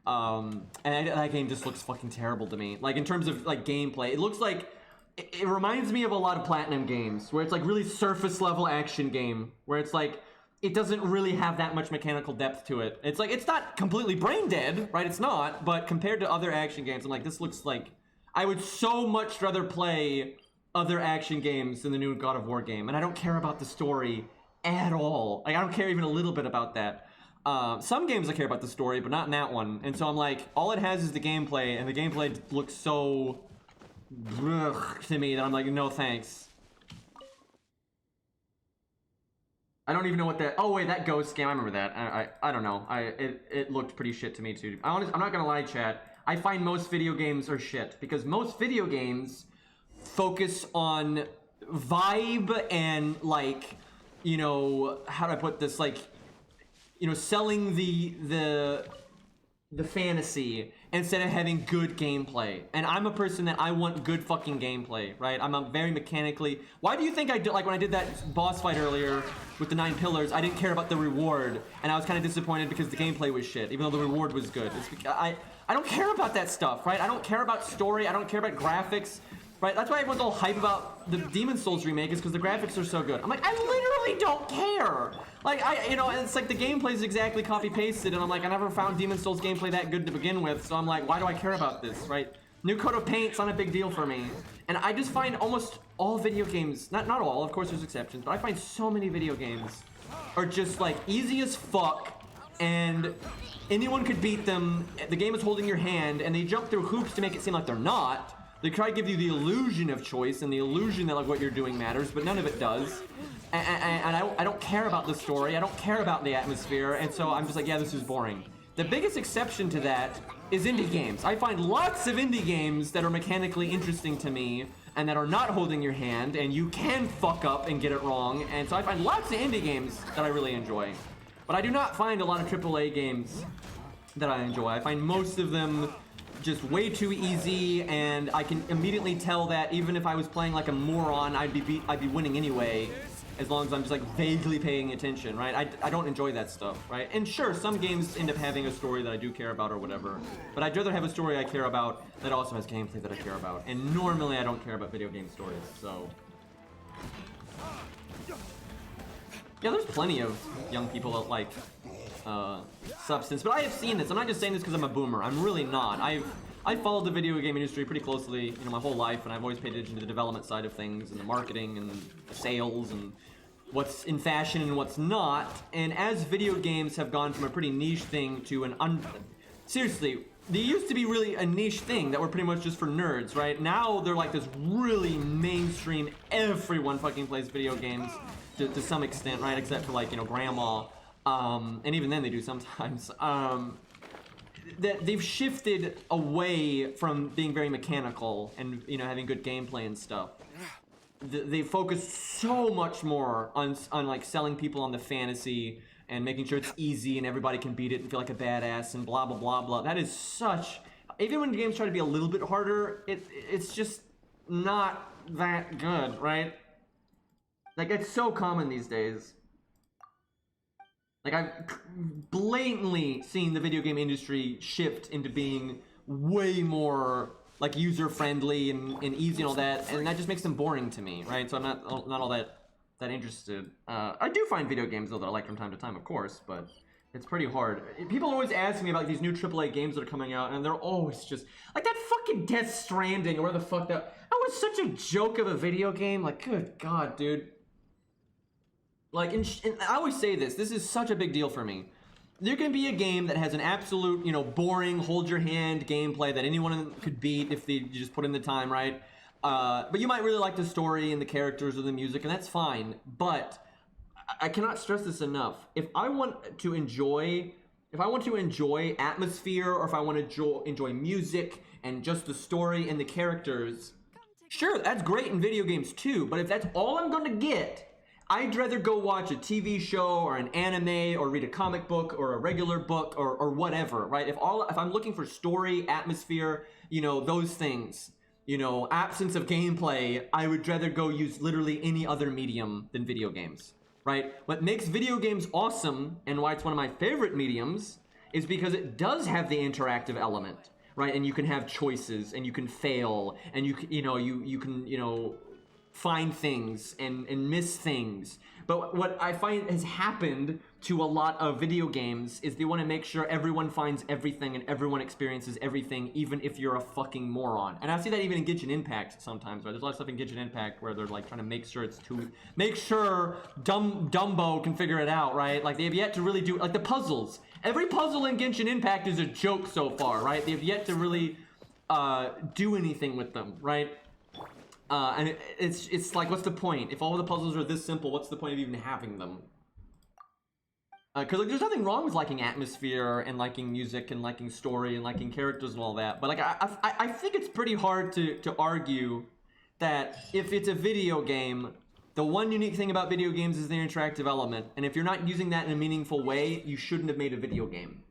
And that game just looks fucking terrible to me. Like in terms of like gameplay, it looks like, it reminds me of a lot of Platinum games where it's like really surface level action game where it's like it doesn't really have that much mechanical depth to it. It's like it's not completely brain dead, right? It's not, but compared to other action games, I'm like, this looks like I would so much rather play other action games than the new God of War game, and I don't care about the story at all. Like I don't care even a little bit about that. Some games I care about the story, but not in that one. And so I'm like, all it has is the gameplay, and the gameplay looks so to me that I'm like, no thanks. I don't even know what that... Oh wait, that ghost game, I remember that. I don't know. It looked pretty shit to me too. I'm not gonna lie, chat. I find most video games are shit because most video games focus on vibe and like, you know, how do I put this? Like, you know, selling the fantasy instead of having good gameplay. And I'm a person that I want good fucking gameplay, right? I'm a very mechanically... Why do you think I did, like when I did that boss fight earlier with the 9 pillars, I didn't care about the reward, and I was kind of disappointed because the gameplay was shit, even though the reward was good. It's because I don't care about that stuff, right? I don't care about story, I don't care about graphics, right? That's why everyone's all hype about the Demon Souls remake, is because the graphics are so good. I'm like, I literally don't care! Like, you know, it's like the gameplay is exactly copy-pasted, and I'm like, I never found Demon Souls gameplay that good to begin with, so I'm like, why do I care about this, right? New coat of paint's not a big deal for me. And I just find almost all video games, not all, of course there's exceptions, but I find so many video games are just like easy as fuck, and anyone could beat them, the game is holding your hand, and they jump through hoops to make it seem like they're not. They try to give you the illusion of choice and the illusion that like what you're doing matters, but none of it does. And I don't care about the story, I don't care about the atmosphere, and so I'm just like, yeah, this is boring. The biggest exception to that is indie games. I find lots of indie games that are mechanically interesting to me and that are not holding your hand, and you can fuck up and get it wrong, and so I find lots of indie games that I really enjoy. But I do not find a lot of AAA games that I enjoy. I find most of them just way too easy, and I can immediately tell that even if I was playing like a moron, I'd be winning anyway, as long as I'm just like vaguely paying attention, right? I don't enjoy that stuff, right? And sure, some games end up having a story that I do care about or whatever, but I'd rather have a story I care about that also has gameplay that I care about. And normally I don't care about video game stories, so... Yeah, there's plenty of young people that like substance, but I have seen this. I'm not just saying this because I'm a boomer. I'm really not. I followed the video game industry pretty closely, you know, my whole life, and I've always paid attention to the development side of things and the marketing and the sales and what's in fashion and what's not. And as video games have gone from a pretty niche thing to seriously, they used to be really a niche thing that were pretty much just for nerds, right? Now they're like this really mainstream, everyone fucking plays video games to some extent, right? Except for like, you know, grandma. And even then they do sometimes. That they've shifted away from being very mechanical and, you know, having good gameplay and stuff. They focus so much more on like selling people on the fantasy and making sure it's easy and everybody can beat it and feel like a badass and blah blah blah blah. That is such, even when games try to be a little bit harder, it's just not that good, right? Like, it's so common these days. Like, I've blatantly seen the video game industry shift into being way more like user-friendly and easy and all that, and that just makes them boring to me, right? So I'm not all that interested. I do find video games though that I like from time to time, of course, but it's pretty hard. People always ask me about these new AAA games that are coming out, and they're always just like that fucking Death Stranding or where the fuck that was such a joke of a video game. Like, good God, dude. Like, and I always say this is such a big deal for me. There can be a game that has an absolute, you know, boring, hold your hand gameplay that anyone could beat if they just put in the time, right? But you might really like the story and the characters or the music, and that's fine. But I cannot stress this enough. If I want to enjoy atmosphere, or if I want to enjoy music and just the story and the characters, sure, that's great in video games too. But if that's all I'm gonna get, I'd rather go watch a TV show or an anime or read a comic book or a regular book or whatever, right? If I'm looking for story, atmosphere, you know, those things, you know, absence of gameplay, I would rather go use literally any other medium than video games, right? What makes video games awesome and why it's one of my favorite mediums is because it does have the interactive element, right? And you can have choices and you can fail and you can find things and miss things. But what I find has happened to a lot of video games is they want to make sure everyone finds everything and everyone experiences everything, even if you're a fucking moron. And I see that even in Genshin Impact sometimes, right? There's a lot of stuff in Genshin Impact where they're like trying to make sure Dumbo can figure it out, right? Like, they have yet to really do, like, the puzzles. Every puzzle in Genshin Impact is a joke so far, right? They have yet to really do anything with them, right? And it's like, what's the point? If all of the puzzles are this simple, what's the point of even having them? Because like, there's nothing wrong with liking atmosphere and liking music and liking story and liking characters and all that. But like, I think it's pretty hard to argue that if it's a video game, the one unique thing about video games is their interactive element. And if you're not using that in a meaningful way, you shouldn't have made a video game,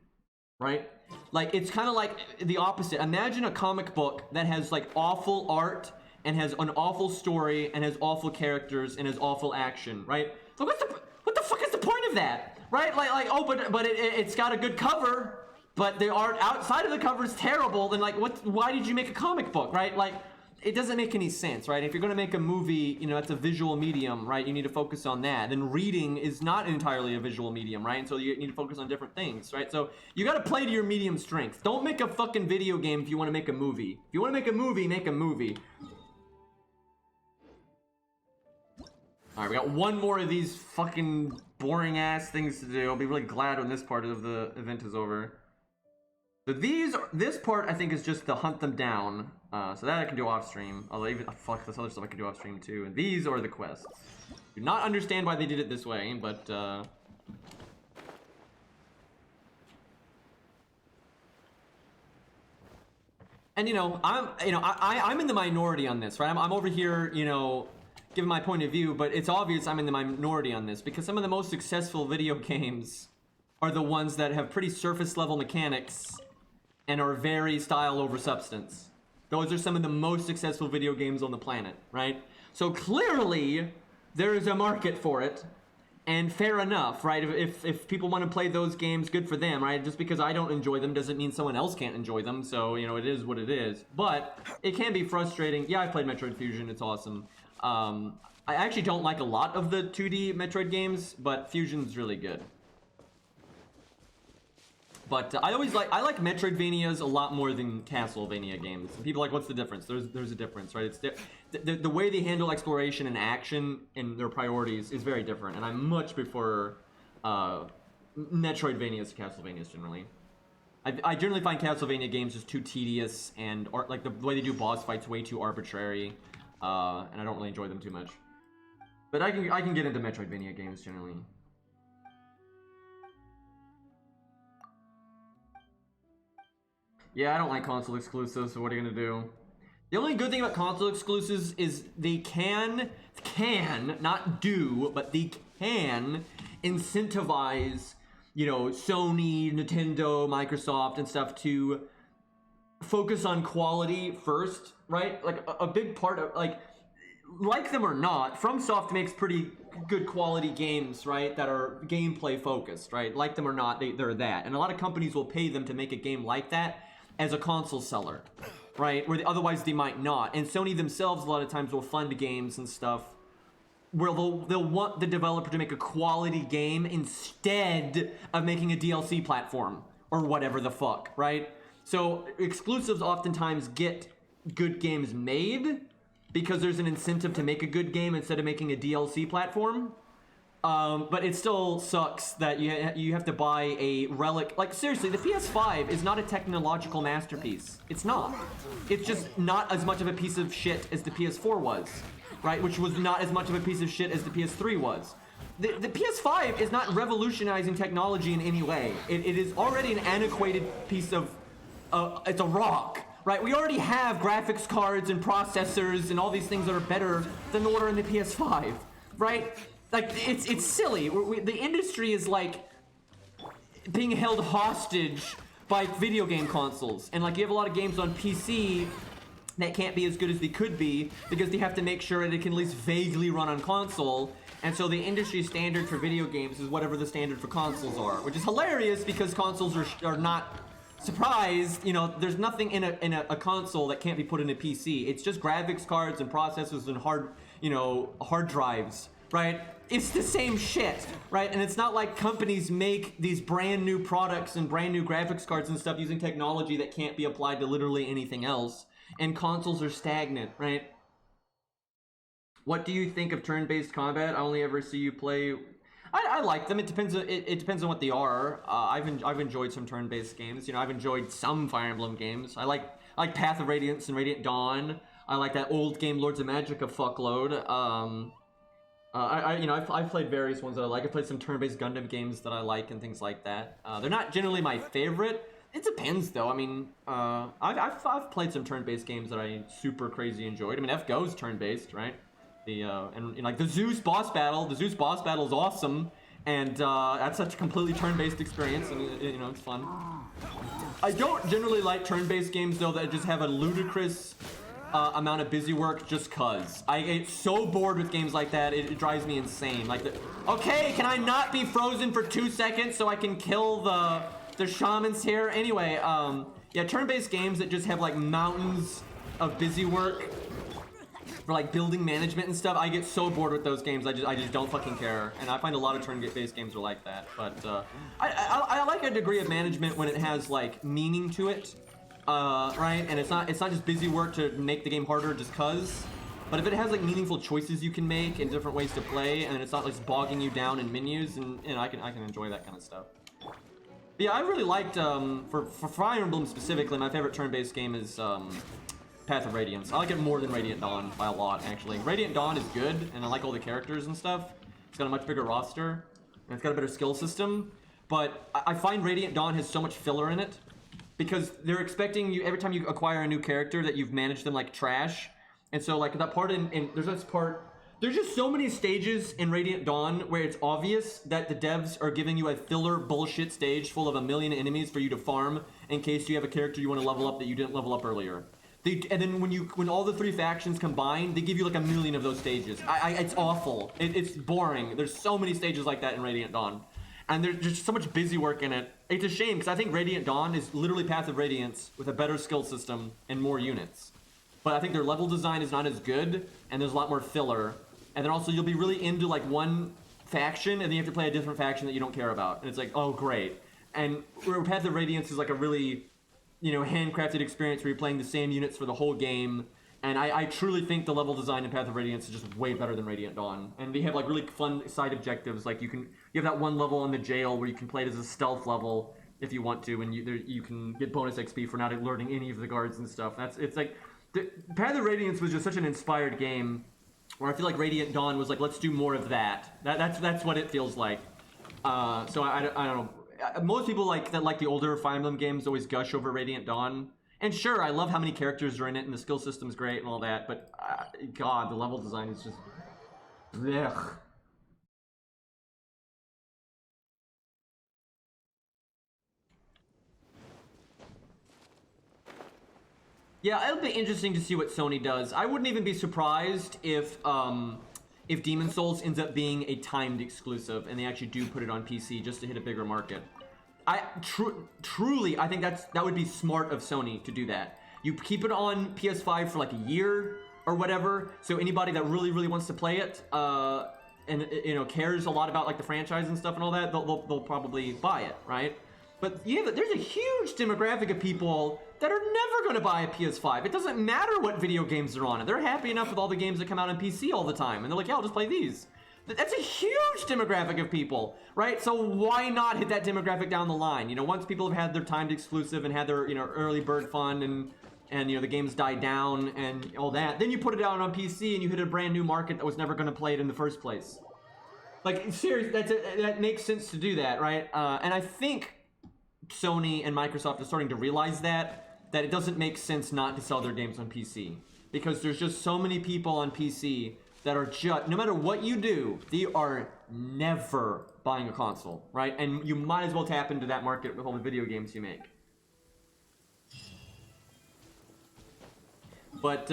right? Like, it's kind of like the opposite. Imagine a comic book that has like awful art and has an awful story and has awful characters and has awful action, right? So what the fuck is the point of that, right? Like oh, but it's got a good cover, but the art outside of the cover is terrible. Then like, why did you make a comic book, right? Like, it doesn't make any sense, right? If you're gonna make a movie, you know, it's a visual medium, right? You need to focus on that. Then reading is not entirely a visual medium, right? And so you need to focus on different things, right? So you gotta play to your medium strength. Don't make a fucking video game if you wanna make a movie. If you wanna make a movie, make a movie. Alright, we got one more of these fucking boring ass things to do. I'll be really glad when this part of the event is over. So this part I think is just to hunt them down. So that I can do off stream. Although even, fuck, this other stuff I can do off stream too. And these are the quests. Do not understand why they did it this way, but and you know, I'm in the minority on this, right? I'm over here, you know, giving my point of view, but it's obvious I'm in the minority on this because some of the most successful video games are the ones that have pretty surface level mechanics and are very style over substance. Those are some of the most successful video games on the planet, right? So clearly there is a market for it, and fair enough, right? If people want to play those games, good for them, right? Just because I don't enjoy them doesn't mean someone else can't enjoy them, so, you know, it is what it is. But it can be frustrating. Yeah, I played Metroid Fusion, it's awesome. I actually don't like a lot of the 2D Metroid games, but Fusion's really good. But I like Metroidvanias a lot more than Castlevania games. And people are like, what's the difference? There's a difference, right? It's the way they handle exploration and action and their priorities is very different, and I much prefer Metroidvanias to Castlevanias generally. I generally find Castlevania games just too tedious, and like the way they do boss fights way too arbitrary, and I don't really enjoy them too much. But I can get into Metroidvania games generally. Yeah, I don't like console exclusives, so what are you gonna do? The only good thing about console exclusives is they can, not do, but they can incentivize, you know, Sony, Nintendo, Microsoft, and stuff to focus on quality first, right? Like, a big part of, like them or not, FromSoft makes pretty good quality games, right, that are gameplay focused, right? Like them or not, they're that. And a lot of companies will pay them to make a game like that as a console seller, right? Where otherwise they might not. And Sony themselves a lot of times will fund games and stuff where they'll want the developer to make a quality game instead of making a DLC platform or whatever the fuck, right? So exclusives oftentimes get good games made because there's an incentive to make a good game instead of making a DLC platform. But it still sucks that you have to buy a relic. Like, seriously, the PS5 is not a technological masterpiece. It's not. It's just not as much of a piece of shit as the PS4 was, right? Which was not as much of a piece of shit as the PS3 was. The PS5 is not revolutionizing technology in any way. It is already an antiquated piece of... it's a rock, right? We already have graphics cards and processors and all these things that are better than what are in the PS5, right? Like, it's silly. The industry is, like, being held hostage by video game consoles. And, like, you have a lot of games on PC that can't be as good as they could be because they have to make sure that it can at least vaguely run on console. And so the industry standard for video games is whatever the standard for consoles are, which is hilarious because consoles are not surprised. You know, there's nothing in a console that can't be put in a PC. It's just graphics cards and processors and hard drives, right? It's the same shit, right? And it's not like companies make these brand new products and brand new graphics cards and stuff using technology that can't be applied to literally anything else. And consoles are stagnant, right? What do you think of turn-based combat? I only ever see you play... I like them. It depends on what they are. I've enjoyed some turn-based games. You know, I've enjoyed some Fire Emblem games. I like Path of Radiance and Radiant Dawn. I like that old game Lords of Magic a fuckload. I've played various ones that I like. I've played some turn-based Gundam games that I like and things like that. They're not generally my favorite. It depends, though. I mean, I've played some turn-based games that I super crazy enjoyed. I mean, FGO's turn-based, right? Like the Zeus boss battle. The Zeus boss battle is awesome, and that's such a completely turn-based experience. And you know, it's fun. I don't generally like turn-based games though that just have a ludicrous amount of busy work just cause. I get so bored with games like that, it drives me insane. Like, okay, can I not be frozen for 2 seconds so I can kill the shamans here? Anyway, yeah, turn-based games that just have like mountains of busy work for like building management and stuff, I get so bored with those games. I just don't fucking care. And I find a lot of turn-based games are like that. But I like a degree of management when it has like meaning to it. Right? And it's not just busy work to make the game harder just cause. But if it has like meaningful choices you can make and different ways to play, and it's not like bogging you down in menus, and I can enjoy that kind of stuff. But yeah, I really liked for Fire Emblem specifically, my favorite turn-based game is Path of Radiance. I like it more than Radiant Dawn by a lot, actually. Radiant Dawn is good, and I like all the characters and stuff. It's got a much bigger roster, and it's got a better skill system. But I find Radiant Dawn has so much filler in it, because they're expecting you, every time you acquire a new character, that you've managed them like trash. And so like that part there's this part, there's just so many stages in Radiant Dawn where it's obvious that the devs are giving you a filler bullshit stage full of a million enemies for you to farm in case you have a character you want to level up that you didn't level up earlier. And then when all the three factions combine, they give you like a million of those stages. It's awful. It's boring. There's so many stages like that in Radiant Dawn. And there's just so much busy work in it. It's a shame, because I think Radiant Dawn is literally Path of Radiance with a better skill system and more units. But I think their level design is not as good, and there's a lot more filler. And then also you'll be really into like one faction, and then you have to play a different faction that you don't care about. And it's like, oh great. And Path of Radiance is like a really, handcrafted experience where you're playing the same units for the whole game. And I truly think the level design in Path of Radiance is just way better than Radiant Dawn. And they have like really fun side objectives. Like you have that one level in the jail where you can play it as a stealth level if you want to, and you can get bonus XP for not alerting any of the guards and stuff. It's like Path of Radiance was just such an inspired game, where I feel like Radiant Dawn was like, let's do more of that. That's what it feels like. So I don't know. Most people like the older Fire Emblem games always gush over Radiant Dawn. And sure, I love how many characters are in it, and the skill system's great and all that, but God, the level design is just... Ugh. Yeah, it'll be interesting to see what Sony does. I wouldn't even be surprised if Demon's Souls ends up being a timed exclusive, and they actually do put it on PC just to hit a bigger market. Truly, I think that would be smart of Sony to do that. You keep it on PS5 for like a year or whatever, so anybody that really, really wants to play it, and cares a lot about like the franchise and stuff and all that, they'll probably buy it, right? But yeah, there's a huge demographic of people that are never going to buy a PS5. It doesn't matter what video games they're on. They're happy enough with all the games that come out on PC all the time, and they're like, yeah, I'll just play these. That's a huge demographic of people, right? So why not hit that demographic down the line? Once people have had their timed exclusive and had their, early bird fun and the games die down and all that, then you put it out on PC and you hit a brand new market that was never going to play it in the first place. Like, seriously, that makes sense to do that, right? And I think Sony and Microsoft are starting to realize that it doesn't make sense not to sell their games on PC. Because there's just so many people on PC that are just, no matter what you do, they are never buying a console, right? And you might as well tap into that market with all the video games you make. But,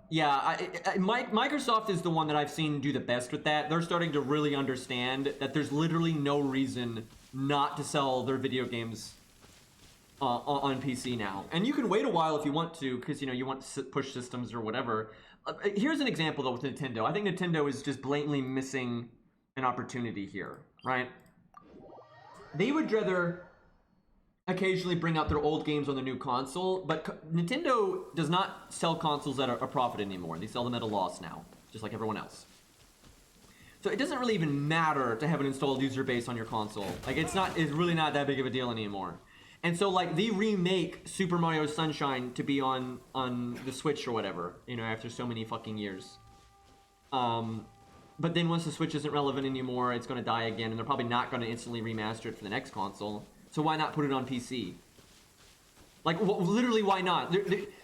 yeah, Microsoft is the one that I've seen do the best with that. They're starting to really understand that there's literally no reason not to sell their video games on PC now. And you can wait a while if you want to, because, you want to push systems or whatever. Here's an example, though, with Nintendo. I think Nintendo is just blatantly missing an opportunity here, right? They would rather occasionally bring out their old games on their new console, but Nintendo does not sell consoles at a profit anymore. They sell them at a loss now, just like everyone else. So it doesn't really even matter to have an installed user base on your console. Like, it's really not that big of a deal anymore. And so, like, they remake Super Mario Sunshine to be on the Switch or whatever, after so many fucking years. But then once the Switch isn't relevant anymore, it's going to die again, and they're probably not going to instantly remaster it for the next console. So why not put it on PC? Like, literally, why not?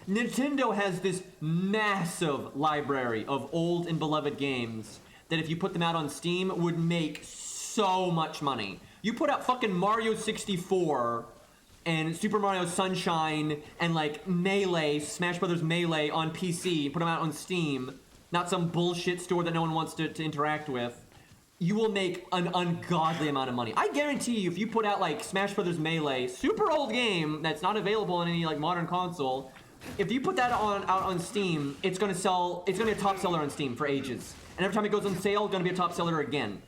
Nintendo has this massive library of old and beloved games that if you put them out on Steam would make so much money. You put out fucking Mario 64... and Super Mario Sunshine and like Melee, Smash Brothers Melee on PC, put them out on Steam, not some bullshit store that no one wants to interact with, you will make an ungodly amount of money. I guarantee you, if you put out like Smash Brothers Melee, super old game that's not available on any like modern console, if you put that out on Steam, it's gonna be a top seller on Steam for ages. And every time it goes on sale, it's gonna be a top seller again.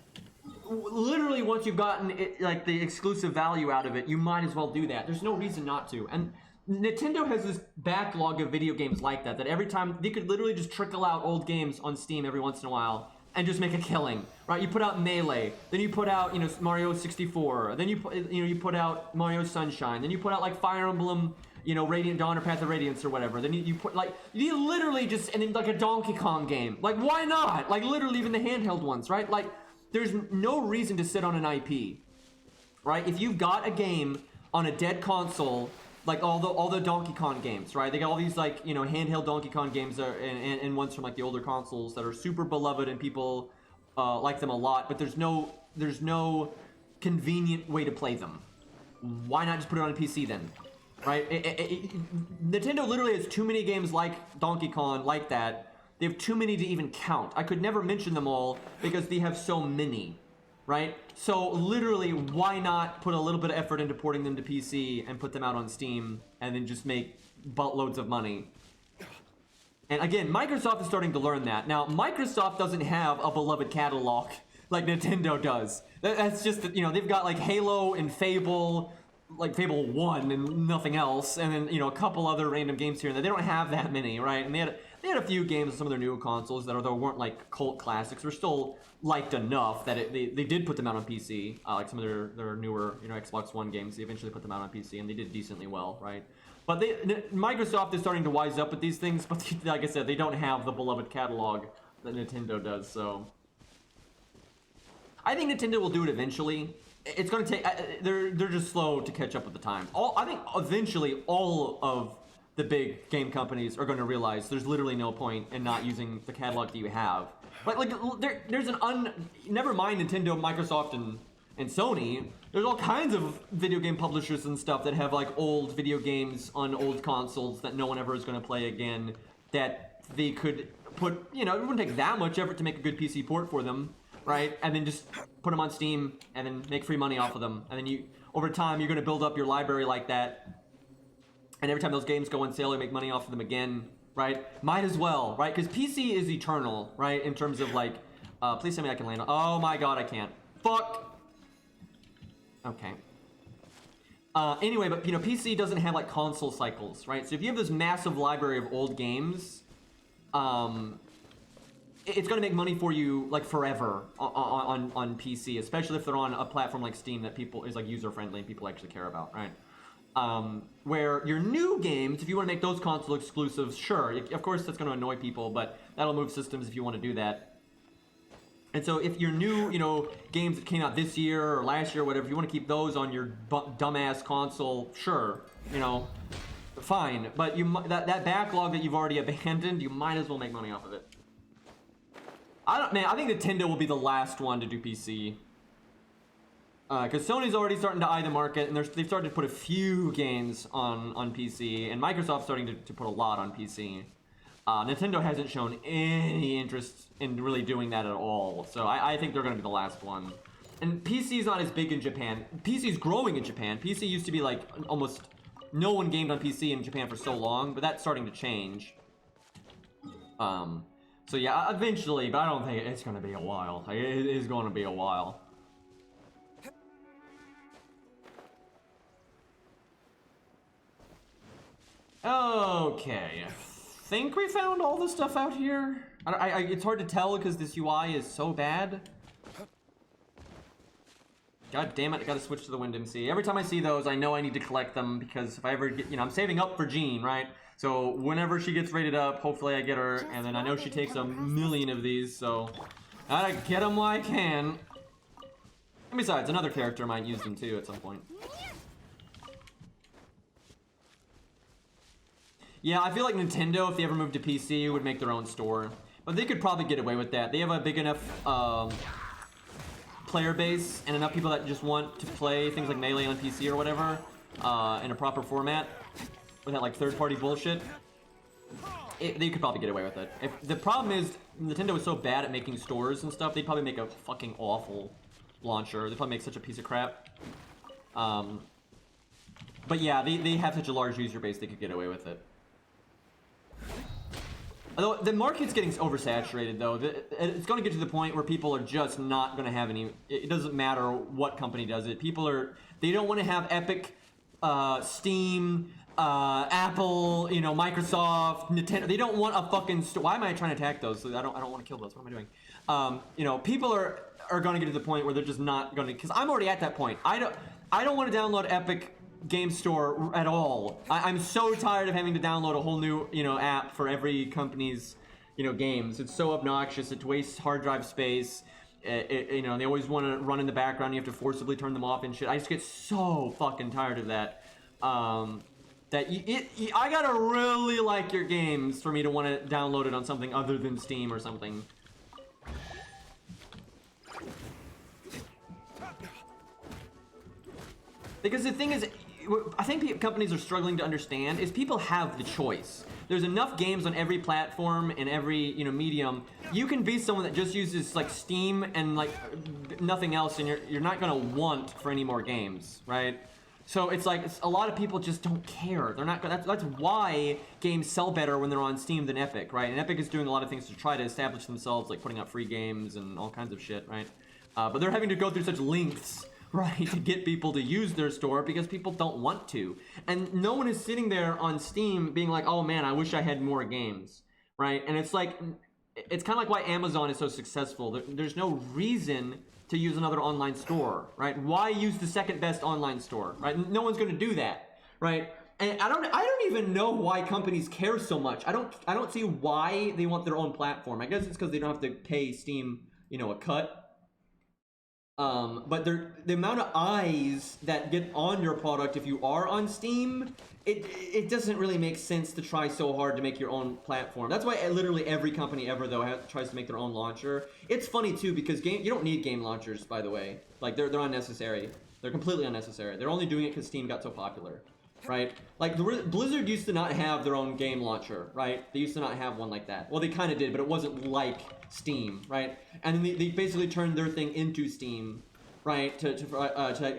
Literally, once you've gotten like the exclusive value out of it, you might as well do that. There's no reason not to. And Nintendo has this backlog of video games like that every time they could literally just trickle out old games on Steam every once in a while and just make a killing, right? You put out Melee, then you put out Mario 64, then you put out Mario Sunshine, then you put out like Fire Emblem, Radiant Dawn or Path of Radiance or whatever. Then you put like you literally just and then like a Donkey Kong game. Like, why not? Like, literally even the handheld ones, right? Like, there's no reason to sit on an IP, right? If you've got a game on a dead console, like all the Donkey Kong games, right? They got all these like handheld Donkey Kong games and ones from like the older consoles that are super beloved and people like them a lot. But there's no convenient way to play them. Why not just put it on a PC then, right? Nintendo literally has too many games like Donkey Kong like that. They have too many to even count. I could never mention them all because they have so many, right? So literally, why not put a little bit of effort into porting them to PC and put them out on Steam and then just make buttloads of money? And again, Microsoft is starting to learn that. Now, Microsoft doesn't have a beloved catalog like Nintendo does. That's just, you know, they've got like Halo and Fable, like Fable 1 and nothing else, and then, you know, a couple other random games here and there. They don't have that many, right? And they had a few games on some of their newer consoles that, although weren't like cult classics, were still liked enough that they did put them out on PC. Like some of their newer, you know, Xbox One games, they eventually put them out on PC, and they did decently well, right? But Microsoft is starting to wise up with these things, but like I said, they don't have the beloved catalog that Nintendo does, so... I think Nintendo will do it eventually. It's going to take... they're just slow to catch up with the time. I think eventually all of the big game companies are going to realize there's literally no point in not using the catalog that you have. But like, there's never mind Nintendo, Microsoft, and Sony. There's all kinds of video game publishers and stuff that have like old video games on old consoles that no one ever is going to play again, that they could put, you know, it wouldn't take that much effort to make a good PC port for them, right? And then just put them on Steam and then make free money off of them. And then over time, you're going to build up your library like that. And every time those games go on sale, you make money off of them again, right? Might as well, right? Because PC is eternal, right? In terms of like, please tell me I can land on, oh my god, I can't. Fuck! Okay. Anyway, but you know, PC doesn't have like console cycles, right? So if you have this massive library of old games, it's going to make money for you like forever on PC, especially if they're on a platform like Steam that is like user friendly and people actually care about, right? Where your new games, if you want to make those console exclusives, sure, of course that's going to annoy people, but that'll move systems if you want to do that. And so if your new, you know, games that came out this year or last year or whatever, if you want to keep those on your dumbass console, sure, you know, fine. But that backlog that you've already abandoned, you might as well make money off of it. I think Nintendo will be the last one to do PC. Because Sony's already starting to eye the market, and they've started to put a few games on PC, and Microsoft's starting to put a lot on PC. Nintendo hasn't shown any interest in really doing that at all, so I think they're going to be the last one. And PC's not as big in Japan. PC's growing in Japan. PC used to be like almost no one gamed on PC in Japan for so long, but that's starting to change. So yeah, eventually, but I don't think it's going to be a while. It is going to be a while. Okay, I think we found all the stuff out here. It's hard to tell because this UI is so bad. God damn it, I gotta switch to the Wind MC. Every time I see those, I know I need to collect them because if I ever get, you know, I'm saving up for Jean, right? So whenever she gets rated up, hopefully I get her, and then I know she takes a million of these, so I gotta get them while I can. And besides, another character might use them too at some point. Yeah, I feel like Nintendo, if they ever moved to PC, would make their own store. But they could probably get away with that. They have a big enough player base and enough people that just want to play things like Melee on PC or whatever in a proper format without like third-party bullshit. They could probably get away with it. The problem is Nintendo is so bad at making stores and stuff, they'd probably make a fucking awful launcher. They'd probably make such a piece of crap. But yeah, they have such a large user base, they could get away with it. Although the market's getting oversaturated, though, it's going to get to the point where people are just not going to have any. It doesn't matter what company does it. They don't want to have Epic, Steam, Apple, you know, Microsoft, Nintendo. They don't want a fucking store. Why am I trying to attack those? I don't want to kill those. What am I doing? You know, people are going to get to the point where they're just not going to. Because I'm already at that point. I don't want to download Epic Game Store at all. I'm so tired of having to download a whole new, you know, app for every company's, you know, games. It's so obnoxious. It wastes hard drive space. You know, they always want to run in the background. You have to forcibly turn them off and shit. I just get so fucking tired of that. I gotta really like your games for me to want to download it on something other than Steam or something. Because the thing is, I think companies are struggling to understand is people have the choice. There's enough games on every platform and every, you know, medium. You can be someone that just uses like Steam and like nothing else, and you're not gonna want for any more games, right? So it's like a lot of people just don't care. They're not. That's why games sell better when they're on Steam than Epic, right? And Epic is doing a lot of things to try to establish themselves, like putting out free games and all kinds of shit, right? But they're having to go through such lengths, right, to get people to use their store because people don't want to. And no one is sitting there on Steam being like, oh man, I wish I had more games, right? And it's like, it's kind of like why Amazon is so successful. There's no reason to use another online store, right? Why use the second best online store, right? No one's going to do that, right? And I don't even know why companies care so much. I don't see why they want their own platform. I guess it's because they don't have to pay Steam, you know, a cut. But the amount of eyes that get on your product if you are on Steam, it doesn't really make sense to try so hard to make your own platform. That's why literally every company ever though tries to make their own launcher. It's funny too because you don't need game launchers, by the way. Like they're unnecessary. They're completely unnecessary. They're only doing it because Steam got so popular, right? Like Blizzard used to not have their own game launcher, right? They used to not have one like that. Well, they kind of did, but it wasn't like Steam, right? And then they basically turned their thing into Steam, right? To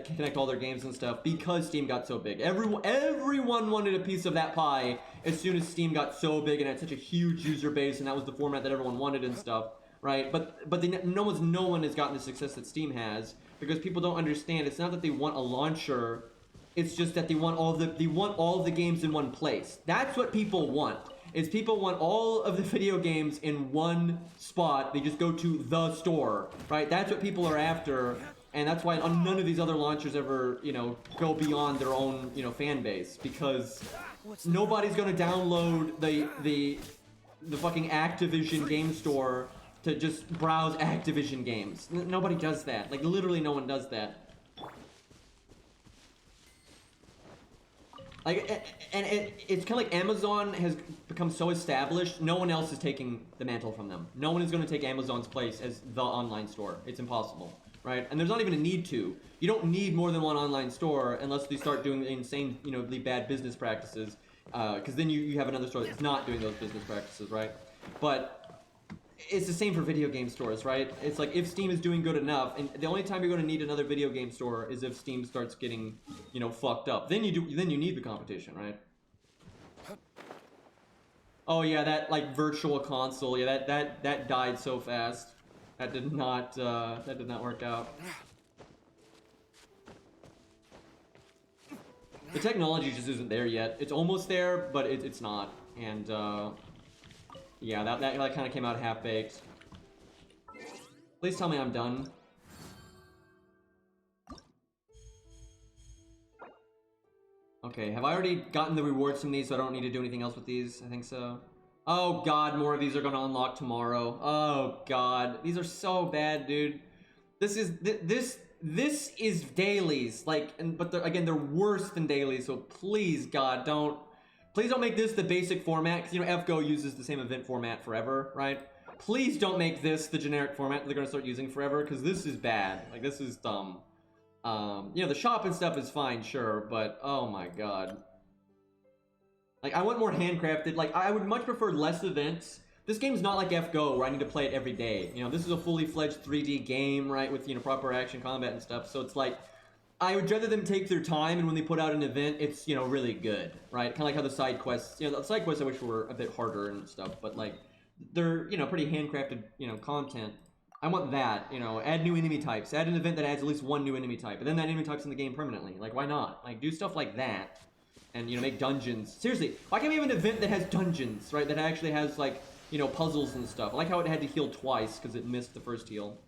connect all their games and stuff because Steam got so big. Everyone wanted a piece of that pie as soon as Steam got so big and had such a huge user base, and that was the format that everyone wanted and stuff, right? But no one has gotten the success that Steam has because people don't understand. It's not that they want a launcher. It's just that they want all of the games in one place. That's what people want. Is people want all of the video games in one spot. They just go to the store, right? That's what people are after, and that's why none of these other launchers ever, you know, go beyond their own, you know, fan base, because nobody's gonna download the fucking Activision game store to just browse Activision games. Nobody does that. Like literally, no one does that. Like, and it's kind of like Amazon has become so established, no one else is taking the mantle from them. No one is going to take Amazon's place as the online store. It's impossible, right? And there's not even a need to. You don't need more than one online store unless they start doing insane, you know, bad business practices, because then you have another store that's not doing those business practices, right? But it's the same for video game stores, right? It's like if Steam is doing good enough, and the only time you're going to need another video game store is if Steam starts getting, you know, fucked up. Then you need the competition, right? Oh yeah, that like virtual console, yeah, that died so fast. That did not work out. The technology just isn't there yet. It's almost there, but it's not. And yeah, that kind of came out half-baked. Please tell me I'm done. Okay, have I already gotten the rewards from these so I don't need to do anything else with these? I think so. Oh god, more of these are gonna unlock tomorrow. Oh god, these are so bad, dude. This is dailies, like, but again, they're worse than dailies, so please, god, please don't make this the basic format, because, you know, FGO uses the same event format forever, right? Please don't make this the generic format that they're going to start using forever, because this is bad. Like, this is dumb. You know, the shop and stuff is fine, sure, but oh my god. Like, I want more handcrafted. Like, I would much prefer less events. This game's not like FGO, where I need to play it every day. You know, this is a fully fledged 3D game, right, with, you know, proper action combat and stuff, so it's like, I would rather them take their time, and when they put out an event, it's, you know, really good, right? Kind of like how the side quests, you know, the side quests I wish were a bit harder and stuff, but like, they're, you know, pretty handcrafted, you know, content. I want that, you know, add new enemy types, add an event that adds at least one new enemy type, and then that enemy type's in the game permanently. Like, why not? Like, do stuff like that, and, you know, make dungeons. Seriously, why can't we have an event that has dungeons, right? That actually has, like, you know, puzzles and stuff. I like how it had to heal twice, because it missed the first heal.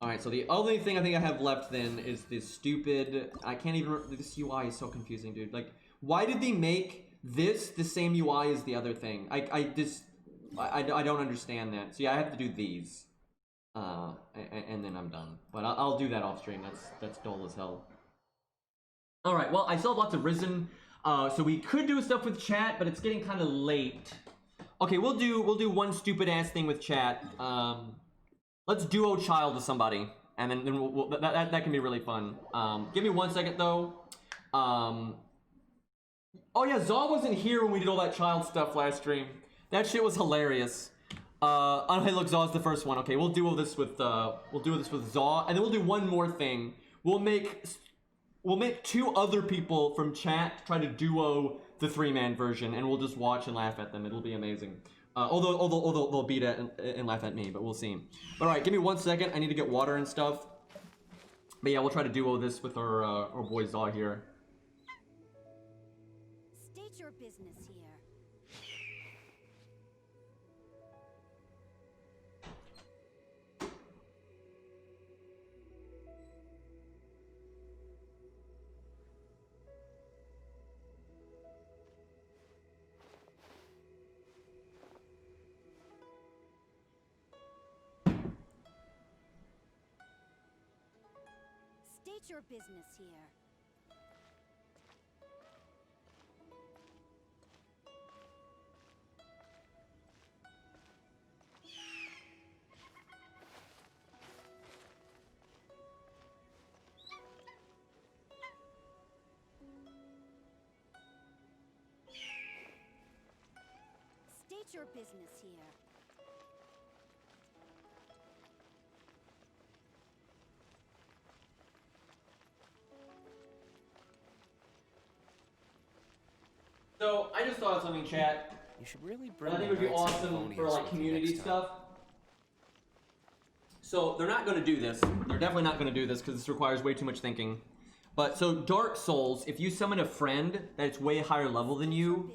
Alright, so the only thing I think I have left then is this stupid... I can't even... This UI is so confusing, dude. Like, why did they make this the same UI as the other thing? I don't understand that. So yeah, I have to do these. And then I'm done. But I'll do that off stream. That's dull as hell. Alright, well, I still have lots of Risen. So we could do stuff with chat, but it's getting kind of late. Okay, we'll do one stupid-ass thing with chat. Let's duo child with somebody, and then that can be really fun. Give me 1 second though. Oh yeah, Zaw wasn't here when we did all that child stuff last stream. That shit was hilarious. Oh hey, look, Zaw's the first one. Okay, we'll duo this with Zaw, and then we'll do one more thing. We'll make 2 other people from chat try to duo the 3-man version, and we'll just watch and laugh at them. It'll be amazing. Although they'll beat it and laugh at me, but we'll see. All right, give me 1 second. I need to get water and stuff. But yeah, we'll try to duo this with our boy Zaw here. State your business here. State your business here. State your business here. So I just thought of something, chat. You should really I bring think it would be awesome for like community stuff. So they're not going to do this. They're definitely not going to do this because this requires way too much thinking. But so Dark Souls, if you summon a friend that's way higher level than you,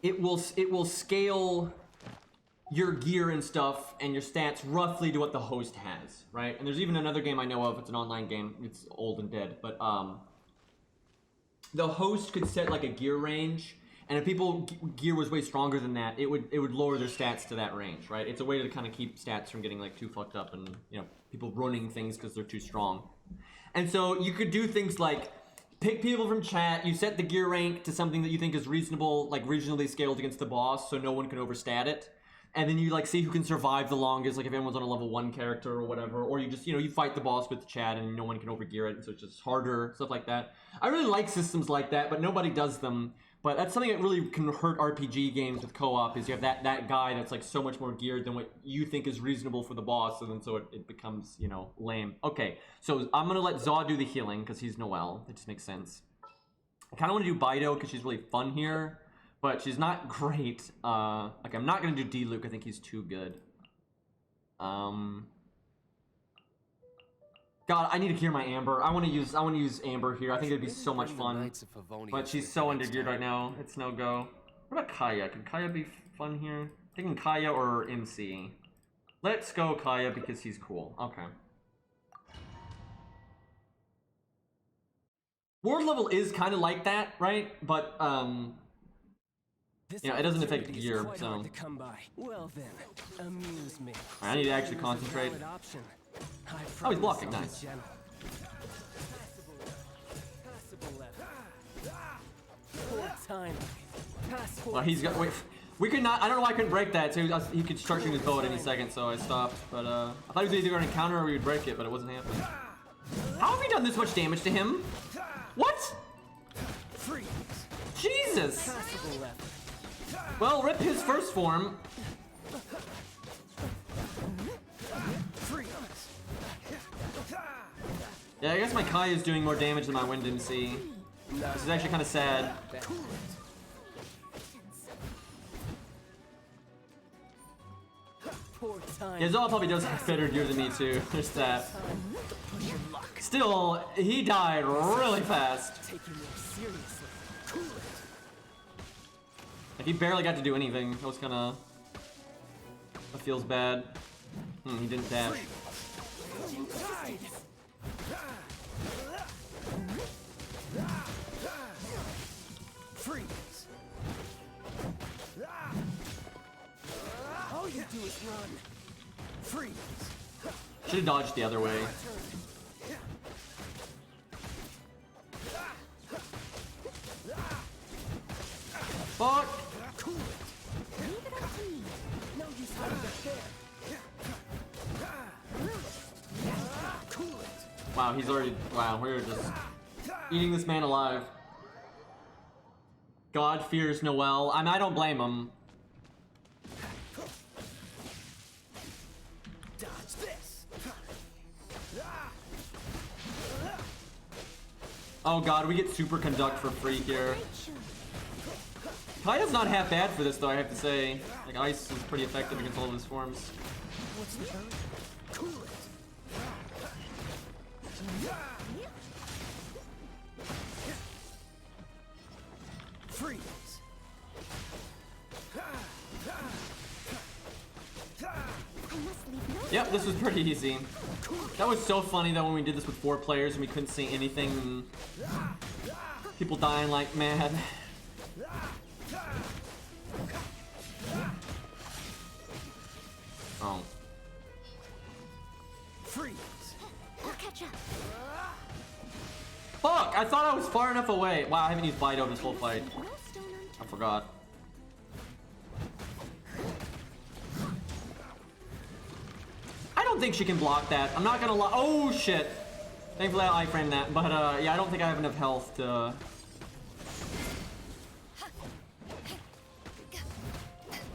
it will scale your gear and stuff and your stats roughly to what the host has, right? And there's even another game I know of. It's an online game. It's old and dead, but the host could set like a gear range, and if people gear was way stronger than that, it would lower their stats to that range, right? It's a way to kind of keep stats from getting like too fucked up and, you know, people running things because they're too strong. And so you could do things like pick people from chat, you set the gear rank to something that you think is reasonable, like regionally scaled against the boss, so no one can overstat it. And then you like see who can survive the longest, like if everyone's on a level 1 character or whatever, or you just, you know, you fight the boss with the chat and no one can overgear it, and so it's just harder, stuff like that. I really like systems like that, but nobody does them. But that's something that really can hurt RPG games with co-op, is you have that guy that's like so much more geared than what you think is reasonable for the boss, and then so it becomes, you know, lame. Okay, so I'm gonna let Zaw do the healing, because he's Noelle. It just makes sense. I kind of want to do Bido, because she's really fun here. But she's not great. Like, I'm not gonna do D-Luke. I think he's too good. God, I need to cure my Amber. I want to use Amber here. I think it'd be so much fun. But she's so undergeared right now. It's no go. What about Kaya? Can Kaya be fun here? Thinking Kaya or MC. Let's go Kaya because he's cool. Okay. Ward level is kind of like that, right? But you know, it doesn't affect gear, so. Well then, amuse me. I need to actually concentrate. Oh, he's blocking, nice. Well, he's got. Wait, we could not. I don't know why I couldn't break that. So he could start shooting his bow at any second, so I stopped. But I thought he was either going to counter or we would break it, but it wasn't happening. How have we done this much damage to him? What? Jesus! Well, rip his first form. Yeah, I guess my Kai is doing more damage than my Wind MC. This is actually kind of sad. Yeah, Zaw probably does have better gear than me too. There's that. Still, he died really fast. Like, he barely got to do anything. That was kinda... That feels bad. He didn't dash. All you do is run. Freeze. Should have dodged the other way. Fuck! Wow, he's already... Wow, we're just eating this man alive. God fears Noelle. I mean, I don't blame him. Oh god, we get super conduct for free here. Kaida's not half bad for this though, I have to say. Like ice is pretty effective against all of his forms. What's the hurry? Cool it. Freeze. Yep, this was pretty easy. That was so funny though when we did this with 4 players and we couldn't see anything. People dying like mad. Oh. Freeze. I'll catch up. Fuck! I thought I was far enough away. Wow, I haven't used Bido this whole fight. I forgot. I don't think she can block that. I'm not gonna lie. Oh shit! Thankfully I iframed that, but yeah, I don't think I have enough health to.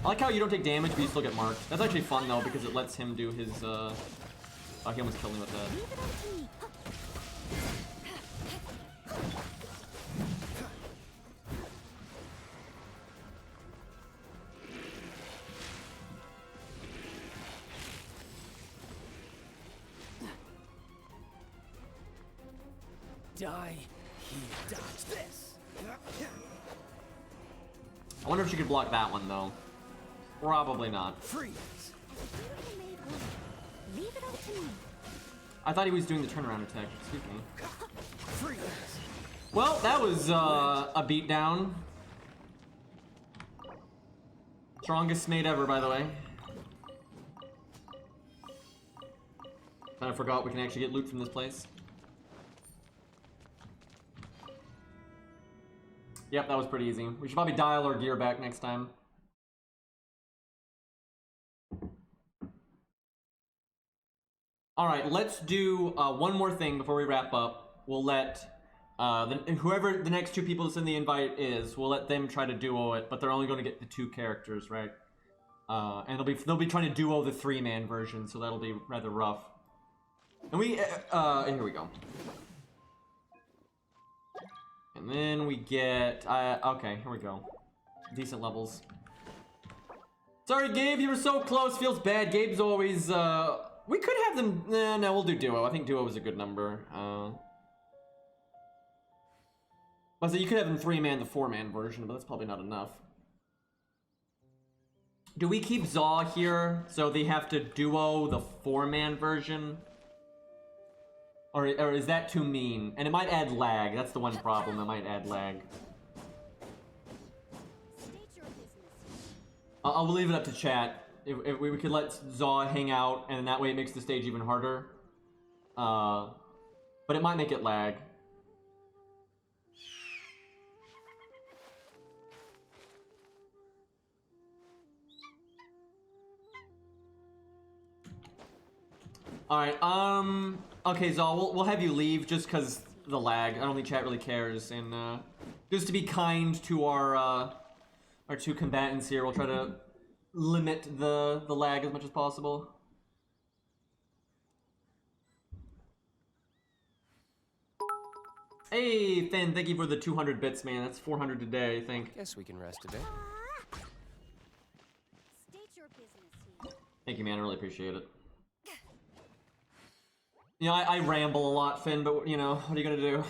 I like how you don't take damage, but you still get marked. That's actually fun though because it lets him do his. Oh, he almost killed me with that. Die. He dodge this. I wonder if she could block that one though. Probably not. Freeze. Leave it up to me. I thought he was doing the turnaround attack. Excuse me. Freeze. Well, that was a beatdown. Strongest mate ever, by the way. Kind of forgot we can actually get loot from this place. Yep, that was pretty easy. We should probably dial our gear back next time. Alright, let's do one more thing before we wrap up. We'll let whoever the next 2 people that's in the invite is, we'll let them try to duo it, but they're only going to get the 2 characters, right? And they'll be trying to duo the 3-man version, so that'll be rather rough. And we here we go. And then we get okay, here we go. Decent levels. Sorry, Gabe, you were so close. Feels bad. Gabe's always we could have them. No, we'll do duo. I think duo is a good number. So you could have them 3-man, the 4-man version, but that's probably not enough. Do we keep Zaw here so they have to duo the 4-man version? Or is that too mean? And it might add lag. That's the one problem. It might add lag. I'll leave it up to chat. If we could let Zaw hang out, and that way it makes the stage even harder. But it might make it lag. Alright, okay, Zal, we'll have you leave just because the lag. I don't think chat really cares, and just to be kind to our 2 combatants here, we'll try to limit the lag as much as possible. Hey, Finn, thank you for the 200 bits, man. That's 400 today, I think. Guess we can rest a bit. State your business here. Thank you, man. I really appreciate it. You know, I ramble a lot, Finn, but, you know, what are you gonna do?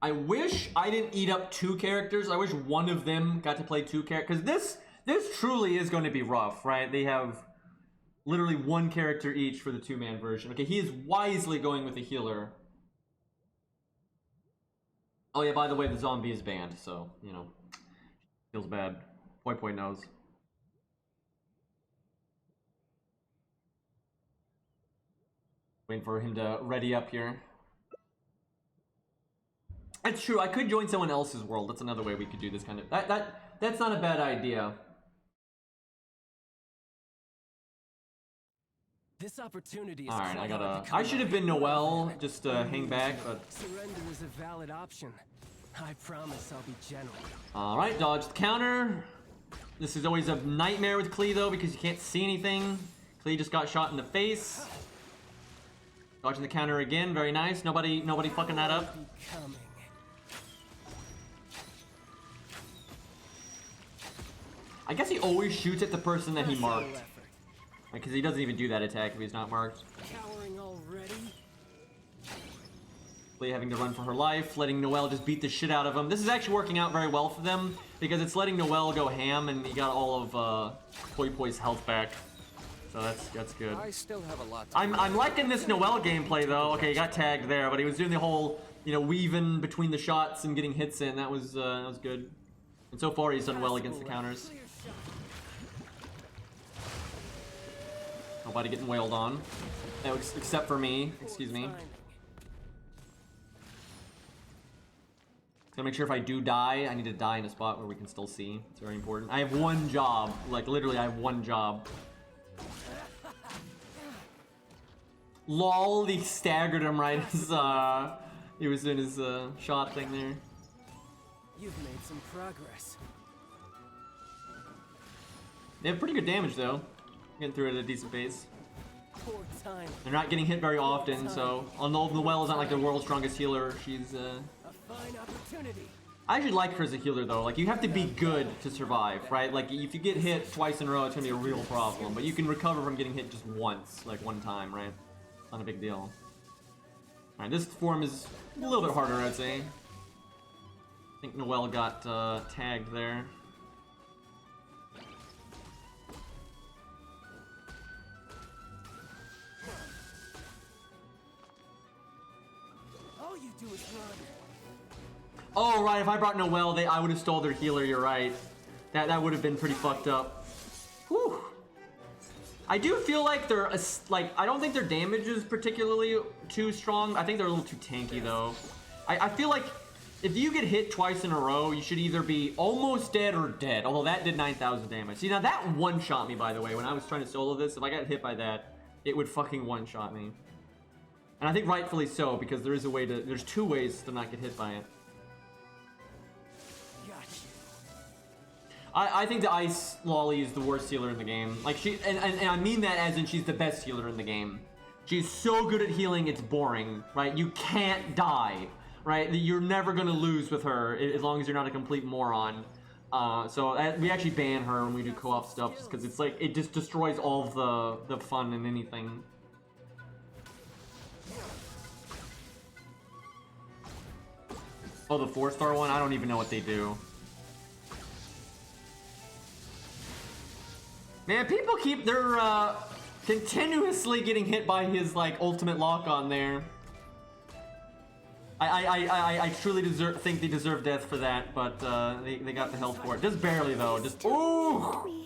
I wish I didn't eat up 2 characters. I wish one of them got to play 2 characters. Because this truly is going to be rough, right? They have literally 1 character each for the 2-man version. Okay, he is wisely going with the healer. Oh yeah, by the way, the zombie is banned, so, you know, feels bad. Poi knows. Waiting for him to ready up here. That's true. I could join someone else's world. That's another way we could do this kind of. That's not a bad idea. This opportunity is all right, quite I gotta. hard to come I should have been Noelle, just to hang back, but. Surrender is a valid option. I promise I'll be gentle. All right, dodge the counter. This is always a nightmare with Klee though because you can't see anything. Klee just got shot in the face. Dodging the counter again, very nice. Nobody fucking that up. Coming. I guess he always shoots at the person that he marked. Because he doesn't even do that attack if he's not marked. Cowering already? Lee having to run for her life, letting Noelle just beat the shit out of him. This is actually working out very well for them because it's letting Noelle go ham and he got all of Poi Poi's health back. So that's good. I still have a lot to I'm liking this Noelle gameplay though. Okay, he got tagged there, but he was doing the whole, you know, weaving between the shots and getting hits in. That was good. And so far he's done well against the counters. Nobody getting wailed on. Except for me, excuse me. Gotta make sure if I do die, I need to die in a spot where we can still see. It's very important. I have one job. Like, literally, I have one job. Lol, he staggered him right as he was doing his shot thing there. You've made some progress. They have pretty good damage though. Getting through it at a decent pace. Poor time. They're not getting hit very often, so although Noelle is not like the world's strongest healer, she's a fine opportunity. I actually like her as a healer though. Like, you have to be good to survive, right? Like, if you get hit twice in a row, it's gonna be a real problem. But you can recover from getting hit just once, like one time, right? Not a big deal. Alright, this form is a little bit harder, I'd say. I think Noelle got tagged there. All you do is run. Oh, right, if I brought Noelle, I would have stole their healer, you're right. That would have been pretty fucked up. Whew. I do feel like they're, I don't think their damage is particularly too strong. I think they're a little too tanky, though. I feel like if you get hit twice in a row, you should either be almost dead or dead. Although that did 9,000 damage. See, now that one-shot me, by the way, when I was trying to solo this. If I got hit by that, it would fucking one-shot me. And I think rightfully so, because there is a way to, there's two ways to not get hit by it. I think the Ice Lolly is the worst healer in the game. Like, she, and I mean that as in she's the best healer in the game. She's so good at healing, it's boring, right? You can't die, right? You're never gonna lose with her as long as you're not a complete moron. So we actually ban her when we do co-op stuff just because it's like, it just destroys all of the fun in anything. Oh, the 4-star one? I don't even know what they do. Man, people they're continuously getting hit by his, like, ultimate lock on there. I truly think they deserve death for that, but they got the health for it. Just barely, though. Just, ooh!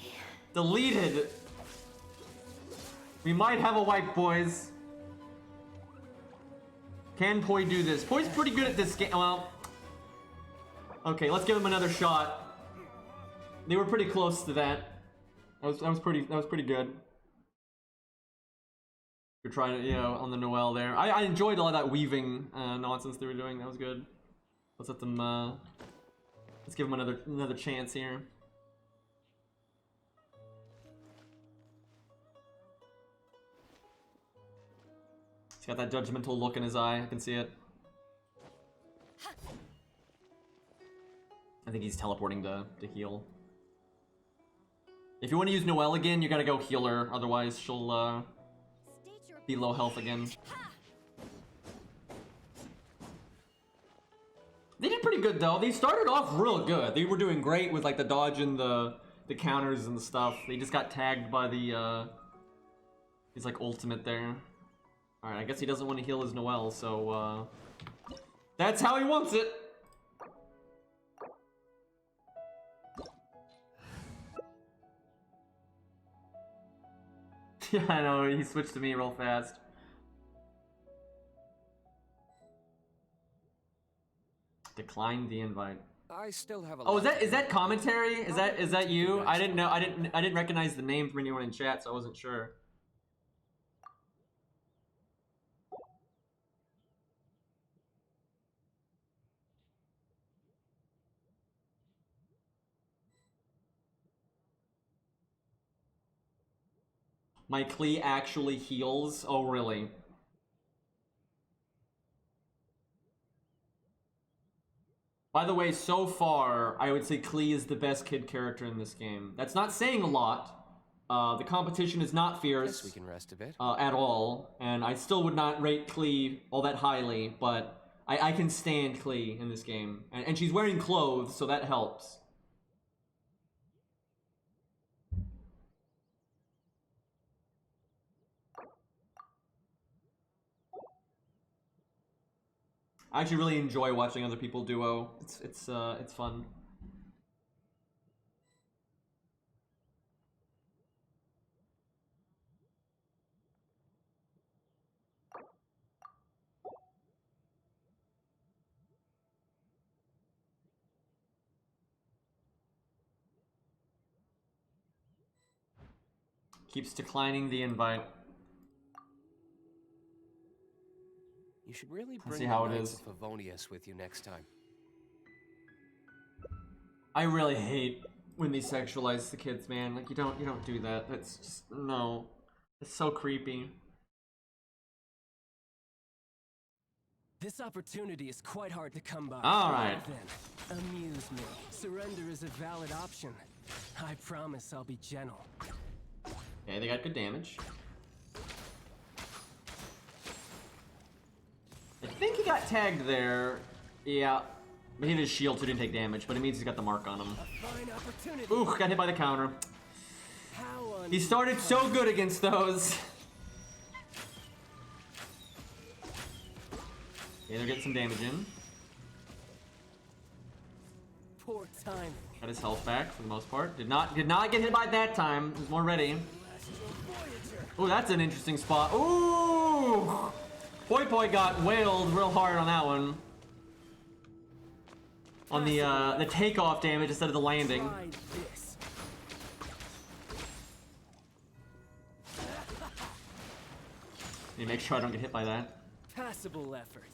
Deleted. We might have a wipe, boys. Can Poi do this? Poi's pretty good at this game. Well, okay, let's give him another shot. They were pretty close to that. That was pretty good. You're trying to, you know, on the Noelle there. I enjoyed all that weaving nonsense they were doing. That was good. Let's let them let's give them another chance here. He's got that judgmental look in his eye. I can see it. I think he's teleporting to heal. If you want to use Noelle again, you gotta go heal her, otherwise she'll be low health again. They did pretty good though. They started off real good. They were doing great with like the dodge and the counters and the stuff. They just got tagged by the his like ultimate there. Alright, I guess he doesn't want to heal his Noelle, so that's how he wants it. Yeah, I know, he switched to me real fast. Declined the invite. I still have a Oh, is that commentary? Is that you? I didn't know. I didn't recognize the name from anyone in chat, so I wasn't sure. My Klee actually heals? Oh, really? By the way, so far, I would say Klee is the best kid character in this game. That's not saying a lot. The competition is not fierce. Guess we can rest a bit. At all, and I still would not rate Klee all that highly, but I can stand Klee in this game. And she's wearing clothes, so that helps. I actually really enjoy watching other people duo. It's fun. Keeps declining the invite. You should really Let's bring see the how it Knights is. of Favonius with you next time. I really hate when they sexualize the kids, man. Like you don't do that. That's just no. It's so creepy. This opportunity is quite hard to come by. All right. Then, amuse me. Surrender is a valid option. I promise I'll be gentle. Okay, they got good damage. I think he got tagged there. Yeah. But he had his shield, so he didn't take damage, but it means he's got the mark on him. Fine opportunity. Ooh, got hit by the counter. How He started so good against those. Okay, they're getting some damage in. Poor timing. Got his health back for the most part. Did not get hit by it that time. He was more ready. Ooh, that's an interesting spot. Ooh! Poi Poi got wailed real hard on that one. On the takeoff damage instead of the landing. Try this. Need to make sure I don't get hit by that. Passable effort.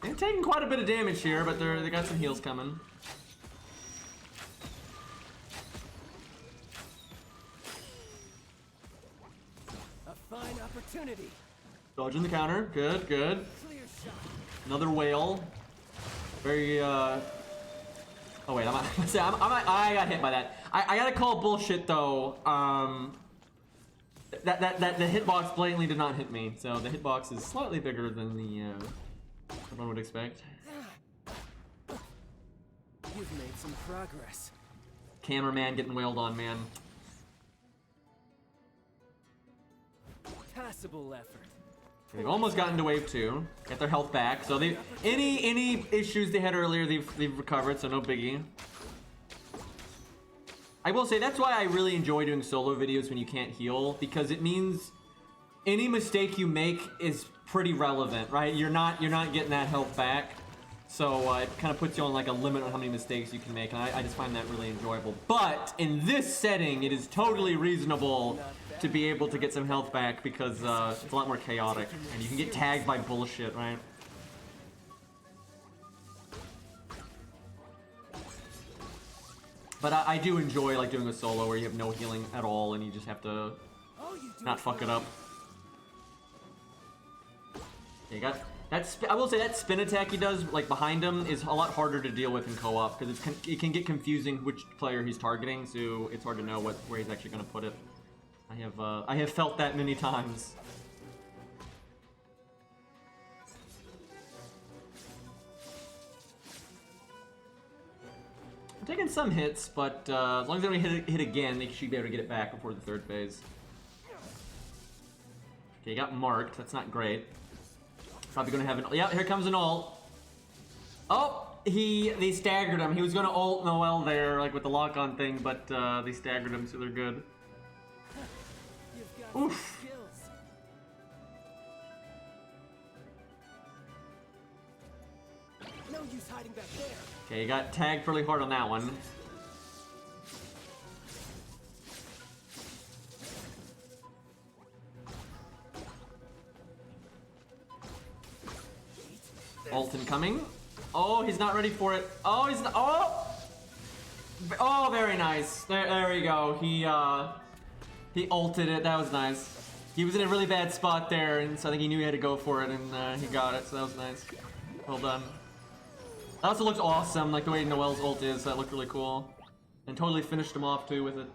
They're taking quite a bit of damage here, but they got some heals coming. A fine opportunity. Dodging the counter. Good, good. Clear shot. Another whale. Very, Oh wait, I got hit by that. I gotta call bullshit though. That the hitbox blatantly did not hit me. So the hitbox is slightly bigger than the everyone would expect. You've made some progress. Cameraman getting wailed on, man. Passable effort. They've almost gotten to wave 2. Got their health back. So they any issues they had earlier, they've recovered. So no biggie. I will say that's why I really enjoy doing solo videos when you can't heal, because it means any mistake you make is pretty relevant, right? You're not getting that health back. So it kind of puts you on like a limit on how many mistakes you can make, and I just find that really enjoyable. But in this setting, it is totally reasonable to be able to get some health back because it's a lot more chaotic, and you can get tagged by bullshit, right? But I do enjoy like doing a solo where you have no healing at all, and you just have to not fuck it up. Okay, got that. I will say that spin attack he does like behind him is a lot harder to deal with in co-op because it can get confusing which player he's targeting, so it's hard to know where he's actually going to put it. I have felt that many times. I'm taking some hits, but as long as they don't hit again, they should be able to get it back before the third phase. Okay, he got marked. That's not great. Probably gonna have an. Yeah, here comes an ult. Oh, they staggered him. He was gonna ult Noel there, like with the lock-on thing, but they staggered him, so they're good. Oof. No use hiding back there. Okay, he got tagged pretty hard on that one. Ult incoming. Oh, he's not ready for it. Oh, he's not. Oh! Oh, very nice. There you go. He ulted it. That was nice. He was in a really bad spot there, and so I think he knew he had to go for it, and he got it, so that was nice. Well done. That also looks awesome, like the way Noelle's ult is. That looked really cool. And totally finished him off too with it.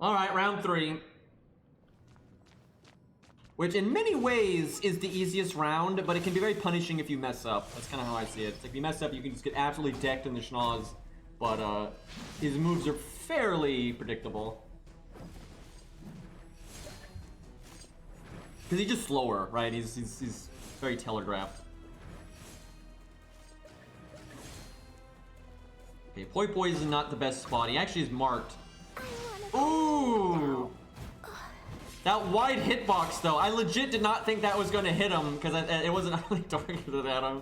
Alright, round 3. Which in many ways is the easiest round, but it can be very punishing if you mess up. That's kind of how I see it. It's like if you mess up, you can just get absolutely decked in the schnoz. But his moves are fairly predictable. Because he's just slower, right? He's very telegraphed. Okay, Poi Poi is not the best spot. He actually is marked. Ooh! That wide hitbox, though. I legit did not think that was going to hit him because it wasn't really targeted at him.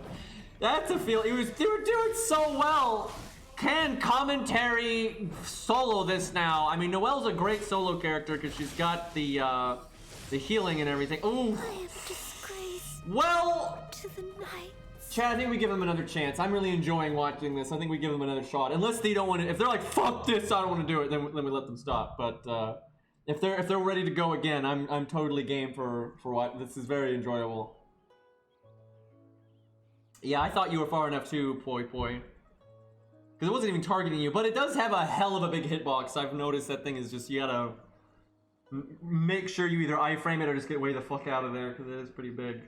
That's a feel. They were doing so well. Can commentary solo this now? I mean, Noelle's a great solo character because she's got the healing and everything. Ooh. I am disgraced. Well. To the night. Chad, I think we give him another chance. I'm really enjoying watching this. I think we give them another shot. Unless they don't want to, if they're like, fuck this, I don't want to do it, then we let them stop. But if they're ready to go again, I'm totally game for what this is very enjoyable. Yeah, I thought you were far enough too, Poi Poi. Because it wasn't even targeting you, but it does have a hell of a big hitbox. I've noticed that thing is just, you gotta make sure you either iframe it or just get way the fuck out of there, because it is pretty big.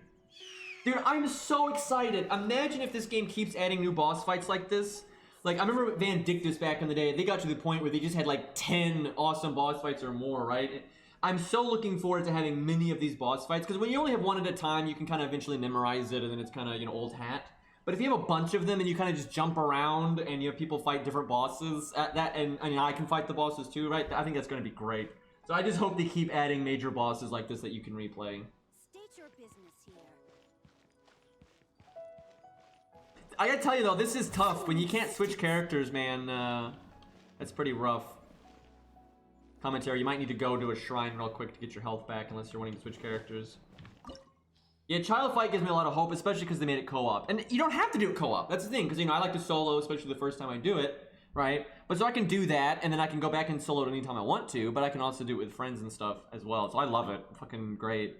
Dude, I'm so excited. Imagine if this game keeps adding new boss fights like this. Like, I remember Vandictus back in the day, they got to the point where they just had like 10 awesome boss fights or more, right? I'm so looking forward to having many of these boss fights, because when you only have one at a time, you can kind of eventually memorize it, and then it's kind of, you know, old hat. But if you have a bunch of them and you kind of just jump around and you have people fight different bosses, and I can fight the bosses too, right? I think that's going to be great. So I just hope they keep adding major bosses like this that you can replay. State your business here. I gotta tell you though, this is tough. When you can't switch characters, man, that's pretty rough. Commentary, you might need to go to a shrine real quick to get your health back unless you're wanting to switch characters. Yeah, Child Fight gives me a lot of hope, especially because they made it co-op. And you don't have to do it co-op. That's the thing, because, you know, I like to solo, especially the first time I do it, right? But so I can do that, and then I can go back and solo it anytime I want to, but I can also do it with friends and stuff as well. So I love it. Fucking great.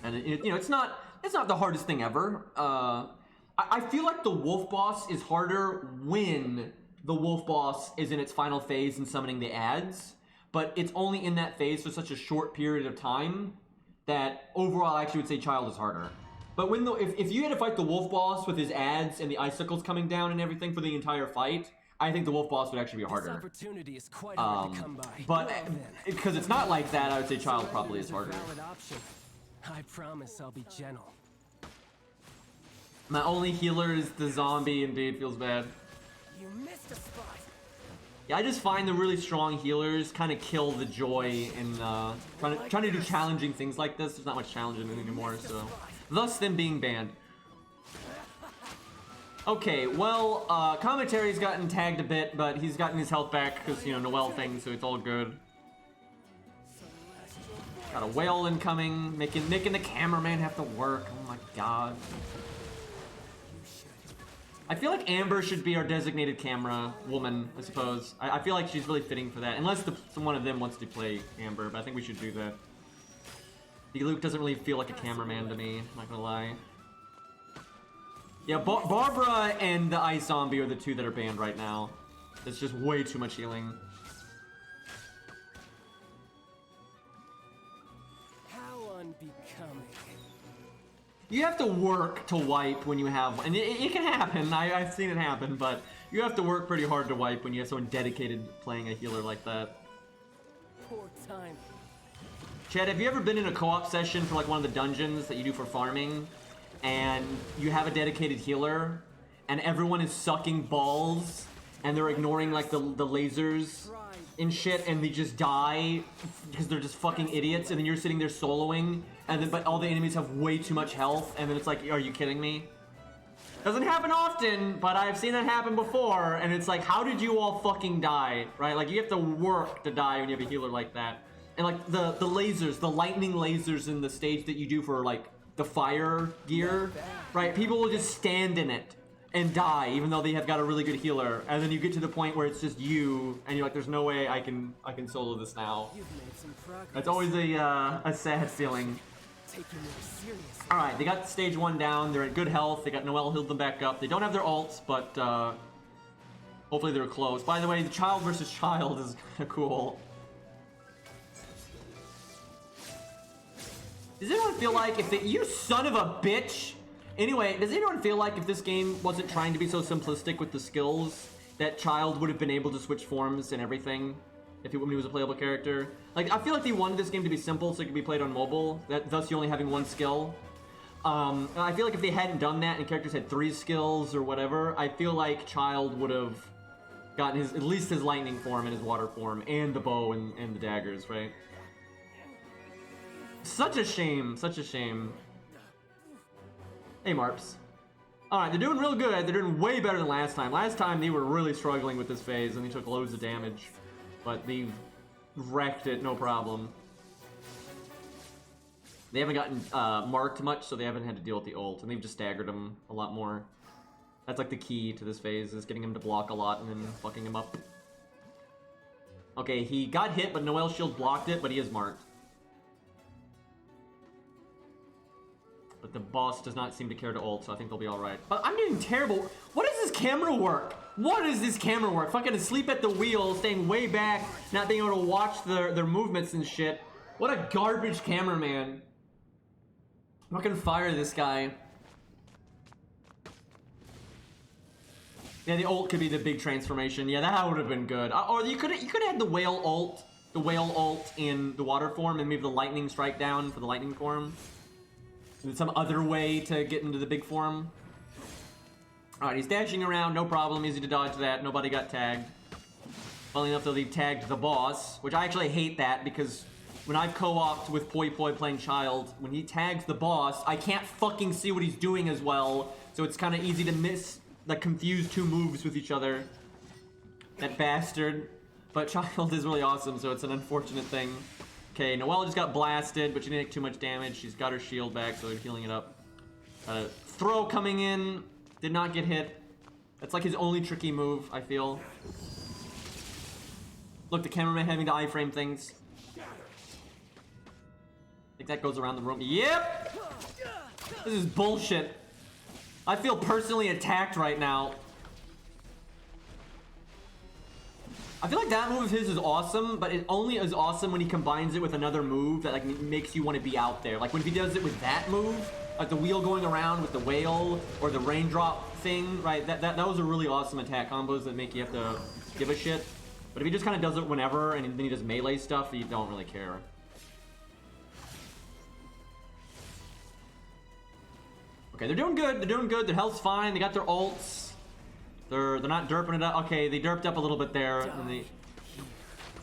And, you know, it's not the hardest thing ever. I feel like the wolf boss is harder when the wolf boss is in its final phase and summoning the ads, but it's only in that phase for such a short period of time that overall I actually would say Child is harder. But when if you had to fight the wolf boss with his ads and the icicles coming down and everything for the entire fight, I think the wolf boss would actually be harder. This opportunity is quite hard to come by. But because it's not like that, I would say Child probably is harder. I promise I'll be gentle. My only healer is the zombie. Indeed, feels bad. You missed a spot. Yeah, I just find the really strong healers kind of kill the joy in trying to do challenging things like this. There's not much challenging anymore, so thus them being banned. Okay, well, Commentary's gotten tagged a bit, but he's gotten his health back because, you know, Noelle thing, so it's all good. Got a whale incoming, making the cameraman have to work. Oh my god. I feel like Amber should be our designated camera woman, I suppose. I feel like she's really fitting for that. Unless one of them wants to play Amber, but I think we should do that. Luke doesn't really feel like a cameraman to me, not gonna lie. Yeah, Barbara and the Ice Zombie are the two that are banned right now. It's just way too much healing. How unbecoming. You have to work to wipe when you have one. And it can happen. I've seen it happen, but you have to work pretty hard to wipe when you have someone dedicated playing a healer like that. Poor time. Chad, have you ever been in a co-op session for like one of the dungeons that you do for farming, and you have a dedicated healer, and everyone is sucking balls, and they're ignoring like the lasers and shit, and they just die because they're just fucking idiots, and then you're sitting there soloing, and then but all the enemies have way too much health, and then it's like, are you kidding me? Doesn't happen often, but I've seen that happen before, and it's like, how did you all fucking die, right? Like, you have to work to die when you have a healer like that. And like the lasers, the lightning lasers in the stage that you do for like the fire gear, right? People will just stand in it and die, even though they have got a really good healer. And then you get to the point where it's just you, and you're like, "There's no way I can solo this now." You've made some progress. That's always a sad feeling. take you more seriously. Alright, they got stage 1 down. They're at good health. They got Noelle healed them back up. They don't have their ults, but hopefully they're close. By the way, the child versus child is kind of cool. Does anyone feel like if you son of a bitch? Anyway, does anyone feel like if this game wasn't trying to be so simplistic with the skills, that child would have been able to switch forms and everything when he was a playable character? Like, I feel like they wanted this game to be simple so it could be played on mobile, thus you only having one skill. I feel like if they hadn't done that and characters had 3 skills or whatever, I feel like child would have gotten at least his lightning form and his water form and the bow and the daggers, right? Such a shame, such a shame. Hey, Marps. Alright, they're doing real good. They're doing way better than last time. Last time, they were really struggling with this phase, and they took loads of damage. But they've wrecked it, no problem. They haven't gotten marked much, so they haven't had to deal with the ult, and they've just staggered him a lot more. That's like the key to this phase, is getting him to block a lot and then fucking him up. Okay, he got hit, but Noelle's shield blocked it, but he is marked. But the boss does not seem to care to ult, so I think they'll be alright. But I'm doing terrible. What is this camera work? What is this camera work? Fucking asleep at the wheel, staying way back, not being able to watch their movements and shit. What a garbage cameraman. I'm not gonna fire this guy. Yeah, the ult could be the big transformation. Yeah, that would have been good. Or you could have had the whale ult in the water form, and maybe the lightning strike down for the lightning form. Some other way to get into the big form. Alright, he's dashing around, no problem, easy to dodge that, nobody got tagged. Funnily enough, though, they've tagged the boss, which I actually hate that, because when I've co-opted with Poi Poi playing Child, when he tags the boss, I can't fucking see what he's doing as well, so it's kind of easy to miss, like, confuse 2 moves with each other. That bastard. But Child is really awesome, so it's an unfortunate thing. Okay, Noelle just got blasted, but she didn't take too much damage. She's got her shield back, so they're healing it up. Throw coming in. Did not get hit. That's like his only tricky move, I feel. Look, the cameraman having to iframe things. I think that goes around the room. Yep! This is bullshit. I feel personally attacked right now. I feel like that move of his is awesome, but it only is awesome when he combines it with another move that like makes you want to be out there. Like when he does it with that move, like the wheel going around with the whale or the raindrop thing, right? Those are really awesome attack combos that make you have to give a shit. But if he just kind of does it whenever and then he does melee stuff, you don't really care. Okay, they're doing good. They're doing good. Their health's fine. They got their ults. They're not derping it up. Okay, they derped up a little bit there, and they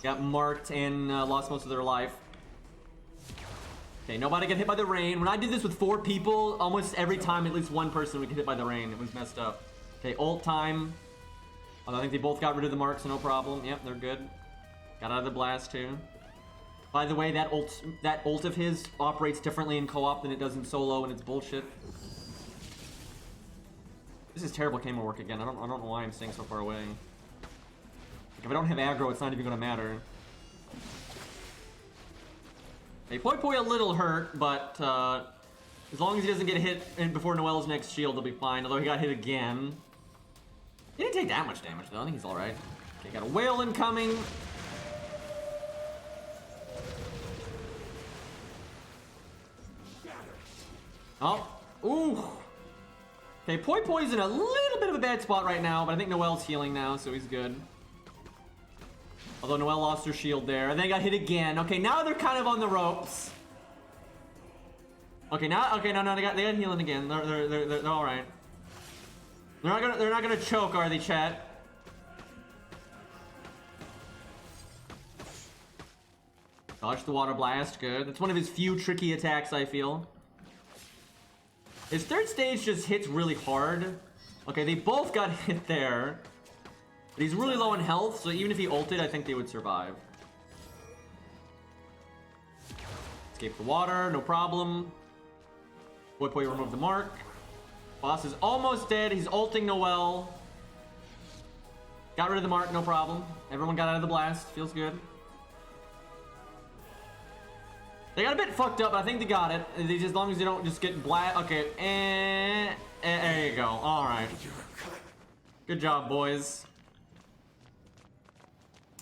got marked and lost most of their life. Okay, nobody got hit by the rain. When I did this with 4 people, almost every time at least one person would get hit by the rain. It was messed up. Okay, ult time. I think they both got rid of the marks, so no problem. Yep, they're good. Got out of the blast too. By the way, that ult of his operates differently in co-op than it does in solo, and it's bullshit. This is terrible camera work again. I don't know why I'm staying so far away. Like, if I don't have aggro, it's not even gonna matter. Hey, Poi Poi a little hurt, but as long as he doesn't get hit before Noelle's next shield, he'll be fine. Although he got hit again. He didn't take that much damage though. I think he's alright. Okay, got a whale incoming. Oh, ooh. Okay, Poi Poi's in a little bit of a bad spot right now, but I think Noelle's healing now, so he's good. Although Noelle lost her shield there, and then got hit again. Okay, now they're kind of on the ropes. Okay, no, they got healing again. They're all right. They're not gonna choke, are they, chat? Dodge the water blast, good. That's one of his few tricky attacks, I feel. His third stage just hits really hard. Okay, they both got hit there. But he's really low in health, so even if he ulted, I think they would survive. Escape the water, no problem. Poi Poi removed the mark. Boss is almost dead. He's ulting Noelle. Got rid of the mark, no problem. Everyone got out of the blast. Feels good. They got a bit fucked up, but I think they got it. They just, as long as they don't just get black. Okay, and there you go. All right. Good job, boys.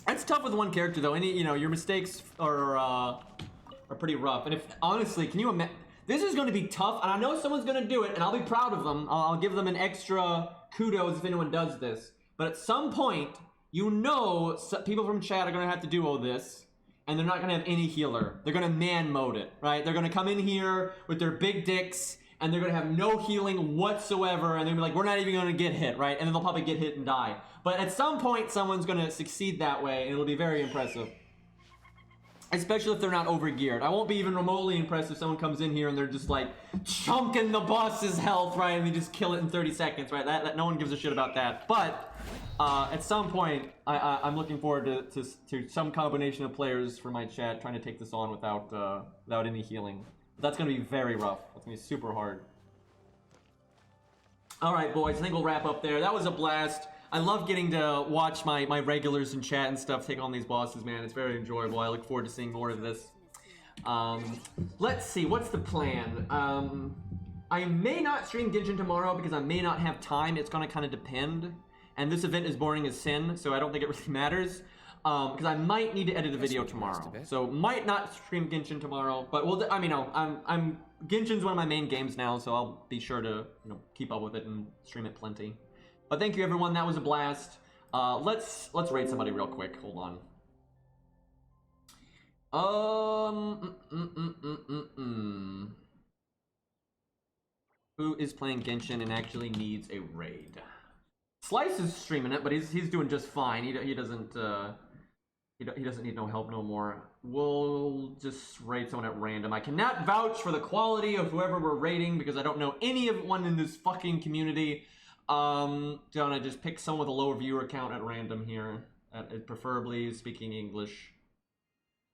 That's tough with one character, though. Any, you know, your mistakes are pretty rough. And if honestly, can you imagine? This is going to be tough, and I know someone's going to do it, and I'll be proud of them. I'll give them an extra kudos if anyone does this. But at some point, you know, people from chat are going to have to do all this. And they're not going to have any healer. They're going to man mode it, right? They're going to come in here with their big dicks, and they're going to have no healing whatsoever, and they're going to be like, we're not even going to get hit, right? And then they'll probably get hit and die. But at some point, someone's going to succeed that way, and it'll be very impressive. Especially if they're not overgeared. I won't be even remotely impressed if someone comes in here and they're just like chunking the boss's health, right? And they just kill it in 30 seconds, right? That no one gives a shit about that. But at some point, I'm looking forward to some combination of players for my chat trying to take this on without any healing. But that's going to be very rough. That's going to be super hard. All right, boys. I think we'll wrap up there. That was a blast. I love getting to watch my regulars in chat and stuff take on these bosses, man. It's very enjoyable. I look forward to seeing more of this. Let's see. What's the plan? I may not stream Genshin tomorrow because I may not have time. It's going to kind of depend. And this event is boring as sin, so I don't think it really matters. Because I might need to edit a video tomorrow. So might not stream Genshin tomorrow. But we'll, I mean, no, Genshin's one of my main games now, so I'll be sure to keep up with it and stream it plenty. But thank you, everyone. That was a blast. Let's raid somebody real quick. Hold on. Who is playing Genshin and actually needs a raid? Slice is streaming it, but he's doing just fine. He doesn't need no help no more. We'll just raid someone at random. I cannot vouch for the quality of whoever we're raiding because I don't know anyone in this fucking community. Gonna just pick someone with a lower viewer count at random here, preferably speaking English.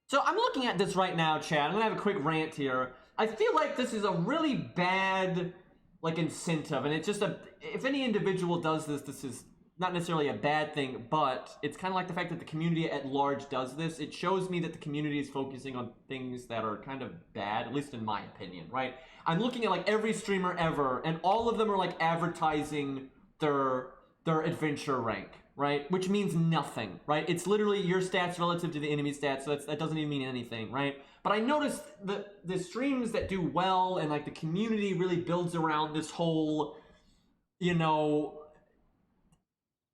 So I'm looking at this right now, chat. I'm gonna have a quick rant here. I feel like this is a really bad, like, incentive, and it's just if any individual does this, this is not necessarily a bad thing, but it's kind of like the fact that the community at large does this. It shows me that the community is focusing on things that are kind of bad, at least in my opinion, right? I'm looking at like every streamer ever, and all of them are like advertising their adventure rank, right? Which means nothing, right? It's literally your stats relative to the enemy stats, so that doesn't even mean anything, right? But I noticed the streams that do well and like the community really builds around this whole,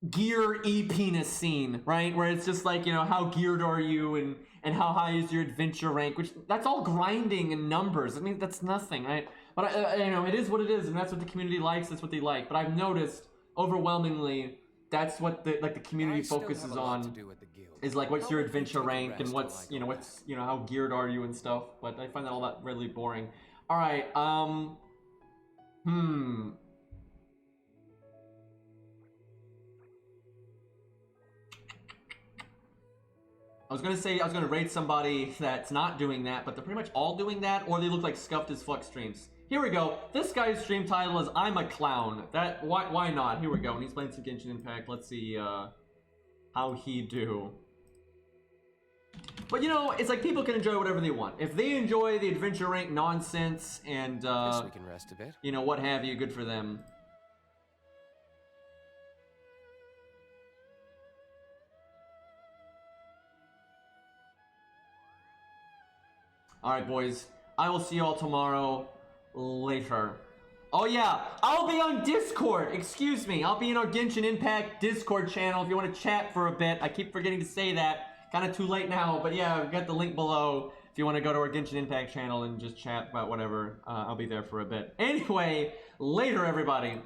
gear e-penis scene, right? Where it's just like, how geared are you and how high is your adventure rank, which that's all grinding and numbers. I mean, that's nothing, right? But it is what it is, and that's what the community likes, that's what they like. But I've noticed overwhelmingly that's what the community focuses on, is like what's your adventure rank and what's how geared are you and stuff. But I find that all that really boring. All right, I was gonna raid somebody that's not doing that, but they're pretty much all doing that, or they look like scuffed as fuck streams. Here we go. This guy's stream title is "I'm a Clown." Why not? Here we go. And he's playing some Genshin Impact. Let's see how he do. But it's like people can enjoy whatever they want. If they enjoy the adventure rank nonsense and guess we can rest a bit. What have you, good for them. Alright, boys. I will see you all tomorrow. Later. Oh, yeah. I'll be on Discord. Excuse me. I'll be in our Genshin Impact Discord channel if you want to chat for a bit. I keep forgetting to say that. Kind of too late now. But yeah, I've got the link below if you want to go to our Genshin Impact channel and just chat about whatever. I'll be there for a bit. Anyway, later, everybody.